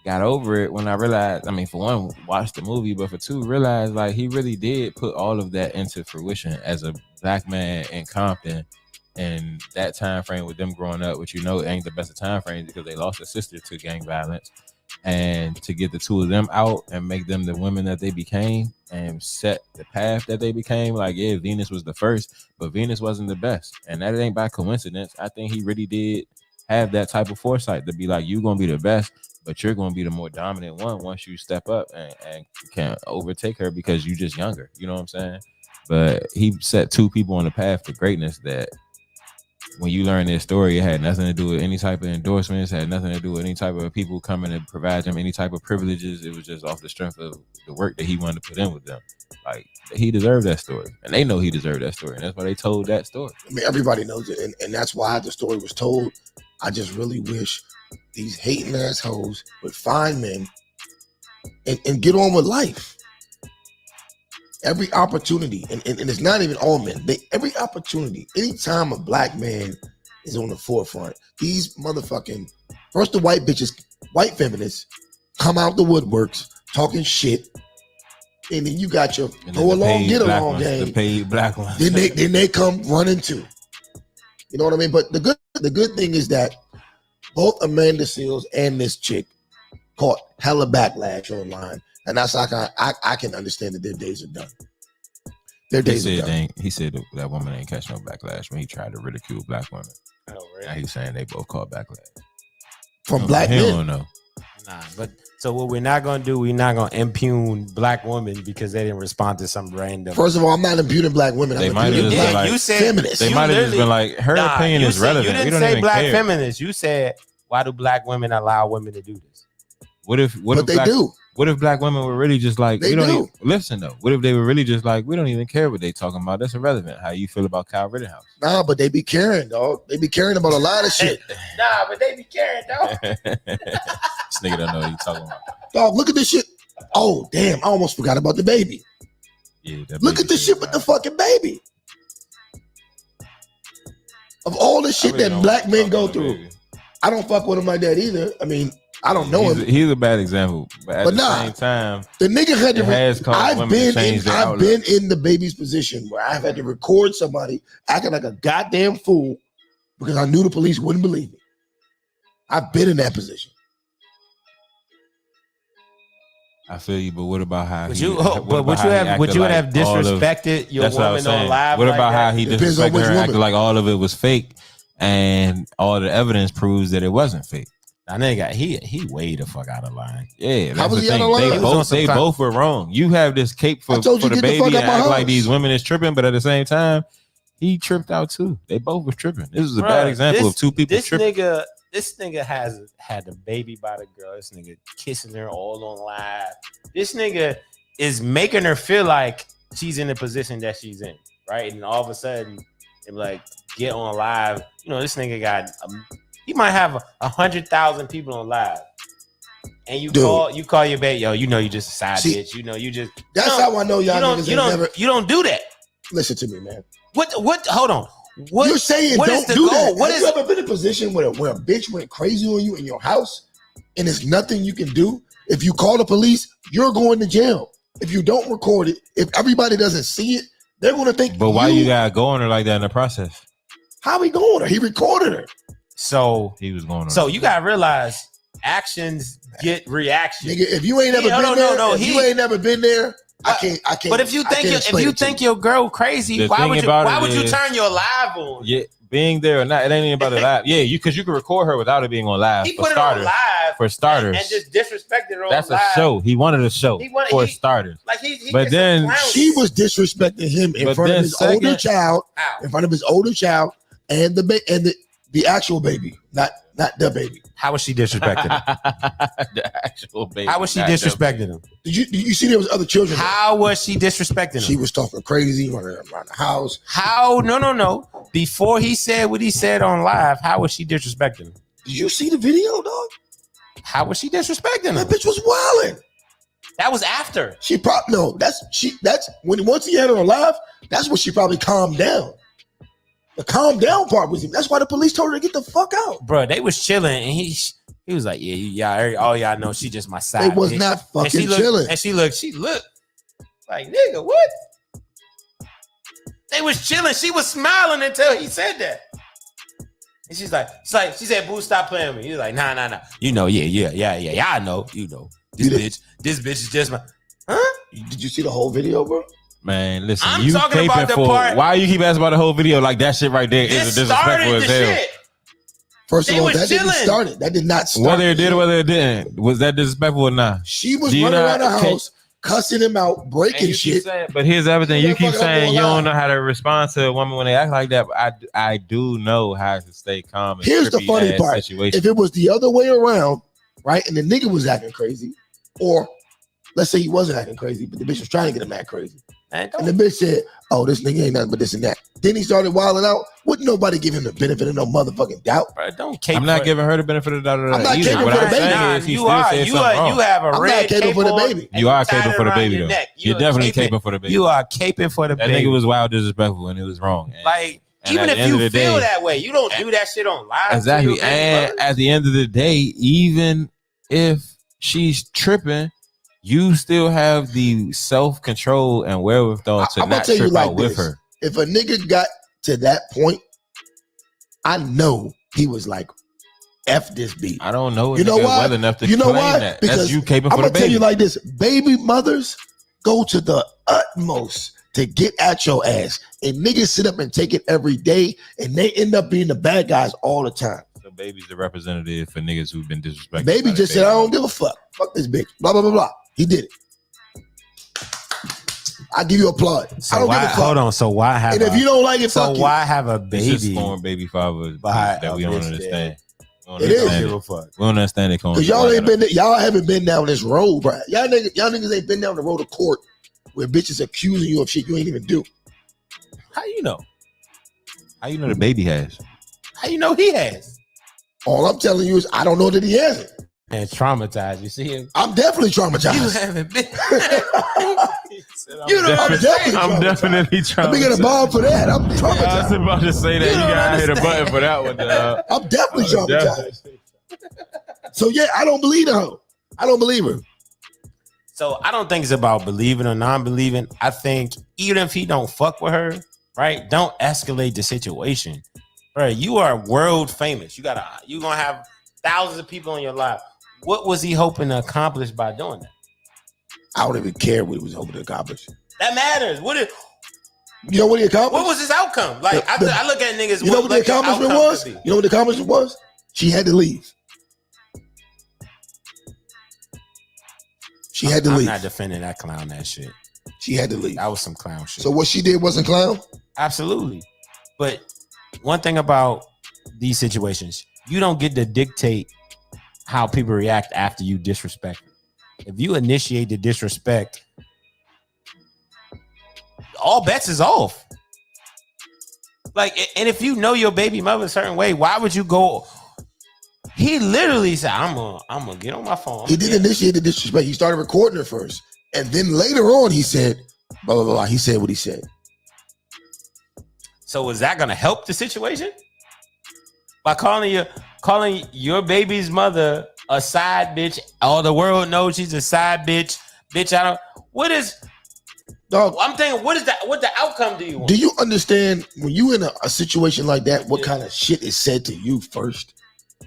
got over it when I realized, I mean, for one, watch the movie, but for two, realized like he really did put all of that into fruition as a black man in Compton. And that time frame with them growing up, which ain't the best of time frames because they lost a sister to gang violence. and to get the two of them out and make them the women that they became and set the path that they became. Like, yeah, Venus was the first, but Venus wasn't the best, and that ain't by coincidence. I think he really did have that type of foresight to be like, you're gonna be the best, but you're gonna be the more dominant one once you step up and can overtake her because you just younger. You know what I'm saying? But he set two people on the path to greatness that when you learn this story, it had nothing to do with any type of endorsements, had nothing to do with any type of people coming to provide them any type of privileges. It was just off the strength of the work that he wanted to put in with them. Like, he deserved that story, and they know he deserved that story, and that's why they told that story. I mean, everybody knows it, and that's why the story was told. I just really wish these hating assholes would find men and get on with life. Every opportunity, and it's not even all men, every opportunity, anytime a black man is on the forefront, these motherfucking, first the white bitches, white feminists, come out the woodworks talking shit, and then you got your go along, get along game. The paid black ones. Then they come running too. You know what I mean? But the good thing is that both Amanda Seales and this chick caught hella backlash online. And that's like I can understand that their days are done. Their days are done. He said that woman ain't catch no backlash when he tried to ridicule black women. Oh, really? Now he's saying they both caught backlash From black men. I don't know. Nah, but so what we're not gonna do, we're not gonna impugn black women because they didn't respond to some random. First of all, I'm not impugning black women. They I'm might have impugning just black been like, you said feminists. They might have just been like, her opinion is relevant. You didn't say black feminists. You said, why do black women allow women to do this? What if they do? What if black women were really just like, They we don't do. even listen though? What if they were really just like, we don't even care what they talking about? That's irrelevant. How you feel about Kyle Rittenhouse? Nah, but they be caring, dog. They be caring about a lot of shit. Nah, but they be caring, dog. This nigga don't know what he's talking about. Dog, look at this shit. Oh, damn, I almost forgot about the baby. Yeah, Look at the shit with the fucking baby. Of all the shit that black men go through, I don't fuck with him like that either. I mean, I don't know him. He's a bad example, but at the same time, the nigga had to. I've been in the baby's position where I've had to record somebody acting like a goddamn fool because I knew the police wouldn't believe me. I've been in that position. I feel you, but what about how would you have disrespected your woman on live? What about how he Depends on disrespected which her, woman. acted like all of it was fake, and all the evidence proves that it wasn't fake? That nigga, he way the fuck out of line. Yeah, How that's was the he out thing. of line? They both were wrong. You have this cape for the baby and act like these women is tripping, but at the same time, he tripped out too. They both was tripping. This is a bad example of two people tripping. This nigga has had the baby by the girl. This nigga kissing her all on live. This nigga is making her feel like she's in the position that she's in, right? And all of a sudden, it like get on live. You know, this nigga got he might have 100,000 people on live, and you call your baby, yo. You know, you just a side bitch. You know, you just. That's how I know y'all niggas never. You don't do that. Listen to me, man. What? Hold on. What you're saying? What don't do that. Have you ever been in a position where a bitch went crazy on you in your house, and there's nothing you can do? If you call the police, you're going to jail. If you don't record it, if everybody doesn't see it, they're going to think. But why you gotta go on her like that in the process? How he going her? He recorded her. So he was going on. So you gotta realize actions get reactions. Nigga, if you ain't never been there, you ain't never been there. I can't. But if you think your girl crazy, why would you turn your live on? Yeah, being there or not, it ain't even about the live. Yeah, because you can record her without it being on live. He put it on live for starters, and just disrespected her on live. That's a show. He wanted a show for starters. Like he but then she was disrespecting him in front of his older child, and the actual baby, not the baby. How was she disrespecting him? The actual baby. How was she disrespecting him? Did you see there was other children? How was she disrespecting him? She was talking crazy, running around the house. How? No. Before he said what he said on live, how was she disrespecting him? Did you see the video, dog? How was she disrespecting him? That bitch was wilding. That was after. That's when once he had her on live, that's when she probably calmed down. The calm down part was him. That's why the police told her to get the fuck out. Bro, they was chilling and he was like, yeah, all y'all know she just my side. It was not fucking chilling. And she looked like, nigga, what? They was chilling. She was smiling until he said that. And she said, "Boo, stop playing with me." He's like, nah. You know, yeah. I know, you know. This bitch is just my. Huh? Did you see the whole video, bro? Man, listen, I'm you talking about caping the for part. why you keep asking about the whole video? Like that shit right there is This disrespectful started as the hell. shit. First They of all, was that didn't chilling. start it. That did not start Whether it did or whether it didn't, was that disrespectful or not? She was running around the house, cussing him out, breaking shit. But here's everything. You keep saying you don't know how to respond to a woman when they act like that. But I do know how to stay calm. Here's the funny part. Situation. If it was the other way around, right, and the nigga was acting crazy, or let's say he wasn't acting crazy, but the bitch was trying to get him act crazy. And the bitch said, "Oh, this nigga ain't nothing but this and that." Then he started wilding out. Wouldn't nobody give him the benefit of no motherfucking doubt? Bro, I'm not giving her the benefit of the doubt. I'm not caping for the baby. You have a red cape for the baby. You are caping for the baby, though. You're definitely caping for the baby. You are caping for the baby. That nigga was wild disrespectful and it was wrong. Like, even if you feel that way, you don't do that shit on live. Exactly. And at the end of the day, even if she's tripping, you still have the self-control and wherewithal to not trip out with her. If a nigga got to that point, I know he was like, F this beat. I don't know. You know why? Well enough to claim that. Because that's you caping for the baby. I'm gonna tell you like this: baby mothers go to the utmost to get at your ass, and niggas sit up and take it every day, and they end up being the bad guys all the time. So baby's the representative for niggas who've been disrespected. Baby just said, "I don't give a fuck. Fuck this bitch." Blah blah blah blah. He did it. I give you applaud. So I don't give a fuck. Hold on. So why have? And if you don't like it, fuck you. Why have a baby? It's just form baby father that we don't understand. It is. We don't understand it. Because y'all haven't been down this road, bro. Y'all niggas ain't been down the road of court where bitches accusing you of shit you ain't even do. How you know? How you know the baby has? How you know he has? All I'm telling you is I don't know that he hasn't. And traumatized. You see him? I'm definitely traumatized. You haven't been. I'm definitely traumatized. Let me get a ball for that. I'm traumatized. I was about to say that. You gotta hit a button for that one. I'm definitely traumatized. So yeah, I don't believe her. I don't believe her. So I don't think it's about believing or non-believing. I think even if he don't fuck with her, right? Don't escalate the situation. Bro, you are world famous. You gonna have thousands of people in your life. What was he hoping to accomplish by doing that? I don't even care what he was hoping to accomplish. That matters. You know what he accomplished? What was his outcome? Like I look at niggas. You know what the accomplishment was? You know what the accomplishment was? She had to leave. She had to leave. I'm not defending that clown ass shit. She had to leave. That was some clown shit. So what she did wasn't clown? Absolutely. But one thing about these situations, you don't get to dictate how people react after you disrespect them. If you initiate the disrespect, all bets is off. Like, and if you know your baby mother a certain way, why would you go? He literally said, I'm gonna get on my phone. He didn't initiate the disrespect. He started recording her first. And then later on, he said, blah, blah, blah. He said what he said. So is that gonna help the situation? By calling your baby's mother a side bitch, all the world knows she's a side bitch. Bitch, Dog, I'm thinking, what the outcome do you want? Do you understand when you in a situation like that, what kind of shit is said to you first?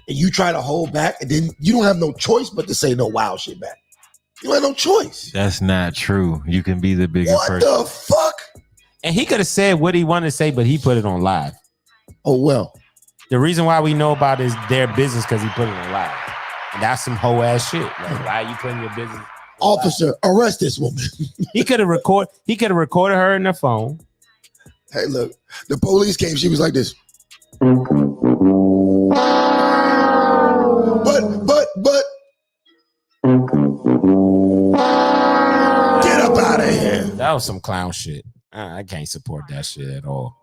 And you try to hold back, and then you don't have no choice but to say no wild shit back. You have no choice. That's not true. You can be the bigger person. What the fuck? And he could have said what he wanted to say, but he put it on live. Oh, well. The reason why we know about is their business because he put it on live. And that's some hoe ass shit. Like, why are you putting your business? Officer, arrest this woman. He could have recorded her in the phone. Hey, look, the police came. She was like this. But. Get up out of here. That was some clown shit. I can't support that shit at all.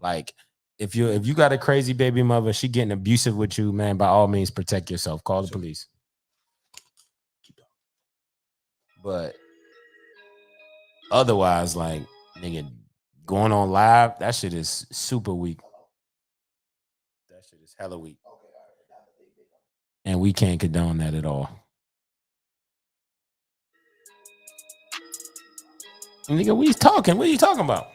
Like, if you got a crazy baby mother, she getting abusive with you, man, by all means, protect yourself. Call the police. But otherwise, like, nigga, going on live, that shit is super weak. That shit is hella weak. And we can't condone that at all. And nigga, what are you talking about?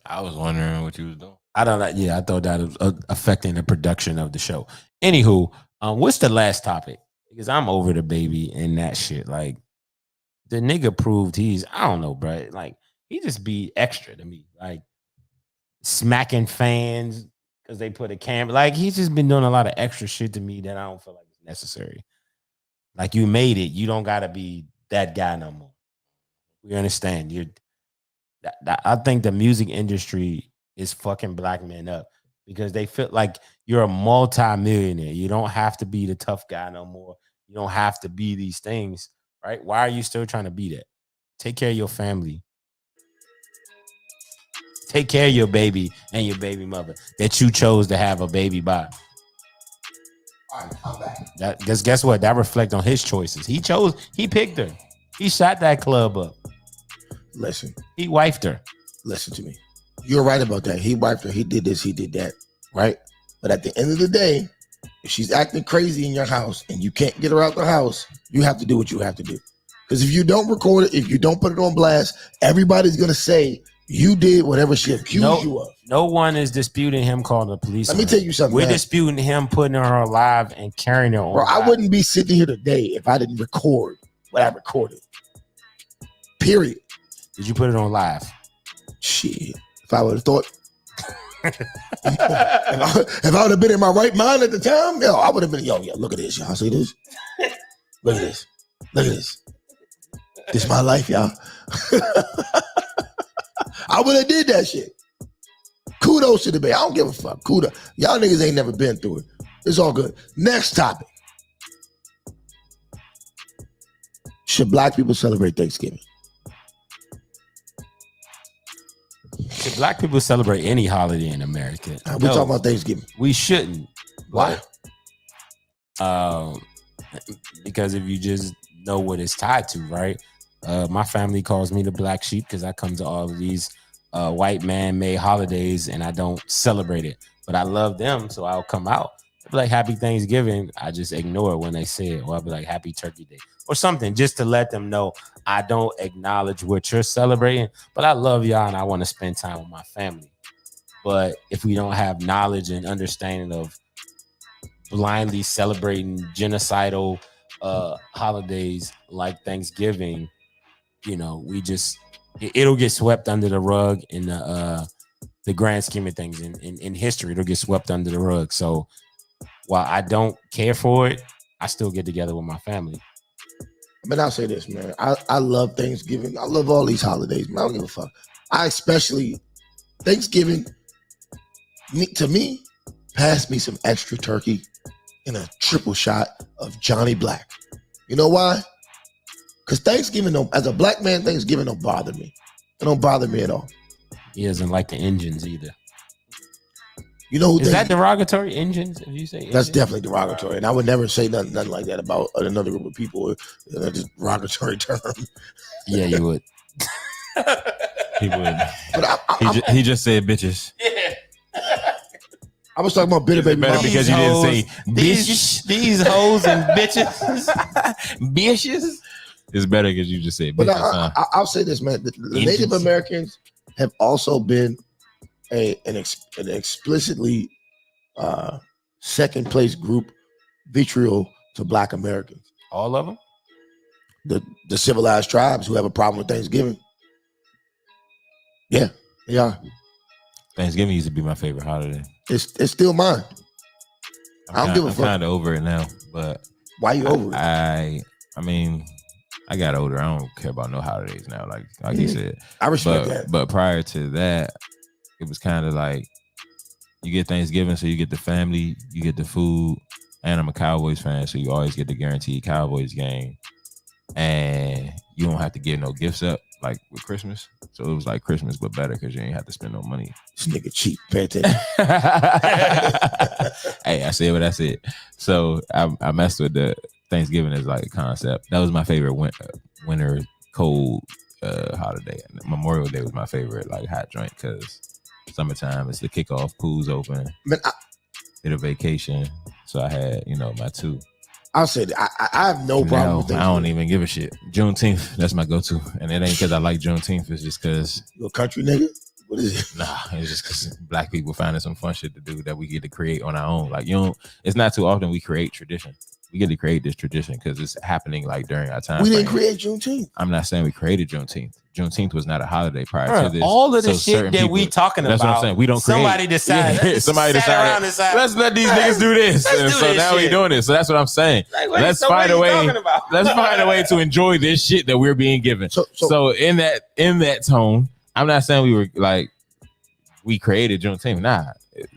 I was wondering what you was doing. I don't know. Yeah, I thought that was affecting the production of the show. Anywho, what's the last topic? Because I'm over the baby and that shit. Like the nigga proved I don't know, bro. Like he just be extra to me. Like smacking fans because they put a camera. Like he's just been doing a lot of extra shit to me that I don't feel like is necessary. Like you made it. You don't gotta be that guy no more. We understand. I think the music industry is fucking black men up because they feel like you're a multi-millionaire. You don't have to be the tough guy no more. You don't have to be these things, right? Why are you still trying to be that? Take care of your family. Take care of your baby and your baby mother that you chose to have a baby by. All right, I'm back. Guess what? That reflects on his choices. He picked her. He shot that club up. Listen. He wifed her. Listen to me. You're right about that. He wifed her. He did this. He did that. Right? But at the end of the day, if she's acting crazy in your house and you can't get her out the house, you have to do what you have to do. Because if you don't record it, if you don't put it on blast, everybody's going to say you did whatever she accused you of. No one is disputing him calling the police. Let me tell you something. We're disputing him putting her alive and carrying her on. Bro, I wouldn't be sitting here today if I didn't record what I recorded. Period. Did you put it on live? Shit. If I would have thought, if I would have been in my right mind at the time, I would have been, look at this, y'all. See this? Look at this. Look at this. This is my life, y'all. I would have did that shit. Kudos to the baby. I don't give a fuck. Kudos. Y'all niggas ain't never been through it. It's all good. Next topic. Should black people celebrate Thanksgiving? Should black people celebrate any holiday in America? We're talking about Thanksgiving. We shouldn't. Why? Because if you just know what it's tied to, right? My family calls me the black sheep because I come to all of these white man-made holidays and I don't celebrate it. But I love them, so I'll come out. I'll be like, Happy Thanksgiving. I just ignore it when they say it. Or I'll be like, Happy Turkey Day. Or something, just to let them know I don't acknowledge what you're celebrating, but I love y'all and I want to spend time with my family. But if we don't have knowledge and understanding of blindly celebrating genocidal holidays like Thanksgiving, it'll get swept under the rug in the grand scheme of things. In history, it'll get swept under the rug. So while I don't care for it, I still get together with my family. But I'll say this, man. I love Thanksgiving. I love all these holidays, man. I don't give a fuck. I especially, Thanksgiving, to me, pass me some extra turkey and a triple shot of Johnny Black. You know why? Because Thanksgiving, as a black man, Thanksgiving don't bother me. It don't bother me at all. He doesn't like the engines either. You know who is that derogatory? Engines? If you say engines? That's definitely derogatory, and I would never say nothing like that about another group of people. Just derogatory term. Yeah, you would. He would. But he just said bitches. Yeah. I was talking about bitter baby better because you didn't say these hoes and bitches. Bitches. It's better because you just said bitches. But I'll say this, man. The Native Americans have also been an explicitly second place group vitriol to black Americans. All of them? The civilized tribes who have a problem with Thanksgiving. Yeah, they are. Thanksgiving used to be my favorite holiday. It's still mine. I don't give a fuck. I'm kind of over it now, but why you over it? I mean, I got older. I don't care about no holidays now. Like you said, I respect that. But prior to that, it was kind of like you get Thanksgiving, so you get the family, you get the food, and I'm a Cowboys fan, so you always get the guaranteed Cowboys game, and you don't have to give no gifts up like with Christmas. So it was like Christmas, but better because you ain't have to spend no money. This nigga cheap. Pay attention. Hey, I said what I said. So I messed with the Thanksgiving as like a concept. That was my favorite winter cold holiday. Memorial Day was my favorite like hot joint because summertime is the kickoff, pools open, did a vacation. So I had, my two. I'll say that I have no problem with that. I don't even give a shit. Juneteenth, that's my go-to. And it ain't because I like Juneteenth. It's just because... You a country nigga? What is it? Nah, it's just because black people finding some fun shit to do that we get to create on our own. Like, you know, it's not too often we create tradition. We get to create this tradition because it's happening like during our time. We didn't create Juneteenth. I'm not saying we created Juneteenth. Juneteenth was not a holiday prior to this. All of the So shit certain that people, we talking that's about. what I'm saying. We don't create. Somebody decided. Somebody decided. let's let these niggas do this. And so now we're doing this. So that's what I'm saying. Like, let's find a way. Let's find a way to enjoy this shit that we're being given. So in that tone, I'm not saying we were like we created Juneteenth. Nah,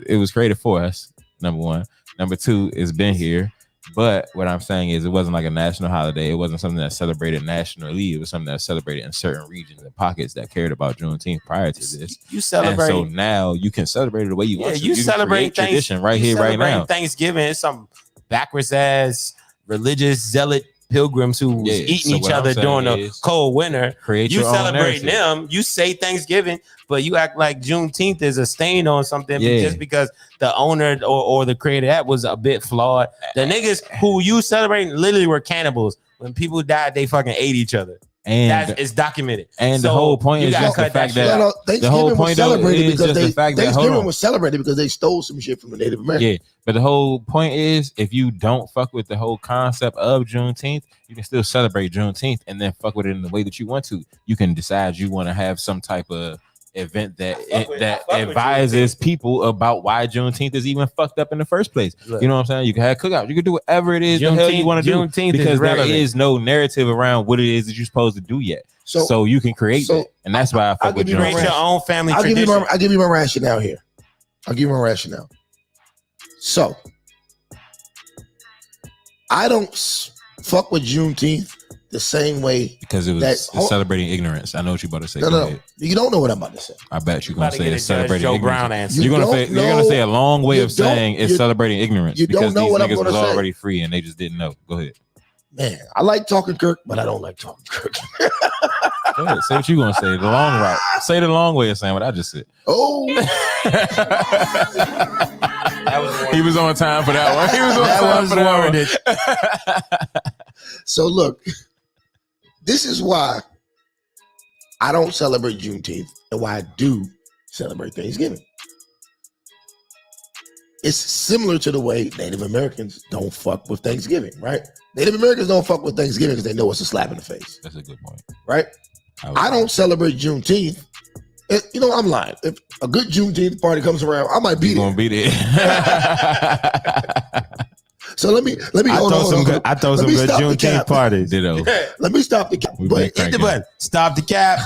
it was created for us. Number one. Number two, it's been here. But what I'm saying is it wasn't like a national holiday. It wasn't something that celebrated nationally. It was something that celebrated in certain regions and pockets that cared about Juneteenth prior to this. You celebrate. And so now you can celebrate it the way you want to. You celebrate tradition right here, right now. Thanksgiving is some backwards ass religious zealot pilgrims who was eating each other during the cold winter. You celebrate them. You say Thanksgiving, but you act like Juneteenth is a stain on something just because the owner or the creator app was a bit flawed. The niggas who you celebrating literally were cannibals. When people died, they fucking ate each other. And that is documented. And the whole point is just the fact that the whole point celebrated because the fact that Thanksgiving was celebrated because they stole some shit from the Native Americans. Yeah, but the whole point is if you don't fuck with the whole concept of Juneteenth, you can still celebrate Juneteenth and then fuck with it in the way that you want to. You can decide you want to have some type of event that advises people about why Juneteenth is even fucked up in the first place. You know what I'm saying? You can have cookouts. You can do whatever it is the hell you want to do Juneteenth because there is no narrative around what it is that you're supposed to do yet. So you can create that. And that's why I fuck with Juneteenth. Create your own family tradition. I'll give you my rationale here. So I don't fuck with Juneteenth the same way because it was celebrating ignorance. I know what you're about to say. No, you don't know what I'm about to say. I bet you're gonna say it's celebrating Joe ignorance. Brown answer. You're gonna say a long way of saying it's celebrating ignorance because these niggas was already free and they just didn't know. Go ahead. Man, I like talking Kirk, but I don't like talking Kirk. Go ahead, say what you're gonna say. The long route. Say the long way of saying what I just said. Oh. He was on time for that one. He was on time for that one. So look, this is why I don't celebrate Juneteenth and why I do celebrate Thanksgiving. It's similar to the way Native Americans don't fuck with Thanksgiving, right? Native Americans don't fuck with Thanksgiving because they know it's a slap in the face. That's a good point. Right? I don't celebrate Juneteenth. You know, I'm lying. If a good Juneteenth party comes around, I might be there. Gonna be there. So let me hold on. I throw some good Juneteenth parties. Let me stop the cap. Hit the button. Stop the cap.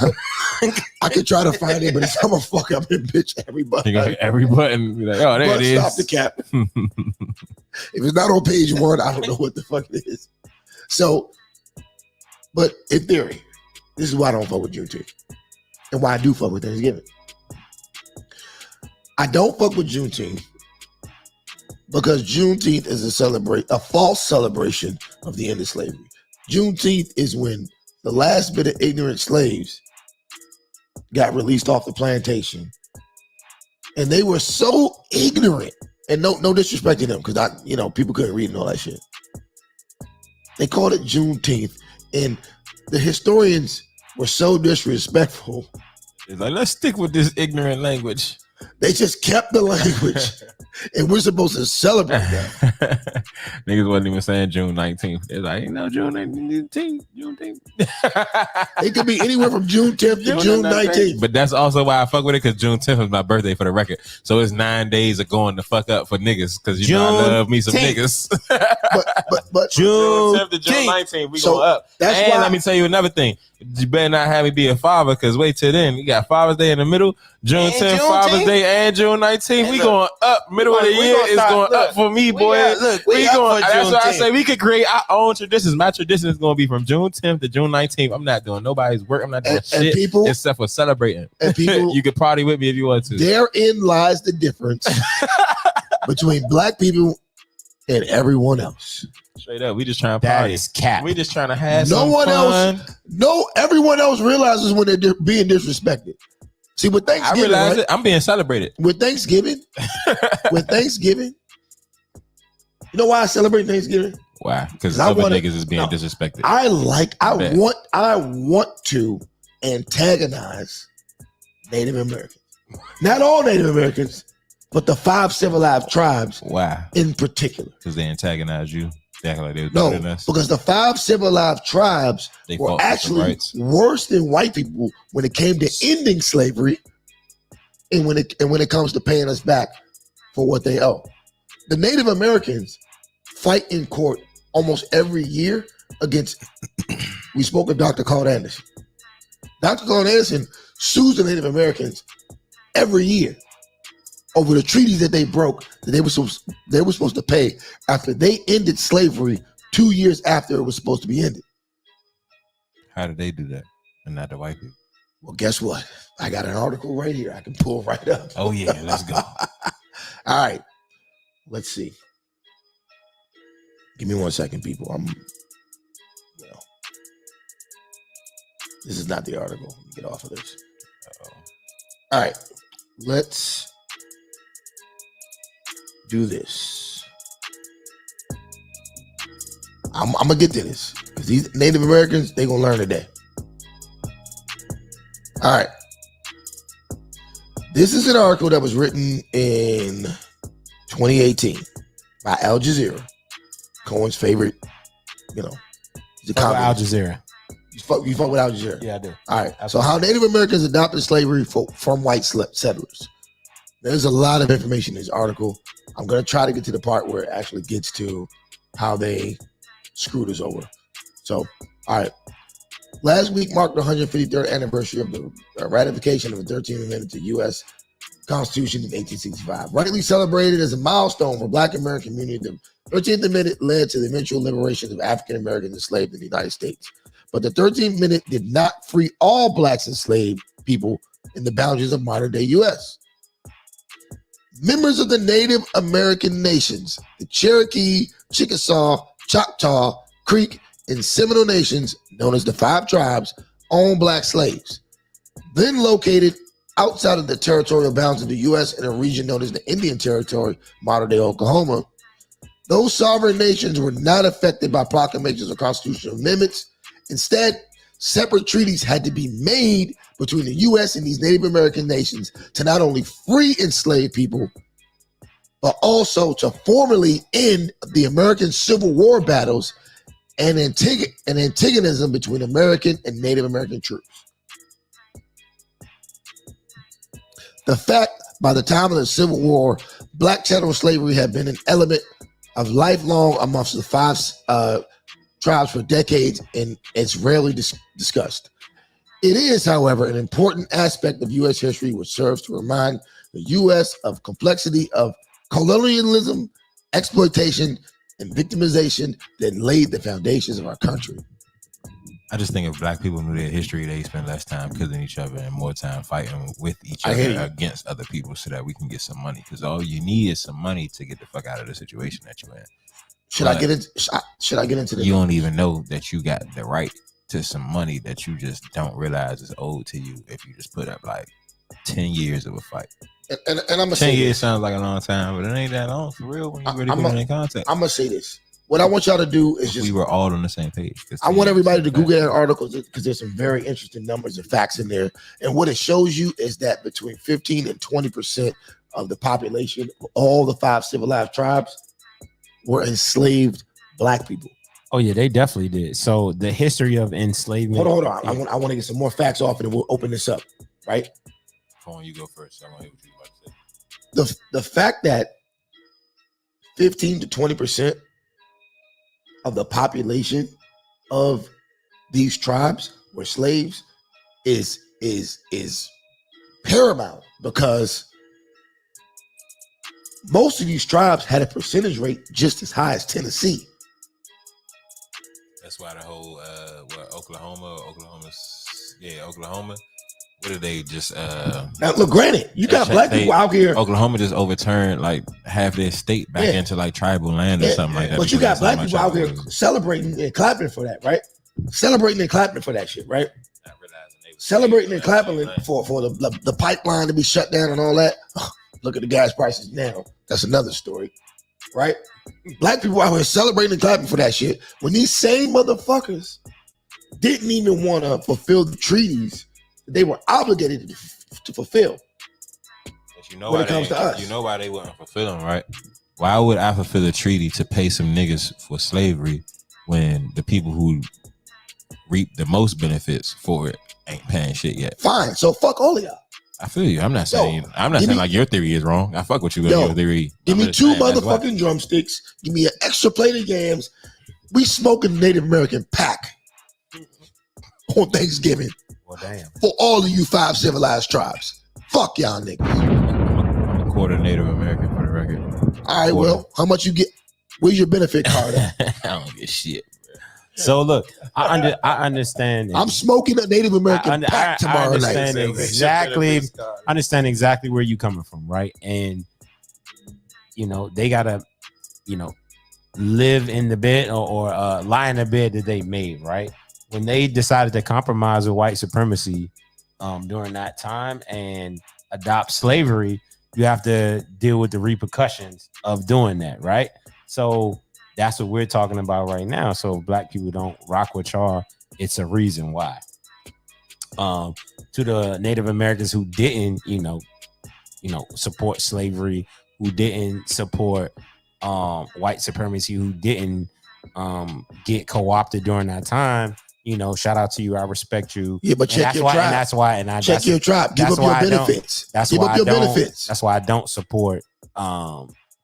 I could try to find it, but I'm gonna fuck up and bitch every button. You gonna hit every button. Be like, oh, there it is. Stop the cap. If it's not on page 1, I don't know what the fuck it is. So, but in theory, this is why I don't fuck with Juneteenth and why I do fuck with Thanksgiving. I don't fuck with Juneteenth because Juneteenth is a false celebration of the end of slavery. Juneteenth is when the last bit of ignorant slaves got released off the plantation, and they were so ignorant. And no disrespect to them, because people couldn't read and all that shit. They called it Juneteenth, and the historians were so disrespectful. It's like, let's stick with this ignorant language. They just kept the language, and we're supposed to celebrate that. Niggas wasn't even saying June 19th. They're like, June 19th. It could be anywhere from June 10th to June 19th. But that's also why I fuck with it, because June 10th is my birthday, for the record. So it's 9 days of going the fuck up for niggas, because you know I love me some niggas. but June 10th to June 19th, we go up. That's why. Let me tell you another thing. You better not have me be a father, because wait till then. You got Father's Day in the middle, June 10th, Father's Day, and June 19th. We going up. Middle of the year is going up for me, boy. We going. That's why I say we could create our own traditions. My tradition is going to be from June 10th to June 19th. I'm not doing nobody's work. I'm not doing shit except for celebrating. And people, you could party with me if you want to. Therein lies the difference between black people and everyone else. Straight up, we just trying to party. That is cap. We just trying to have everyone else realizes when they're being disrespected. See, with Thanksgiving, I realize it. I'm being celebrated. With Thanksgiving, you know why I celebrate Thanksgiving? Why? Because other niggas is being disrespected. I want to antagonize Native Americans. Not all Native Americans, but the 5 civilized tribes. Why? In particular. Because they antagonize you. They act like they was No, better than us. because the 5 civilized tribes were actually worse than white people when it came to ending slavery, and when it comes to paying us back for what they owe. The Native Americans fight in court almost every year against. We spoke of Dr. Claude Anderson. Dr. Claude Anderson sues the Native Americans every year over the treaties that they broke that they were supposed to pay after they ended slavery 2 years after it was supposed to be ended. How did they do that and not the white people? Well, guess what? I got an article right here I can pull right up. Oh yeah, let's go. All right, let's see. Give me 1 second, people. This is not the article. Let me get off of this. All right, let's do this. I'm gonna get to this because these Native Americans, they gonna learn today. All right, this is an article that was written in 2018 by Al Jazeera, Cohen's favorite. He's a Al Jazeera. You fuck with Al Jazeera? Yeah, I do. All right. Absolutely. So how Native Americans adopted slavery from white settlers. There's a lot of information in this article. I'm going to try to get to the part where it actually gets to how they screwed us over. So, all right. Last week marked the 153rd anniversary of the ratification of the 13th Amendment to U.S. Constitution in 1865. Rightly celebrated as a milestone for Black American community, the 13th Amendment led to the eventual liberation of African Americans enslaved in the United States. But the 13th Amendment did not free all Blacks enslaved people in the boundaries of modern-day U.S. Members of the Native American nations, the Cherokee, Chickasaw, Choctaw, Creek, and Seminole nations, known as the 5 tribes, owned Black slaves. Then located outside of the territorial bounds of the U.S. in a region known as the Indian Territory, modern-day Oklahoma, those sovereign nations were not affected by proclamations or constitutional amendments. Instead, separate treaties had to be made between the U.S. and these Native American nations to not only free enslaved people, but also to formally end the American Civil War battles and antagonism between American and Native American troops. The fact, by the time of the Civil War, Black chattel slavery had been an element of lifelong amongst the 5 tribes for decades, and it's rarely discussed. It is, however, an important aspect of U.S. history which serves to remind the U.S. of complexity of colonialism, exploitation, and victimization that laid the foundations of our country. I just think if Black people knew their history, they spend less time killing each other and more time fighting with each other against other people so that we can get some money. Because all you need is some money to get the fuck out of the situation that you're in. Should I get into this? You don't even know that you got the right to some money that you just don't realize is owed to you if you just put up like 10 years of a fight. And I'm gonna 10 say years this. sounds like a long time, but it ain't that long for real when you really put it in context. I'm gonna say this. What I want y'all to do is we were all on the same page. I want everybody to Google that article because there's some very interesting numbers and facts in there. And what it shows you is that between 15 and 20% of the population, all the 5 civilized tribes, were enslaved Black people. Oh yeah, they definitely did. So the history of enslavement. Hold on. I want to get some more facts off, and then we'll open this up. Right? Come on, you go first. I want to hear what you're about to say. The fact that 15 to 20% of the population of these tribes were slaves is paramount, because most of these tribes had a percentage rate just as high as Tennessee. That's why the whole Oklahoma. What did they just now look, granted, you got Black people out here. Oklahoma just overturned like half their state back into like tribal land or something like that. But you got Black people out here celebrating and clapping for that, right? Celebrating and clapping for that shit, right? Celebrating and clapping for the pipeline to be shut down and all that. Look at the gas prices now. That's another story, right? Black people out here celebrating and clapping for that shit when these same motherfuckers didn't even want to fulfill the treaties that they were obligated to fulfill. You know when why it comes to us. You know why they wouldn't fulfill them, right? Why would I fulfill a treaty to pay some niggas for slavery when the people who reap the most benefits for it ain't paying shit yet? Fine, so fuck all of y'all. I feel you. I'm not saying like your theory is wrong. I fuck with you with your theory. Give me 2 motherfucking drumsticks. Give me an extra plate of yams. We smoking Native American pack on Thanksgiving. Well, damn. For all of you 5 civilized tribes. Fuck y'all niggas. I'm a quarter Native American for the record. All right, well, how much you get? Where's your benefit card at? I don't get shit. So look, I understand. I'm smoking a Native American pack tomorrow night. I understand exactly where you coming from, right? And they gotta, live in the bed or lie in the bed that they made, right? When they decided to compromise with white supremacy during that time and adopt slavery, you have to deal with the repercussions of doing that, right? So that's what we're talking about right now. So if black people don't rock with y'all, it's a reason why. To the Native Americans who didn't, support slavery, who didn't support white supremacy, who didn't get co-opted during that time, shout out to you. I respect you. Yeah, but check your tribe. And that's why. And check your tribe. Give up your benefits. Give up your benefits. That's why I don't support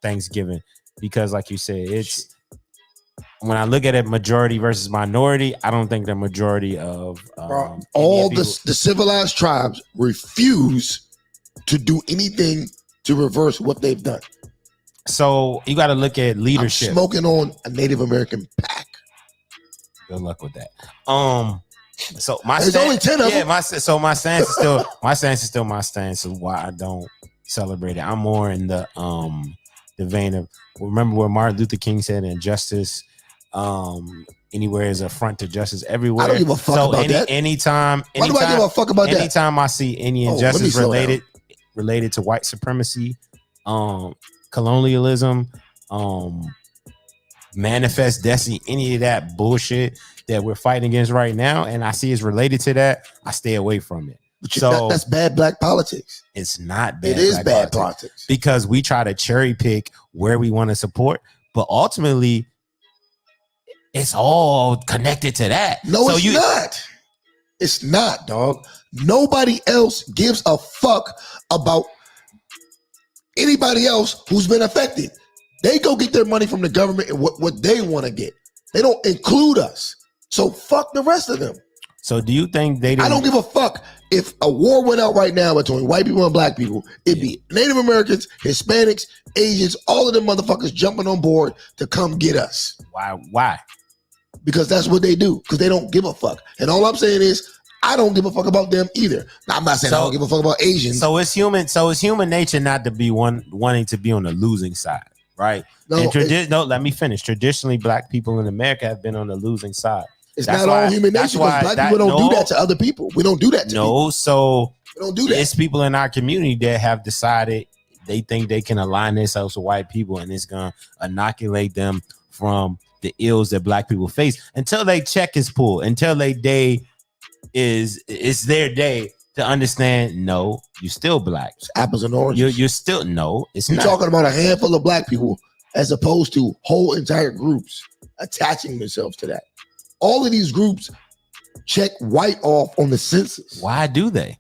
Thanksgiving, because, like you said, it's when I look at it, majority versus minority. I don't think the majority of all the civilized tribes refuse to do anything to reverse what they've done. So you got to look at leadership. I'm smoking on a Native American pack. Good luck with that. So there's only 10 of them. My stance is still my stance of why I don't celebrate it. I'm more in the vein of, remember what Martin Luther King said, injustice anywhere is a front to justice everywhere. I don't give a fuck about that. Anytime Why do I give a fuck about that? Anytime I see any injustice related to white supremacy, colonialism, manifest destiny, any of that bullshit that we're fighting against right now, and I see it's related to that, I stay away from it. So that's bad black politics. It's not bad. It is bad politics because we try to cherry pick where we want to support, but ultimately it's all connected to that. No, so it's not. It's not, dog. Nobody else gives a fuck about anybody else who's been affected. They go get their money from the government and what they want to get. They don't include us. So fuck the rest of them. So do you think they didn't? I don't give a fuck if a war went out right now between white people and black people. It'd be Native Americans, Hispanics, Asians, all of them motherfuckers jumping on board to come get us. Why? Because that's what they do. Because they don't give a fuck. And all I'm saying is, I don't give a fuck about them either. Now, I'm not saying I don't give a fuck about Asians. So it's human nature not to be wanting to be on the losing side, right? No, let me finish. Traditionally, black people in America have been on the losing side. It's not all human nature, because black people don't do that to other people. We don't do that to people. So we don't do that. It's people in our community that have decided they think they can align themselves with white people, and it's gonna inoculate them from the ills that black people face until they check is pulled, until they day it's their day to understand. No, you're still black. It's apples and oranges. You're still it's you're not. Talking about a handful of black people as opposed to whole entire groups attaching themselves to that. All of these groups check white off on the census. Why do they?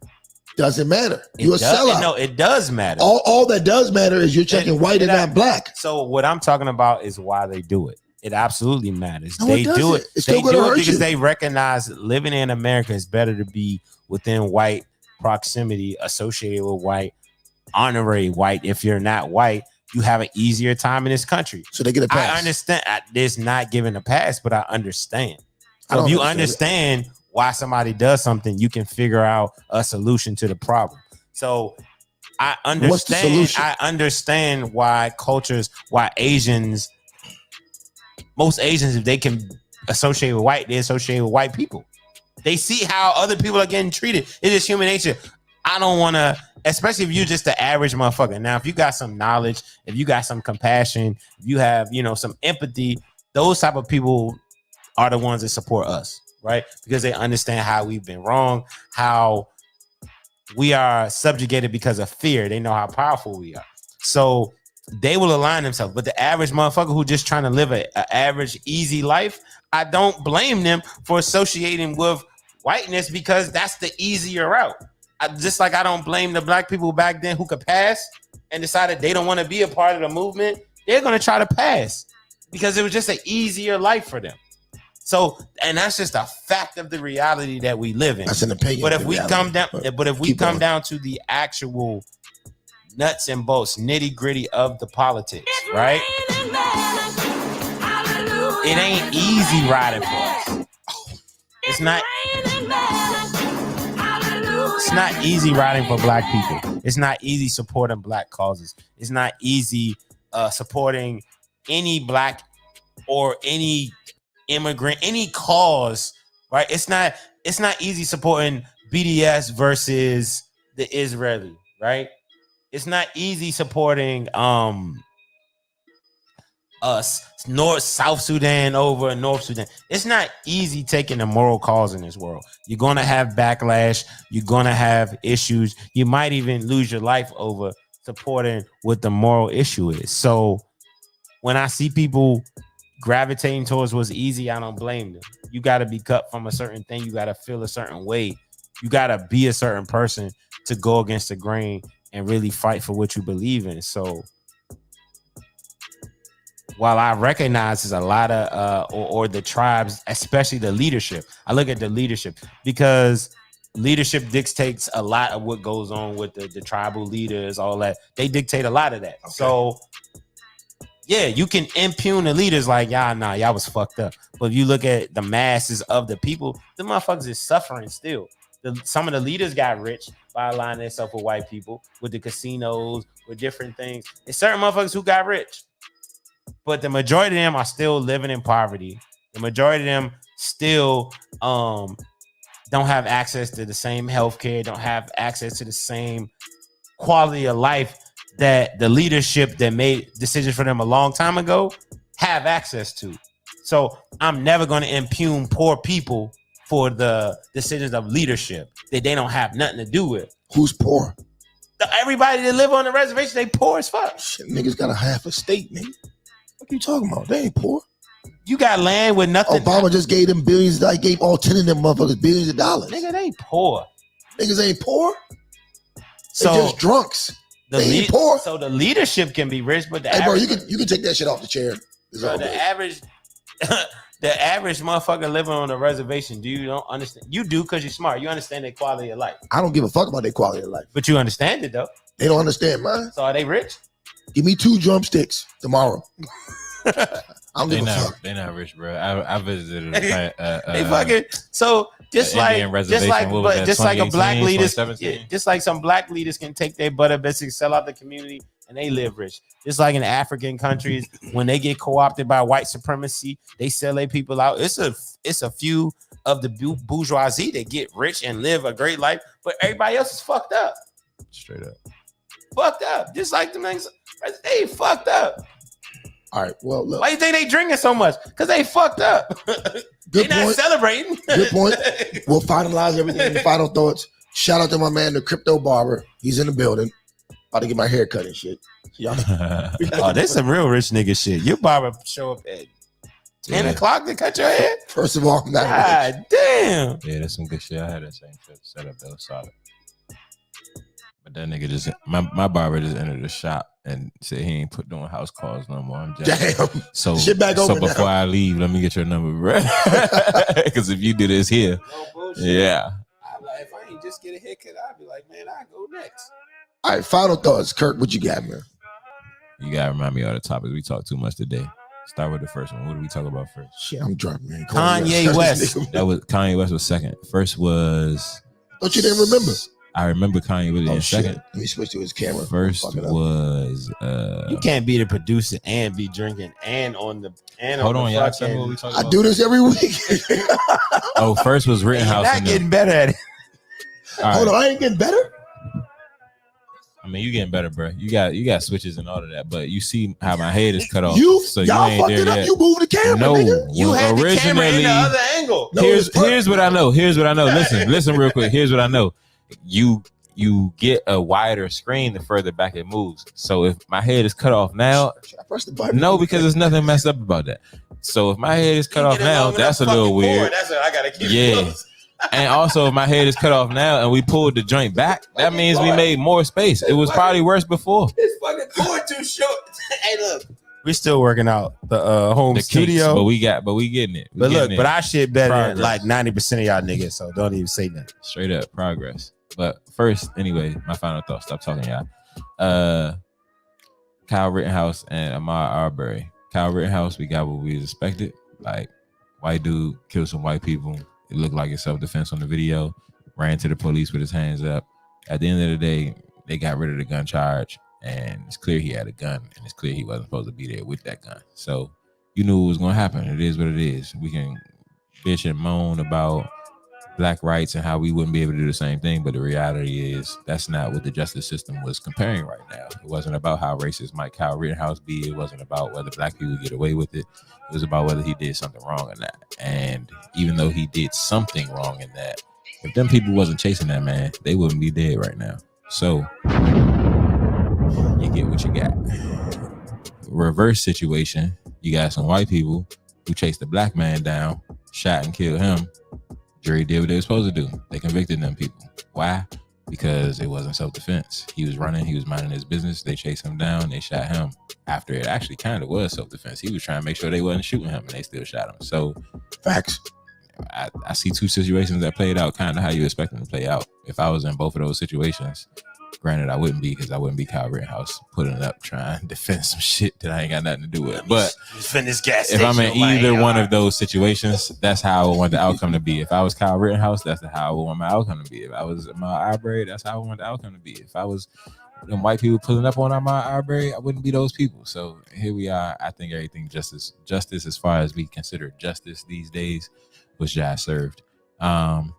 Doesn't matter. You're a sellout. No, it does matter. All that does matter is you're checking white and not black. So what I'm talking about is why they do it. It absolutely matters. No, they do it. It's they still do hurt it because you. they recognize living in America is better to be within white proximity, associated with white, honorary white. If you're not white, you have an easier time in this country. So they get a pass. I understand. There's not giving a pass, but I understand. So if you understand why somebody does something, you can figure out a solution to the problem. So I understand. What's the solution? I understand why most Asians, if they can associate with white, they associate with white people. They see how other people are getting treated. It is human nature. I don't want to, especially if you're just the average motherfucker. Now, if you got some knowledge, if you got some compassion, if you have, some empathy, those type of people are the ones that support us, right? Because they understand how we've been wrong, how we are subjugated because of fear. They know how powerful we are. So they will align themselves. But the average motherfucker who just trying to live an average, easy life, I don't blame them for associating with whiteness because that's the easier route. Just like I don't blame the black people back then who could pass and decided they don't want to be a part of the movement. They're going to try to pass because it was just an easier life for them. So, and that's just a fact of the reality that we live in. That's an opinion. But if we come down to the actual nuts and bolts, nitty gritty of the politics, right? It ain't easy riding for us. It's not easy riding for black people. It's not easy supporting black causes. It's not easy supporting any black or any immigrant, any cause, right? It's not easy supporting BDS versus the Israeli, right? It's not easy supporting us South Sudan over North Sudan. It's not easy taking a moral cause in this world. You're gonna have backlash, you're gonna have issues, you might even lose your life over supporting what the moral issue is. So when I see people gravitating towards what's easy, I don't blame them. You got to be cut from a certain thing. You got to feel a certain way. You got to be a certain person to go against the grain and really fight for what you believe in. So while I recognize there's a lot of or the tribes, especially the leadership, I look at the leadership because leadership dictates a lot of what goes on with the tribal leaders, all that. They dictate a lot of that. Okay. So yeah, you can impugn the leaders like, y'all was fucked up. But if you look at the masses of the people, the motherfuckers is suffering still. Some of the leaders got rich by aligning themselves with white people, with the casinos, with different things. There's certain motherfuckers who got rich. But the majority of them are still living in poverty. The majority of them still don't have access to the same healthcare, don't have access to the same quality of life that the leadership that made decisions for them a long time ago have access to. So I'm never going to impugn poor people for the decisions of leadership that they don't have nothing to do with. Who's poor? Everybody that live on the reservation, they poor as fuck. Shit, niggas got a half a state, nigga. What are you talking about? They ain't poor. You got land with nothing. Obama just gave them billions. I gave all 10 of them motherfuckers billions of dollars. Nigga, they poor. Niggas ain't poor. So they just drunks. They ain't poor. So the leadership can be rich, but bro, you can take that shit off the chair. Bro, the average motherfucker living on a reservation, you don't understand. You do because you're smart. You understand their quality of life. I don't give a fuck about their quality of life. But you understand it though. They don't understand mine. So are they rich? Give me 2 drumsticks tomorrow. I don't give a fuck. They're not rich, bro. I visited they fucking so just like a black leaders, just like some black leaders can take their butter biscuits, sell out the community, and they live rich. Just like in African countries, when they get co-opted by white supremacy, they sell their people out. It's a few of the bourgeoisie that get rich and live a great life, but everybody else is fucked up. Straight up. Fucked up. Just like the niggas, they fucked up. All right, well, look. Why you think they drinking so much? Because they fucked up. They're not celebrating. Good point. We'll finalize everything in final thoughts. Shout out to my man, the crypto barber. He's in the building. About to get my hair cut and shit. Oh, that's some real rich nigga shit. Your barber show up at 10 o'clock to cut your hair? First of all, I'm not God damn. Yeah, that's some good shit. I had that same shit set up that was solid. But that nigga just, my barber just entered the shop and said he ain't doing house calls no more. I'm just, damn. So, shit back over before now. I leave, let me get your number, bro. Because if you do this here, yeah. I'm like, if I ain't just get a haircut, I'd be like, man, I go next. All right, final thoughts. Kirk, what you got, man? You gotta remind me of the topics. We talked too much today. Start with the first one. What did we talk about first? Shit, I'm drunk, man. Kanye West. That was Kanye West was second. First was. Don't you didn't remember? I remember Kanye was in second. Let me switch to his camera. First was. You can't be the producer and be drinking and on the and hold on, y'all. Tell me what we talking I about. do this every week. Oh, first was Rittenhouse. You're not getting better at it. Right. Hold on, I ain't getting better. I mean, you getting better, bro. You got switches and all of that, but you see how my head is cut off. So y'all ain't fucked there it up. yet. You moved the camera, nigga. You had the camera in the other angle. No, here's what I know. Here's what I know. Listen real quick. Here's what I know. You you get a wider screen the further back it moves. So if my head is cut off now, Should I press the button? no, because there's nothing messed up about that. So if my head is cut off now, that's a little weird. That's what I gotta keep. Yeah. And also, if my head is cut off now and we pulled the joint back, that means we made more space. It was probably worse before. This fucking cord too short. Hey, look. We still working out the home The studio. kinks, but we getting it. But look, but our shit better than Progress. like 90% of y'all niggas, so don't even say nothing. Straight up progress. But first, anyway, my final thought. Stop talking, y'all. Kyle Rittenhouse and Ahmaud Arbery. Kyle Rittenhouse, we got what we expected. Like, white dude killed some white people. It looked like it's self-defense on the video. Ran to the police with his hands up. At the end of the day, they got rid of the gun charge. And it's clear he had a gun. And it's clear he wasn't supposed to be there with that gun. So you knew what was going to happen. It is what it is. We can bitch and moan about black rights and how we wouldn't be able to do the same thing. But the reality is that's not what the justice system was comparing right now. It wasn't about how racist might Kyle Rittenhouse be. It wasn't about whether black people get away with it. It was about whether he did something wrong in that. And even though he did something wrong in that, if them people wasn't chasing that man, they wouldn't be dead right now. So you get what you got. Reverse situation, you got some white people who chased the black man down, shot and killed him. Jury did what they were supposed to do. They convicted them people. Why? Because it wasn't self-defense. He was running, he was minding his business. They chased him down, they shot him. After it actually kind of was self-defense. He was trying to make sure they wasn't shooting him, and they still shot him. So, Facts. I see two situations that played out kind of how you expect them to play out. If I was in both of those situations, granted, I wouldn't be, because I wouldn't be Kyle Rittenhouse putting it up trying to defend some shit that I ain't got nothing to do with. But if I'm in either one of those situations, that's how I want the outcome to be. If I was Kyle Rittenhouse, that's how I would want my outcome to be. If I was Ahmaud Arbery, that's how I want the outcome to be. If I was them white people pulling up on Ahmaud Arbery, I wouldn't be those people. So here we are. I think everything justice as far as we consider justice these days was just served. Kanye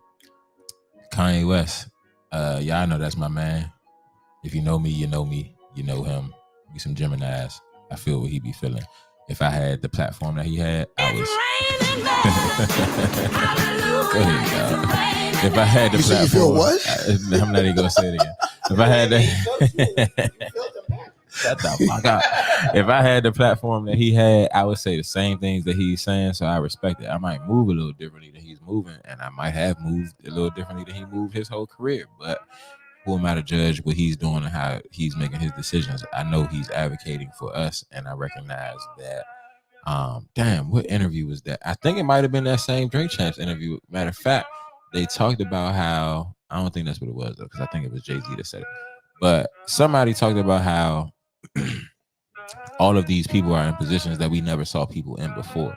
West, y'all know that's my man. If you know me, you know me. You know him. We some Geminis. I feel what he be feeling. If I had the platform that he had, I was. Go ahead, y'all. If I had the You platform, say you feel what? I'm not even gonna say it again. If I had that, shut the fuck up. If I had the platform that he had, I would say the same things that he's saying. So I respect it. I might move a little differently than he's moving, and I might have moved a little differently than he moved his whole career. But who am I to judge what he's doing and how he's making his decisions? I know he's advocating for us, and I recognize that. Damn, what interview was that? I think it might have been that same Drink Champs interview. Matter of fact, they talked about how, I don't think that's what it was though, because I think it was Jay-Z that said it. But somebody talked about how all of these people are in positions that we never saw people in before,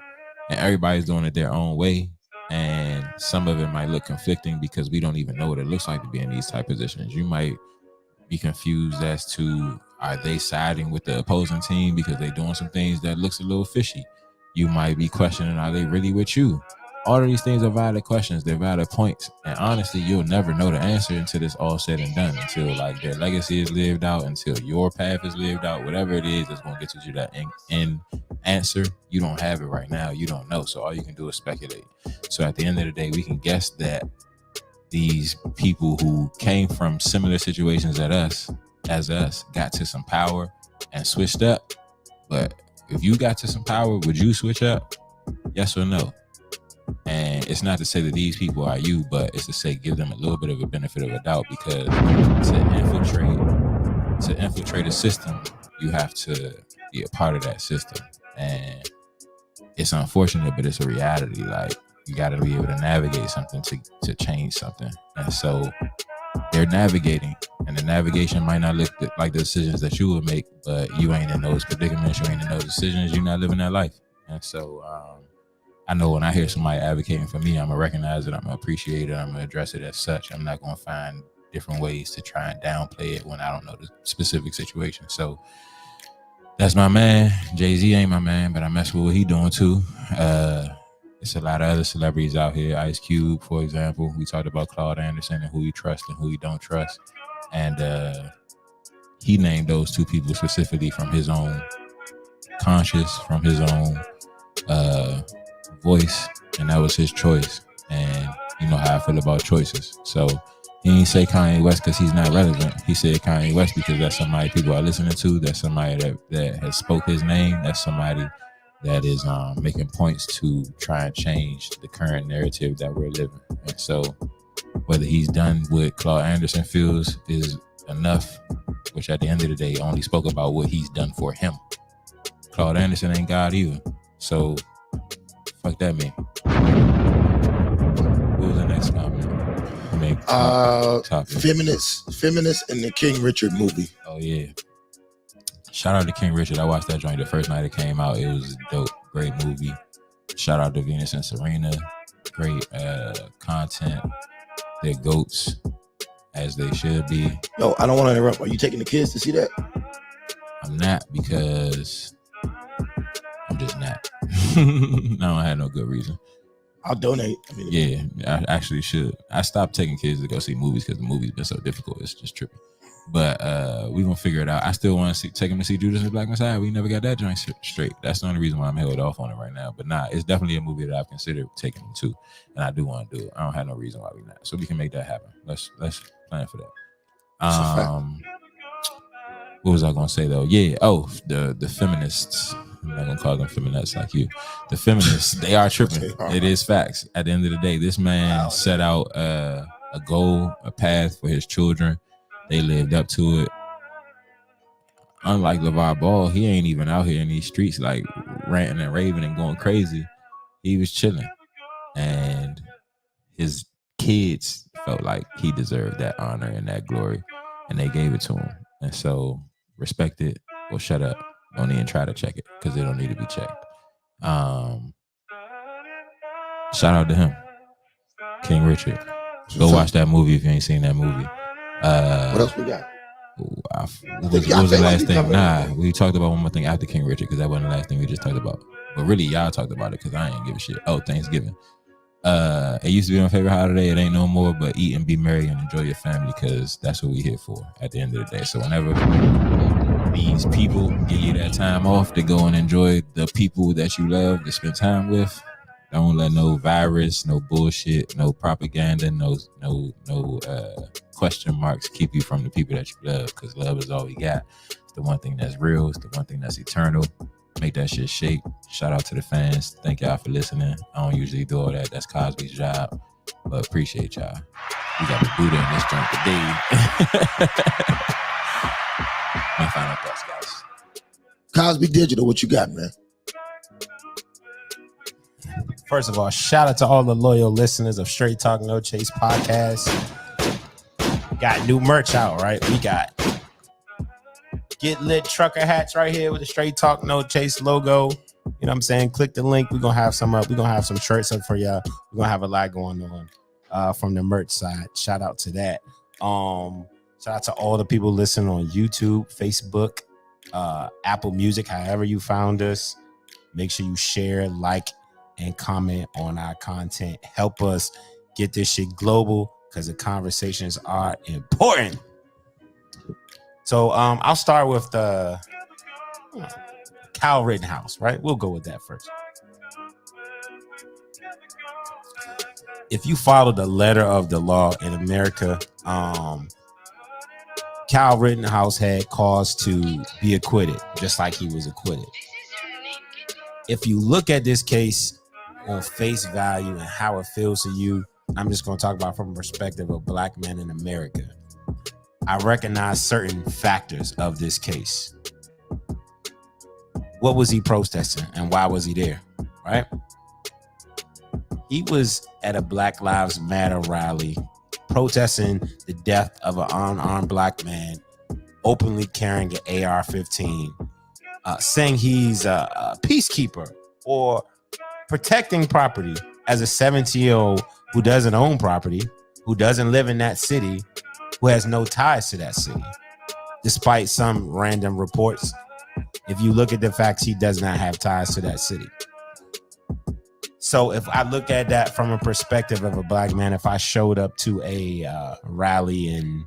and everybody's doing it their own way. And some of it might look conflicting because we don't even know what it looks like to be in these type of positions. You might be confused as to, are they siding with the opposing team because they're doing some things that looks a little fishy? You might be questioning, are they really with you? All of these things are valid questions. They're valid points. And honestly, you'll never know the answer until it's all said and done, until like their legacy is lived out, until your path is lived out, whatever it is that's going to get you to that end answer. You don't have it right now. You don't know. So all you can do is speculate. So at the end of the day, we can guess that these people who came from similar situations as us got to some power and switched up. But if you got to some power, would you switch up? Yes or no? And it's not to say that these people are you, but it's to say give them a little bit of a benefit of a doubt, because to infiltrate a system, you have to be a part of that system. And it's unfortunate, but it's a reality. Like, you got to be able to navigate something to change something. And so they're navigating, and the navigation might not look like the decisions that you would make, but you ain't in those predicaments, you ain't in those decisions, you're not living that life. And so I know when I hear somebody advocating for me, I'm going to recognize it, I'm going to appreciate it, I'm going to address it as such. I'm not going to find different ways to try and downplay it when I don't know the specific situation. So that's my man. Jay-Z ain't my man, but I mess with what he doing too. It's a lot of other celebrities out here. Ice Cube, for example. We talked about Claude Anderson and who you trust and who you don't trust. And he named those two people specifically from his own conscience, from his own voice, and that was his choice. And you know how I feel about choices. So He didn't say Kanye West because he's not relevant. He said Kanye West because that's somebody people are listening to. That's somebody that has spoke his name. That's somebody that is making points to try and change the current narrative that we're living. And so whether he's done what Claude Anderson feels is enough, which at the end of the day only spoke about what he's done for him. Claude Anderson ain't God either. So fuck that man. What was the next comment? Topic. Feminist and the King Richard movie. Oh yeah. Shout out to King Richard. I watched that joint the first night it came out. It was dope. Great movie. Shout out to Venus and Serena. Great content. They're goats, as they should be. Yo, I don't want to interrupt. Are you taking the kids to see that? I'm not, because I'm just not. I don't have no good reason. I'll donate. Yeah, I actually should. I stopped taking kids to go see movies because the movie's been so difficult. It's just tripping. But we gonna figure it out. I still want to take him to see Judas and the Black Messiah. We never got that joint straight. That's the only reason why I'm held off on it right now. But nah, it's definitely a movie that I've considered taking him to, and I do want to do it. I don't have no reason why we not. So we can make that happen. Let's plan for that. What was I gonna say though? Yeah. Oh, the feminists. I'm not gonna call them feminists like you. The feminists, they are tripping. It is facts. At the end of the day, this man set out a goal, a path for his children. They lived up to it. Unlike LeVar Ball, he ain't even out here in these streets like ranting and raving and going crazy. He was chilling, and his kids felt like he deserved that honor and that glory, and they gave it to him. And so, respect it or shut up. Don't even try to check it because it don't need to be checked. Shout out to him, King Richard. Go watch that movie if you ain't seen that movie. What else we got? What was the last thing? Nah, we talked about one more thing after King Richard because that wasn't the last thing we just talked about. But really, y'all talked about it because I ain't give a shit. Oh, Thanksgiving. It used to be my favorite holiday. It ain't no more, but eat and be merry and enjoy your family because that's what we here for at the end of the day. So whenever these people give you that time off to go and enjoy the people that you love to spend time with, don't let no virus, no bullshit, no propaganda, no question marks keep you from the people that you love, because love is all we got. It's the one thing that's real. It's the one thing that's eternal. Make that shit shake. Shout out to the fans. Thank y'all for listening. I don't usually do all that. That's Cosby's job, but appreciate y'all. We got the Buddha in this joint today. My final thoughts, guys. Cosby Digital, what you got, man? First of all, shout out to all the loyal listeners of Straight Talk No Chase podcast. Got new merch out, right? We got Get Lit trucker hats right here with the Straight Talk No Chase logo. You know what I'm saying? Click the link. We're going to have some up. We're going to have some shirts up for y'all. We're going to have a lot going on from the merch side. Shout out to that. Shout out to all the people listening on YouTube, Facebook, Apple Music, however you found us. Make sure you share, like, and comment on our content. Help us get this shit global because the conversations are important. So I'll start with the Kyle Rittenhouse, right? We'll go with that first. If you follow the letter of the law in America, Kyle Rittenhouse had cause to be acquitted, just like he was acquitted. If you look at this case on face value and how it feels to you, I'm just going to talk about from a perspective of black men in America. I recognize certain factors of this case. What was he protesting and why was he there, right? He was at a Black Lives Matter rally protesting the death of an unarmed black man, openly carrying an AR-15, saying he's a peacekeeper or protecting property as a 17-year-old who doesn't own property, who doesn't live in that city, who has no ties to that city. Despite some random reports, if you look at the facts, he does not have ties to that city. So if I look at that from a perspective of a black man, if I showed up to a rally in,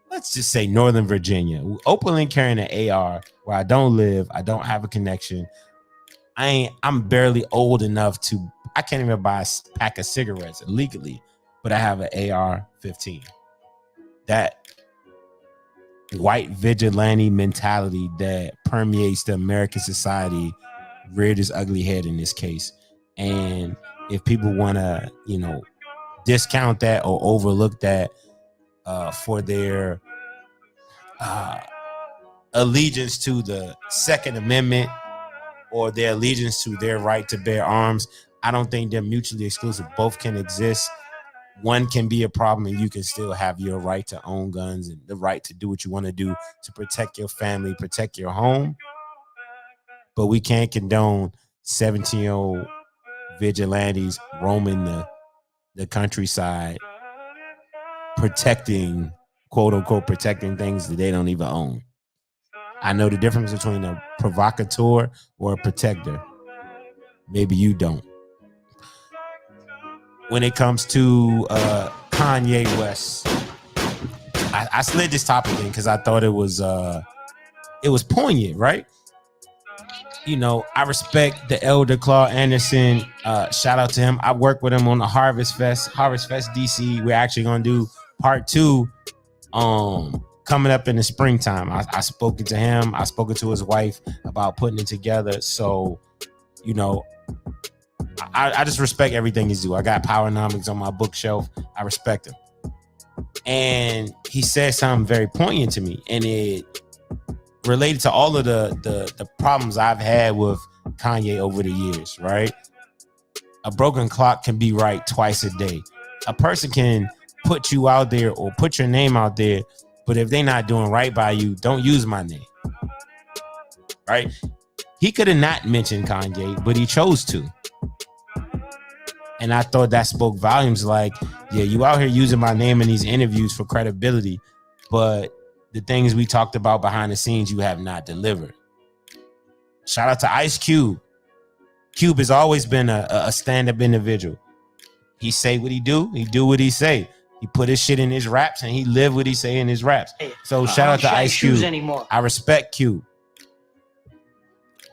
let's just say Northern Virginia, openly carrying an AR where I don't live, I don't have a connection, I'm barely old enough I can't even buy a pack of cigarettes legally, but I have an AR-15. that white vigilante mentality that permeates the American society reared its ugly head in this case. And if people want to, discount that or overlook that for their allegiance to the Second Amendment or their allegiance to their right to bear arms, I don't think they're mutually exclusive. Both can exist. One can be a problem, and you can still have your right to own guns and the right to do what you want to do to protect your family, protect your home. But we can't condone 17-year-old vigilantes roaming the countryside, protecting, quote unquote, protecting things that they don't even own. I know the difference between a provocateur or a protector. Maybe you don't. When it comes to Kanye West, I slid this topic in because I thought it was poignant, right? I respect the elder Claude Anderson. Shout out to him. I worked with him on the Harvest Fest DC. We're actually gonna do part 2 coming up in the springtime. I spoken to him. I spoken to his wife about putting it together. So, I just respect everything he's doing. I got Powernomics on my bookshelf. I respect him. And he said something very poignant to me, and it related to all of the problems I've had with Kanye over the years, right? A broken clock can be right twice a day. A person can put you out there or put your name out there, but if they're not doing right by you, don't use my name, right? He could have not mentioned Kanye, but he chose to. And I thought that spoke volumes. Like, yeah, you out here using my name in these interviews for credibility, but the things we talked about behind the scenes, you have not delivered. Shout out to Ice Cube. Cube has always been a stand-up individual. He say what he do what he say. He put his shit in his raps and he live what he say in his raps. So shout out to Ice Cube. Anymore. I respect Cube.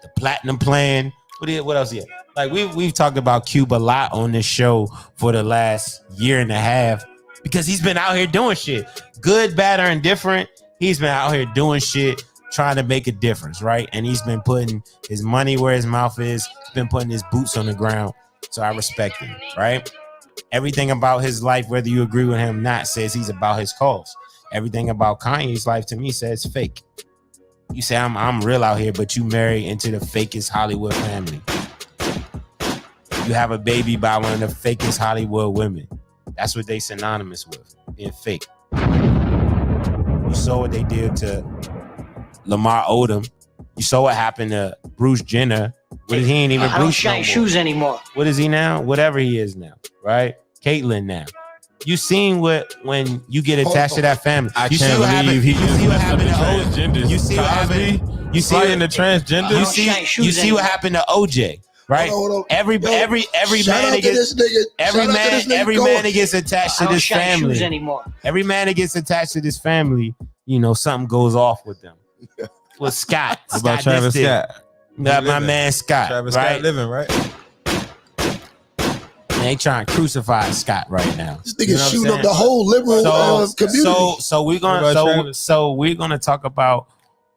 The Platinum Plan. What else here? Like we've talked about Cube a lot on this show for the last year and a half because he's been out here doing shit. Good, bad, or indifferent. He's been out here doing shit, trying to make a difference, right? And he's been putting his money where his mouth is. He's been putting his boots on the ground. So I respect him, right? Everything about his life, whether you agree with him or not, says he's about his cause. Everything about Kanye's life to me says fake. You say I'm real out here, but you marry into the fakest Hollywood family. You have a baby by one of the fakest Hollywood women. That's what they synonymous with, being fake. You saw what they did to Lamar Odom. You saw what happened to Bruce Jenner. He ain't even Bruce. I don't shine shoes anymore. What is he now? Whatever he is now, right? Caitlyn now. You seen when you get attached to that family. I can't believe he just messed up the transgenders. You see what happened? You see the transgender. You see what happened to OJ, right? Hold on. Every man that gets attached to this family. Every man that gets attached to this family, something goes off with them. With Scott. What about Travis Scott? My man Scott. Travis right? Scott living, right? They trying to crucify Scott right now. This nigga shooting up the whole liberal community. So we're gonna talk about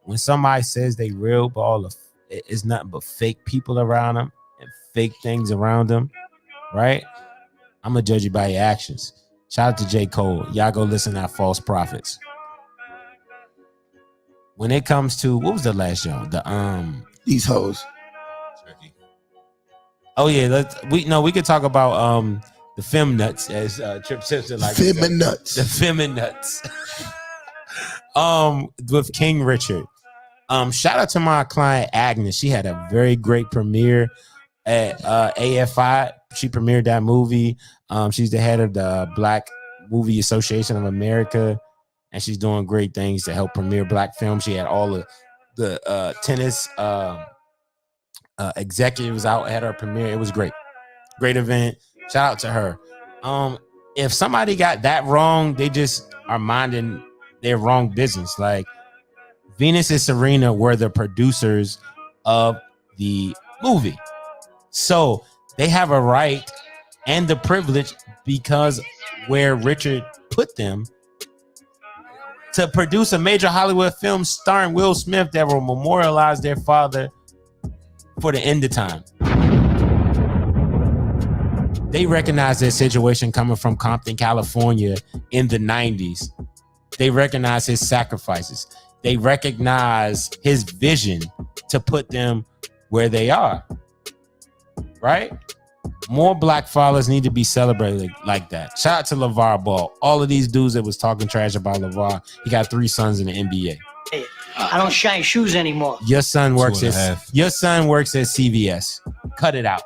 when somebody says they real, but all of it's nothing but fake people around them and fake things around them, right? I'm gonna judge you by your actions. Shout out to J. Cole. Y'all go listen to False Prophets. When it comes to what was the last show? These hoes. Oh yeah, we could talk about the Feminuts as Trip Simpson like Feminuts. The Feminuts. With King Richard. Shout out to my client Agnes. She had a very great premiere at AFI. She premiered that movie. She's the head of the Black Movie Association of America, and she's doing great things to help premiere Black films. She had all of the tennis executives out at her premiere. It was great event. Shout out to her. If somebody got that wrong, they just are minding their wrong business. Like Venus and Serena were the producers of the movie, so they have a right and the privilege, because where Richard put them, to produce a major Hollywood film starring Will Smith that will memorialize their father for the end of time. They recognize their situation coming from Compton, California in the 90s. They recognize his sacrifices. They recognize his vision to put them where they are. Right? More black fathers need to be celebrated like that. Shout out to LeVar Ball. All of these dudes that was talking trash about LeVar, he got 3 sons in the NBA. I don't shine shoes anymore. Your son works at CVS. Cut it out.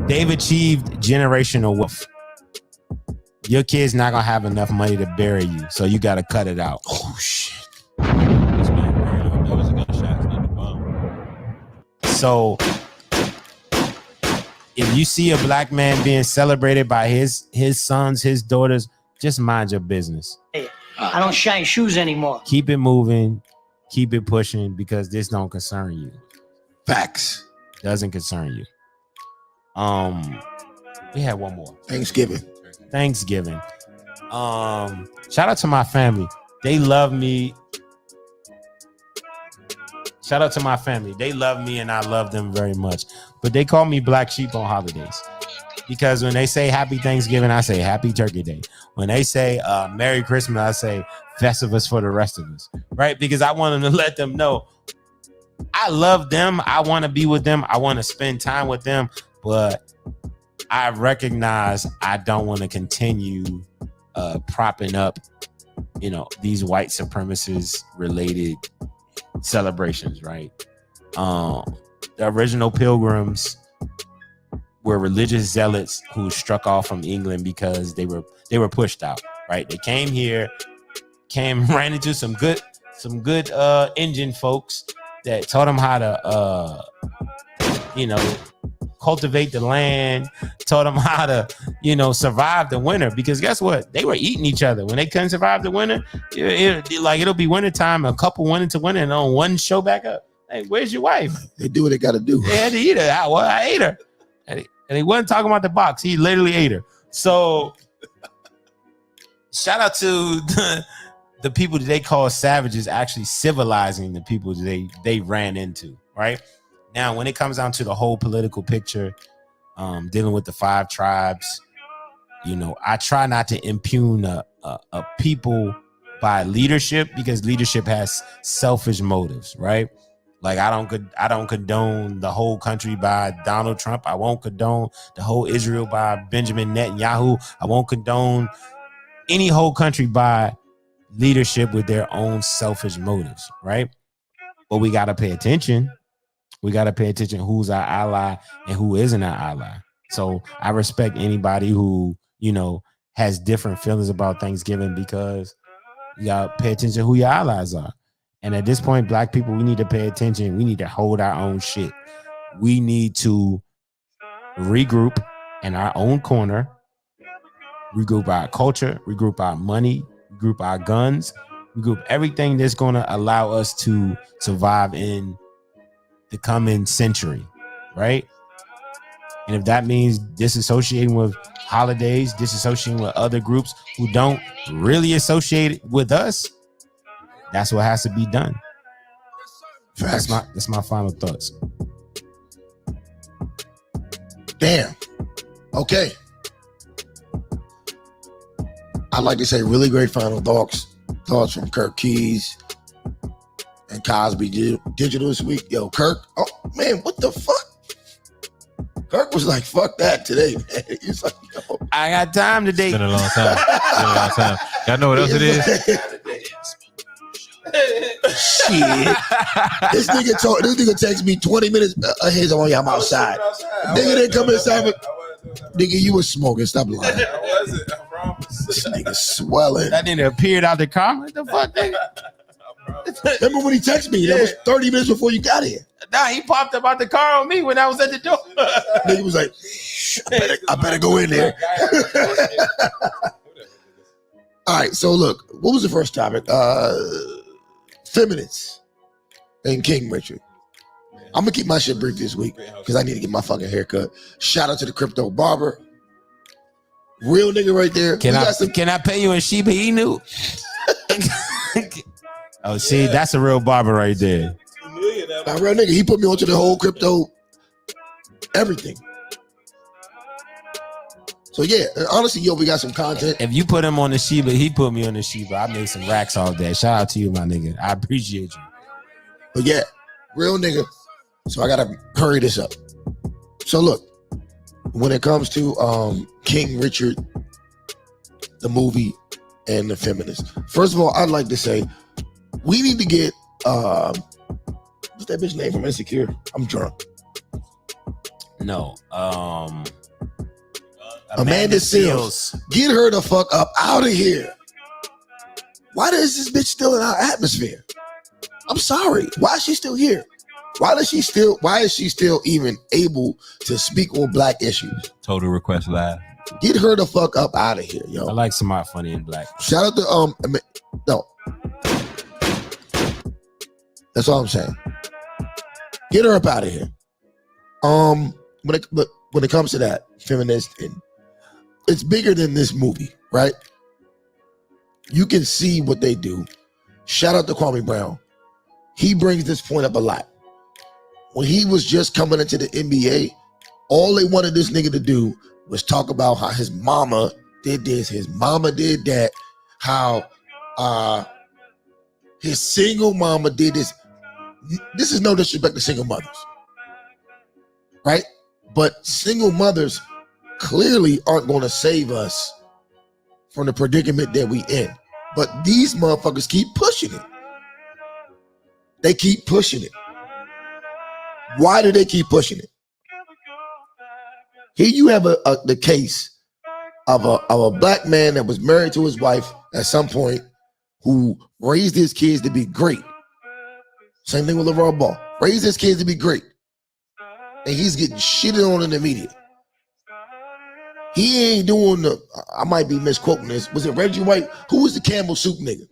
They've achieved generational wealth. Your kid's not gonna have enough money to bury you, so you gotta cut it out. Oh shit. So if you see a black man being celebrated by his sons, his daughters, just mind your business. I don't shine shoes anymore. Keep it moving, keep it pushing, because this don't concern you. Facts. Doesn't concern you. We had one more. Thanksgiving. Shout out to my family. They love me. Shout out to my family. They love me and I love them very much. But they call me black sheep on holidays. Because when they say happy Thanksgiving, I say happy Turkey Day. When they say Merry Christmas, I say Festivus for the rest of us. Right? Because I want them to let them know I love them. I want to be with them. I want to spend time with them. But I recognize I don't want to continue propping up, these white supremacist related celebrations, right? The original Pilgrims were religious zealots who struck off from England because they were pushed out, right? They came here, ran into some good Indian folks that taught them how to cultivate the land, taught them how to, survive the winter. Because guess what? They were eating each other. When they couldn't survive the winter, it'll be wintertime, a couple went into winter and on one show back up. Hey, where's your wife? They do what they got to do. They had to eat her. I ate her. And he wasn't talking about the box. He literally ate her. So shout out to the people that they call savages actually civilizing the people that they ran into, right? Now, when it comes down to the whole political picture, dealing with the 5 tribes, I try not to impugn a people by leadership, because leadership has selfish motives, right? Like I don't condone the whole country by Donald Trump. I won't condone the whole Israel by Benjamin Netanyahu. I won't condone any whole country by leadership with their own selfish motives, right? But we got to pay attention. We got to pay attention who's our ally and who isn't our ally. So I respect anybody who, has different feelings about Thanksgiving, because you got to pay attention to who your allies are. And at this point, black people, we need to pay attention. We need to hold our own shit. We need to regroup in our own corner, regroup our culture, regroup our money, regroup our guns, regroup everything that's going to allow us to survive in the coming century, right? And if that means disassociating with holidays, disassociating with other groups who don't really associate with us, that's what has to be done. That's my final thoughts. Damn. Okay. I'd like to say really great final thoughts from Kirk Keys and Cosby Digital this week. Yo, Kirk, oh man, what the fuck? Kirk was like, fuck that today, man. He's like, yo. I got time today. It's been a long time. Y'all know what else it is? Shit. This nigga text me 20 minutes ahead of I'm outside. Nigga didn't come inside. Nigga, you was smoking. Stop lying. I wasn't. I promise. This nigga swelling. That nigga appeared out the car. What the fuck, nigga? Remember when he texted me? That was 30 minutes before you got here. Nah, he popped up out the car on me when I was at the door. Nigga was like, shh, I better go in there. All right, so look, what was the first topic? Feminists and King Richard. I'm gonna keep my shit brief this week because I need to get my fucking haircut. Shout out to the crypto barber. Real nigga right there. Can I pay you in Shiba Inu? Oh, see, that's a real barber right there. $2 million. A real nigga. He put me onto the whole crypto, everything. So yeah, honestly, yo, we got some content. If you put him on the Shiba, he put me on the Shiba. I made some racks off that. Shout out to you, my nigga. I appreciate you. But yeah, real nigga. So I gotta hurry this up. So look, when it comes to King Richard, the movie, and The Feminist, first of all, I'd like to say we need to get what's that bitch name from Insecure? I'm drunk. No, Amanda Seales. Get her the fuck up out of here. Why is this bitch still in our atmosphere? I'm sorry. Why is she still here? Why is she still even able to speak on black issues? Total Request Live. Get her the fuck up out of here, yo. I like Smart, Funny, and Black. Shout out to no. That's all I'm saying. Get her up out of here. When it comes to that, feminist, and it's bigger than this movie, right? You can see what they do. Shout out to Kwame Brown. He brings this point up a lot. When he was just coming into the NBA, all they wanted this nigga to do was talk about how his mama did this, his mama did that, how his single mama did this. This is no disrespect to single mothers, right? But single mothers clearly aren't going to save us from the predicament that we in. But these motherfuckers keep pushing it. They keep pushing it. Why do they keep pushing it? Here you have the case of a black man that was married to his wife at some point, who raised his kids to be great. Same thing with LeVar Ball. Raised his kids to be great. And he's getting shitted on in the media. He ain't doing I might be misquoting this. Was it Reggie White? Who was the Campbell Soup nigga?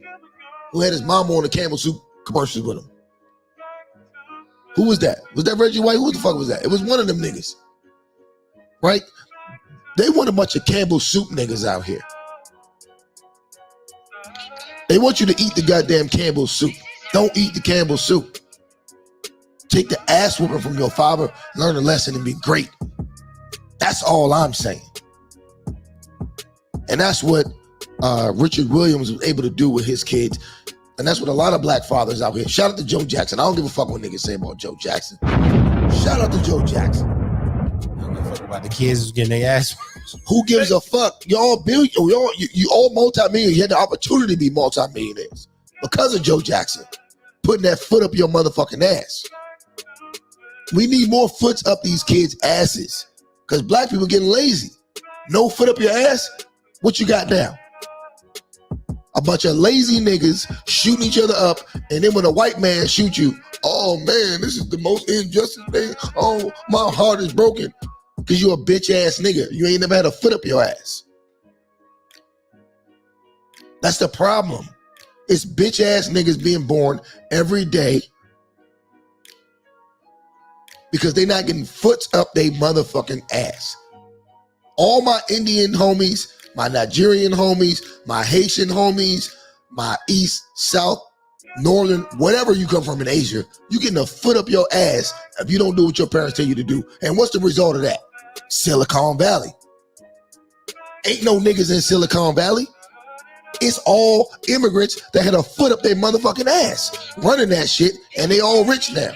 Who had his mama on the Campbell Soup commercials with him? Who was that? Was that Reggie White? Who the fuck was that? It was one of them niggas. Right? They want a bunch of Campbell Soup niggas out here. They want you to eat the goddamn Campbell Soup. Don't eat the Campbell Soup. Take the ass whooping from your father, learn a lesson, and be great. That's all I'm saying. And that's what Richard Williams was able to do with his kids. And that's what a lot of black fathers out here. Shout out to Joe Jackson. I don't give a fuck what niggas say about Joe Jackson. Shout out to Joe Jackson. I don't give a fuck about the kids getting their ass. Who gives a fuck? Y'all you all multi-millionaires. You had the opportunity to be multi-millionaires because of Joe Jackson putting that foot up your motherfucking ass. We need more foots up these kids' asses because black people getting lazy. No foot up your ass. What you got now? A bunch of lazy niggas shooting each other up, and then when a white man shoot you, oh man, this is the most injustice thing. Oh, my heart is broken because you a bitch ass nigga. You ain't never had a foot up your ass. That's the problem. It's bitch ass niggas being born every day because they not getting foots up they motherfucking ass. All my Indian homies, my Nigerian homies, my Haitian homies, my East, South, Northern, whatever you come from in Asia, you getting a foot up your ass if you don't do what your parents tell you to do. And what's the result of that? Silicon Valley. Ain't no niggas in Silicon Valley. It's all immigrants that had a foot up their motherfucking ass running that shit, and they all rich now.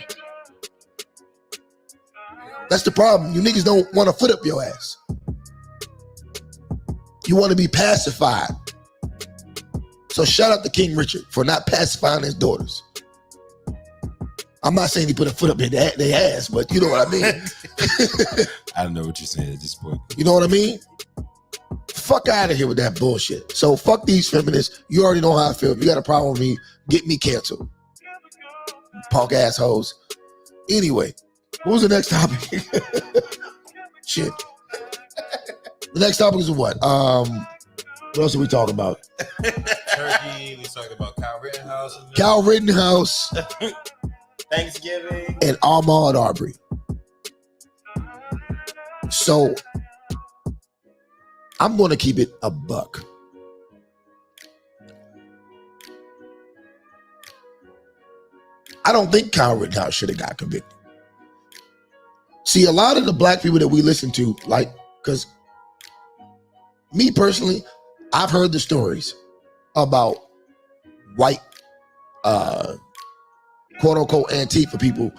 That's the problem. You niggas don't want to foot up your ass. You want to be pacified. So shout out to King Richard for not pacifying his daughters. I'm not saying he put a foot up in their ass, but you know what I mean. I don't know what you're saying at this point. You know what I mean? Fuck out of here with that bullshit. So fuck these feminists. You already know how I feel. If you got a problem with me, get me canceled. Punk assholes. Anyway, what was the next topic? Shit. The next topic is what? What else are we talking about? Turkey. We talked about Kyle Rittenhouse. Kyle Rittenhouse. Thanksgiving. And Ahmaud Arbery. So I'm going to keep it a buck. I don't think Kyle Rittenhouse should have got convicted. See, a lot of the black people that we listen to, like, because me personally, I've heard the stories about white, quote unquote, Antifa people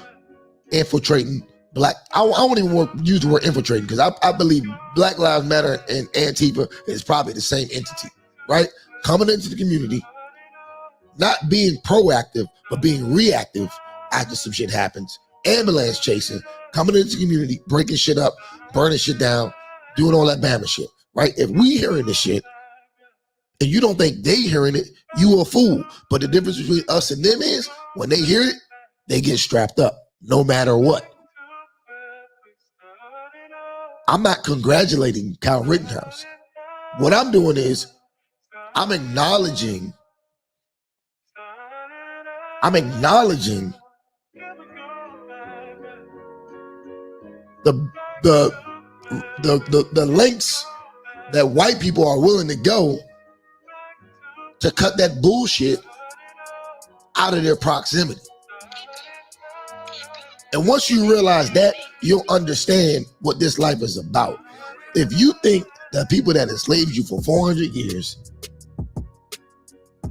infiltrating black. I won't even use the word infiltrating because I believe Black Lives Matter and Antifa is probably the same entity, right? Coming into the community, not being proactive, but being reactive after some shit happens. Ambulance chasing, coming into the community, breaking shit up, burning shit down, doing all that Bama shit, right? If we hearing this shit and you don't think they hearing it, you a fool. But the difference between us and them is when they hear it, they get strapped up no matter what. I'm not congratulating Kyle Rittenhouse. What I'm doing is I'm acknowledging the lengths that white people are willing to go to cut that bullshit out of their proximity. And once you realize that, you'll understand what this life is about. If you think that people that enslaved you for 400 years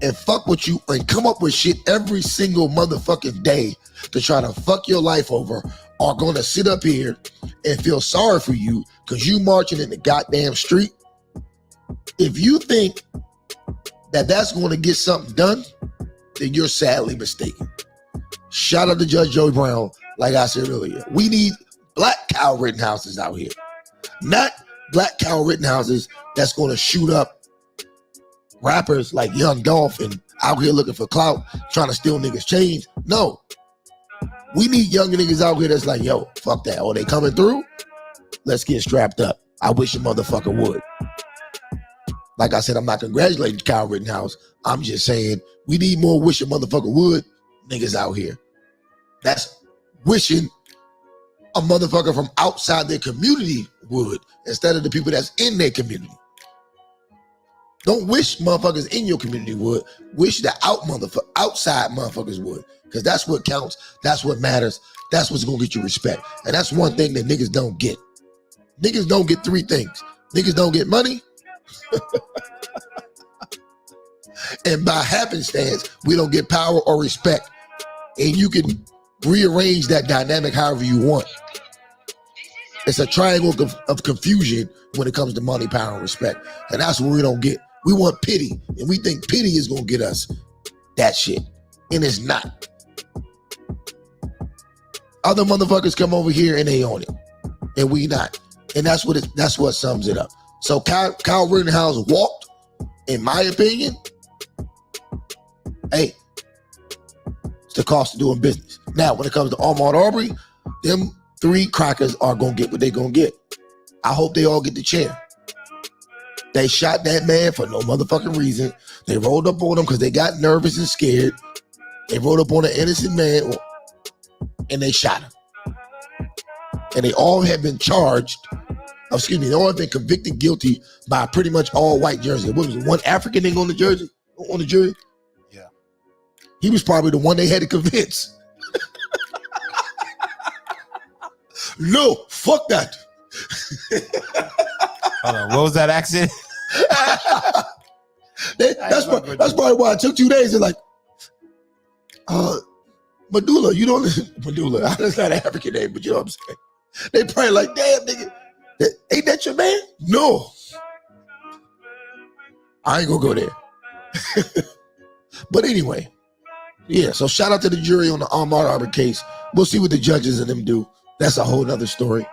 and fuck with you and come up with shit every single motherfucking day to try to fuck your life over are gonna sit up here and feel sorry for you because you marching in the goddamn street, if you think that that's going to get something done, then you're sadly mistaken. Shout out to Judge Joey Brown. Like I said earlier, we need black Kyle Rittenhouses out here, not black Kyle Rittenhouses that's going to shoot up rappers like Young Dolph and out here looking for clout, trying to steal niggas' chains. No, we need young niggas out here that's like, yo, fuck that. Oh, they coming through? Let's get strapped up. I wish a motherfucker would. Like I said, I'm not congratulating Kyle Rittenhouse. I'm just saying we need more wish a motherfucker would niggas out here. That's wishing a motherfucker from outside their community would instead of the people that's in their community. Don't wish motherfuckers in your community would. Wish the outside motherfuckers would. Because that's what counts. That's what matters. That's what's going to get you respect. And that's one thing that niggas don't get. Niggas don't get three things. Niggas don't get money. And by happenstance, we don't get power or respect. And you can rearrange that dynamic however you want. It's a triangle of confusion when it comes to money, power, and respect. And that's what we don't get. We want pity. And we think pity is going to get us that shit. And it's not. Other motherfuckers come over here and they own it. And we not. And that's what sums it up. So Kyle Rittenhouse walked, in my opinion, hey, it's the cost of doing business. Now, when it comes to Ahmaud Arbery, them three crackers are going to get what they're going to get. I hope they all get the chair. They shot that man for no motherfucking reason. They rolled up on him because they got nervous and scared. They rolled up on an innocent man and they shot him. And they all have been charged. They all have been convicted guilty by pretty much all white jury. What was it, one African thing on the jury? Yeah. He was probably the one they had to convince. No, fuck that. Hold on, what was that accent? That's probably why it took 2 days. They're like, Medulla, you don't Medulla. That's not an African name, but you know what I'm saying. They probably like, damn nigga, ain't that your man? No, I ain't gonna go there. But anyway, yeah. So shout out to the jury on the Ahmaud Arbery case. We'll see what the judges and them do. That's a whole nother story.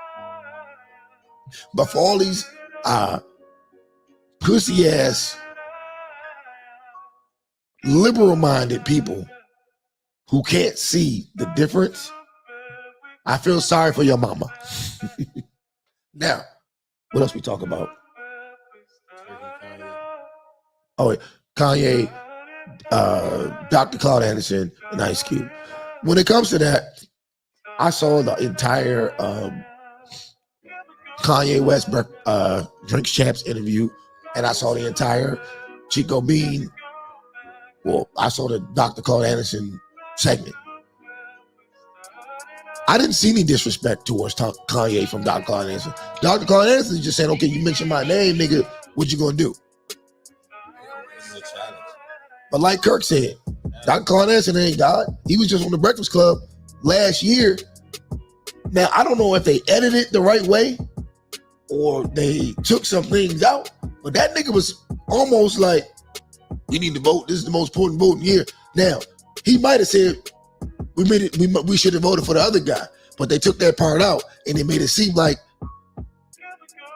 But for all these pussy ass liberal minded people who can't see the difference, I feel sorry for your mama. Now, what else we talk about? Oh, Kanye, Dr. Claude Anderson, and Ice Cube. When it comes to that, I saw the entire Kanye West Drinks Champs interview, and I saw the entire Chico Bean. Well, I saw the Dr. Claude Anderson segment. I didn't see any disrespect towards Kanye from Dr. Claude Anderson. Dr. Claude Anderson just said, okay, you mentioned my name, nigga, what you gonna do? But like Kirk said, Dr. Claude Anderson ain't God. He was just on the Breakfast Club last year. Now, I don't know if they edited it the right way or they took some things out, but that nigga was almost like, we need to vote. This is the most important vote in the year. Now, he might have said, we should have voted for the other guy, but they took that part out and they made it seem like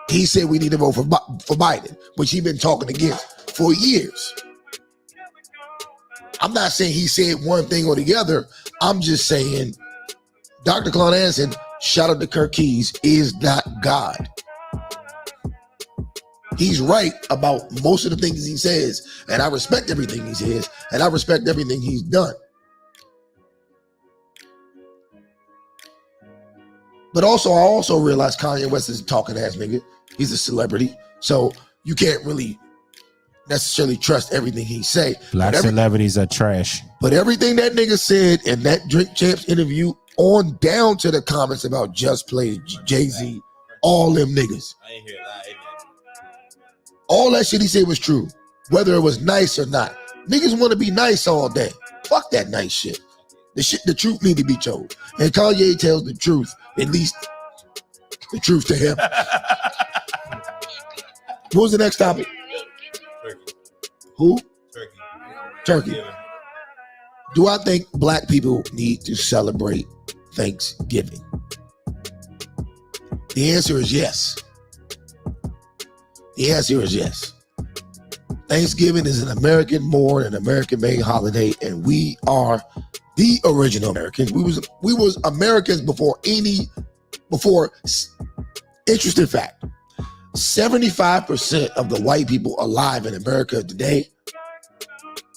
he said we need to vote for Biden, which he's been talking against for years. I'm not saying he said one thing or the other. I'm just saying Dr. Claude Anderson, shout out to Kirk Keys, is not God. He's right about most of the things he says, and I respect everything he says, and I respect everything he's done. But also, I also realize Kanye West is a talking ass nigga. He's a celebrity, so you can't really necessarily trust everything he say. Black celebrities are trash. But everything that nigga said in that Drink Champs interview, on down to the comments about Just Play, Jay-Z, all them niggas. I ain't hear that. All that shit he said was true, whether it was nice or not. Niggas want to be nice all day. Fuck that nice shit. The truth need to be told. And Kanye tells the truth, at least the truth to him. What was the next topic? Turkey. Who? Turkey. Turkey. Do I think black people need to celebrate Thanksgiving? The answer is yes. The answer is yes. Thanksgiving is an American-born and American-made holiday, and we are the original Americans. We was Americans before interesting fact. 75% of the white people alive in America today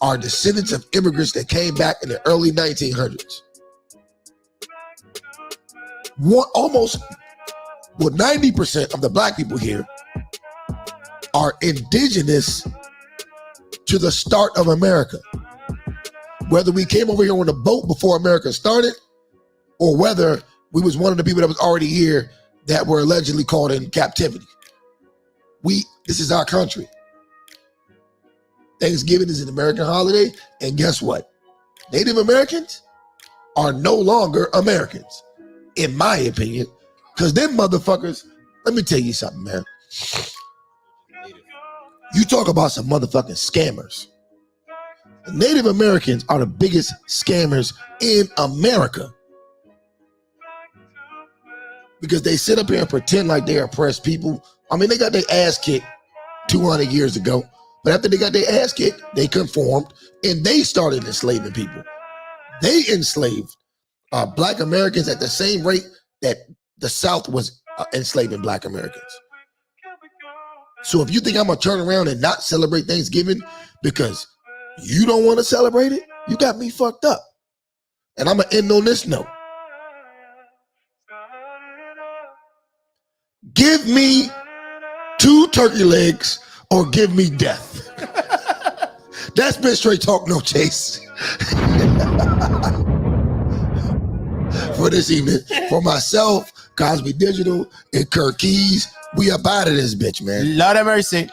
are descendants of immigrants that came back in the early 1900s. 90% of the black people here are indigenous to the start of America. Whether we came over here on a boat before America started, or whether we was one of the people that was already here that were allegedly caught in captivity. This is our country. Thanksgiving is an American holiday, and guess what? Native Americans are no longer Americans, in my opinion, because them motherfuckers, let me tell you something, man. You talk about some motherfucking scammers. Native Americans are the biggest scammers in America. Because they sit up here and pretend like they're oppressed people. I mean, they got their ass kicked 200 years ago. But after they got their ass kicked, they conformed and they started enslaving people. They enslaved black Americans at the same rate that the South was enslaving black Americans. So if you think I'm gonna turn around and not celebrate Thanksgiving because you don't want to celebrate it, you got me fucked up. And I'm gonna end on this note. Give me 2 turkey legs or give me death. That's been straight talk, no chase. For this evening, for myself, Cosby Digital, and Kirk Keys, we up out of this bitch, man. Lord have mercy.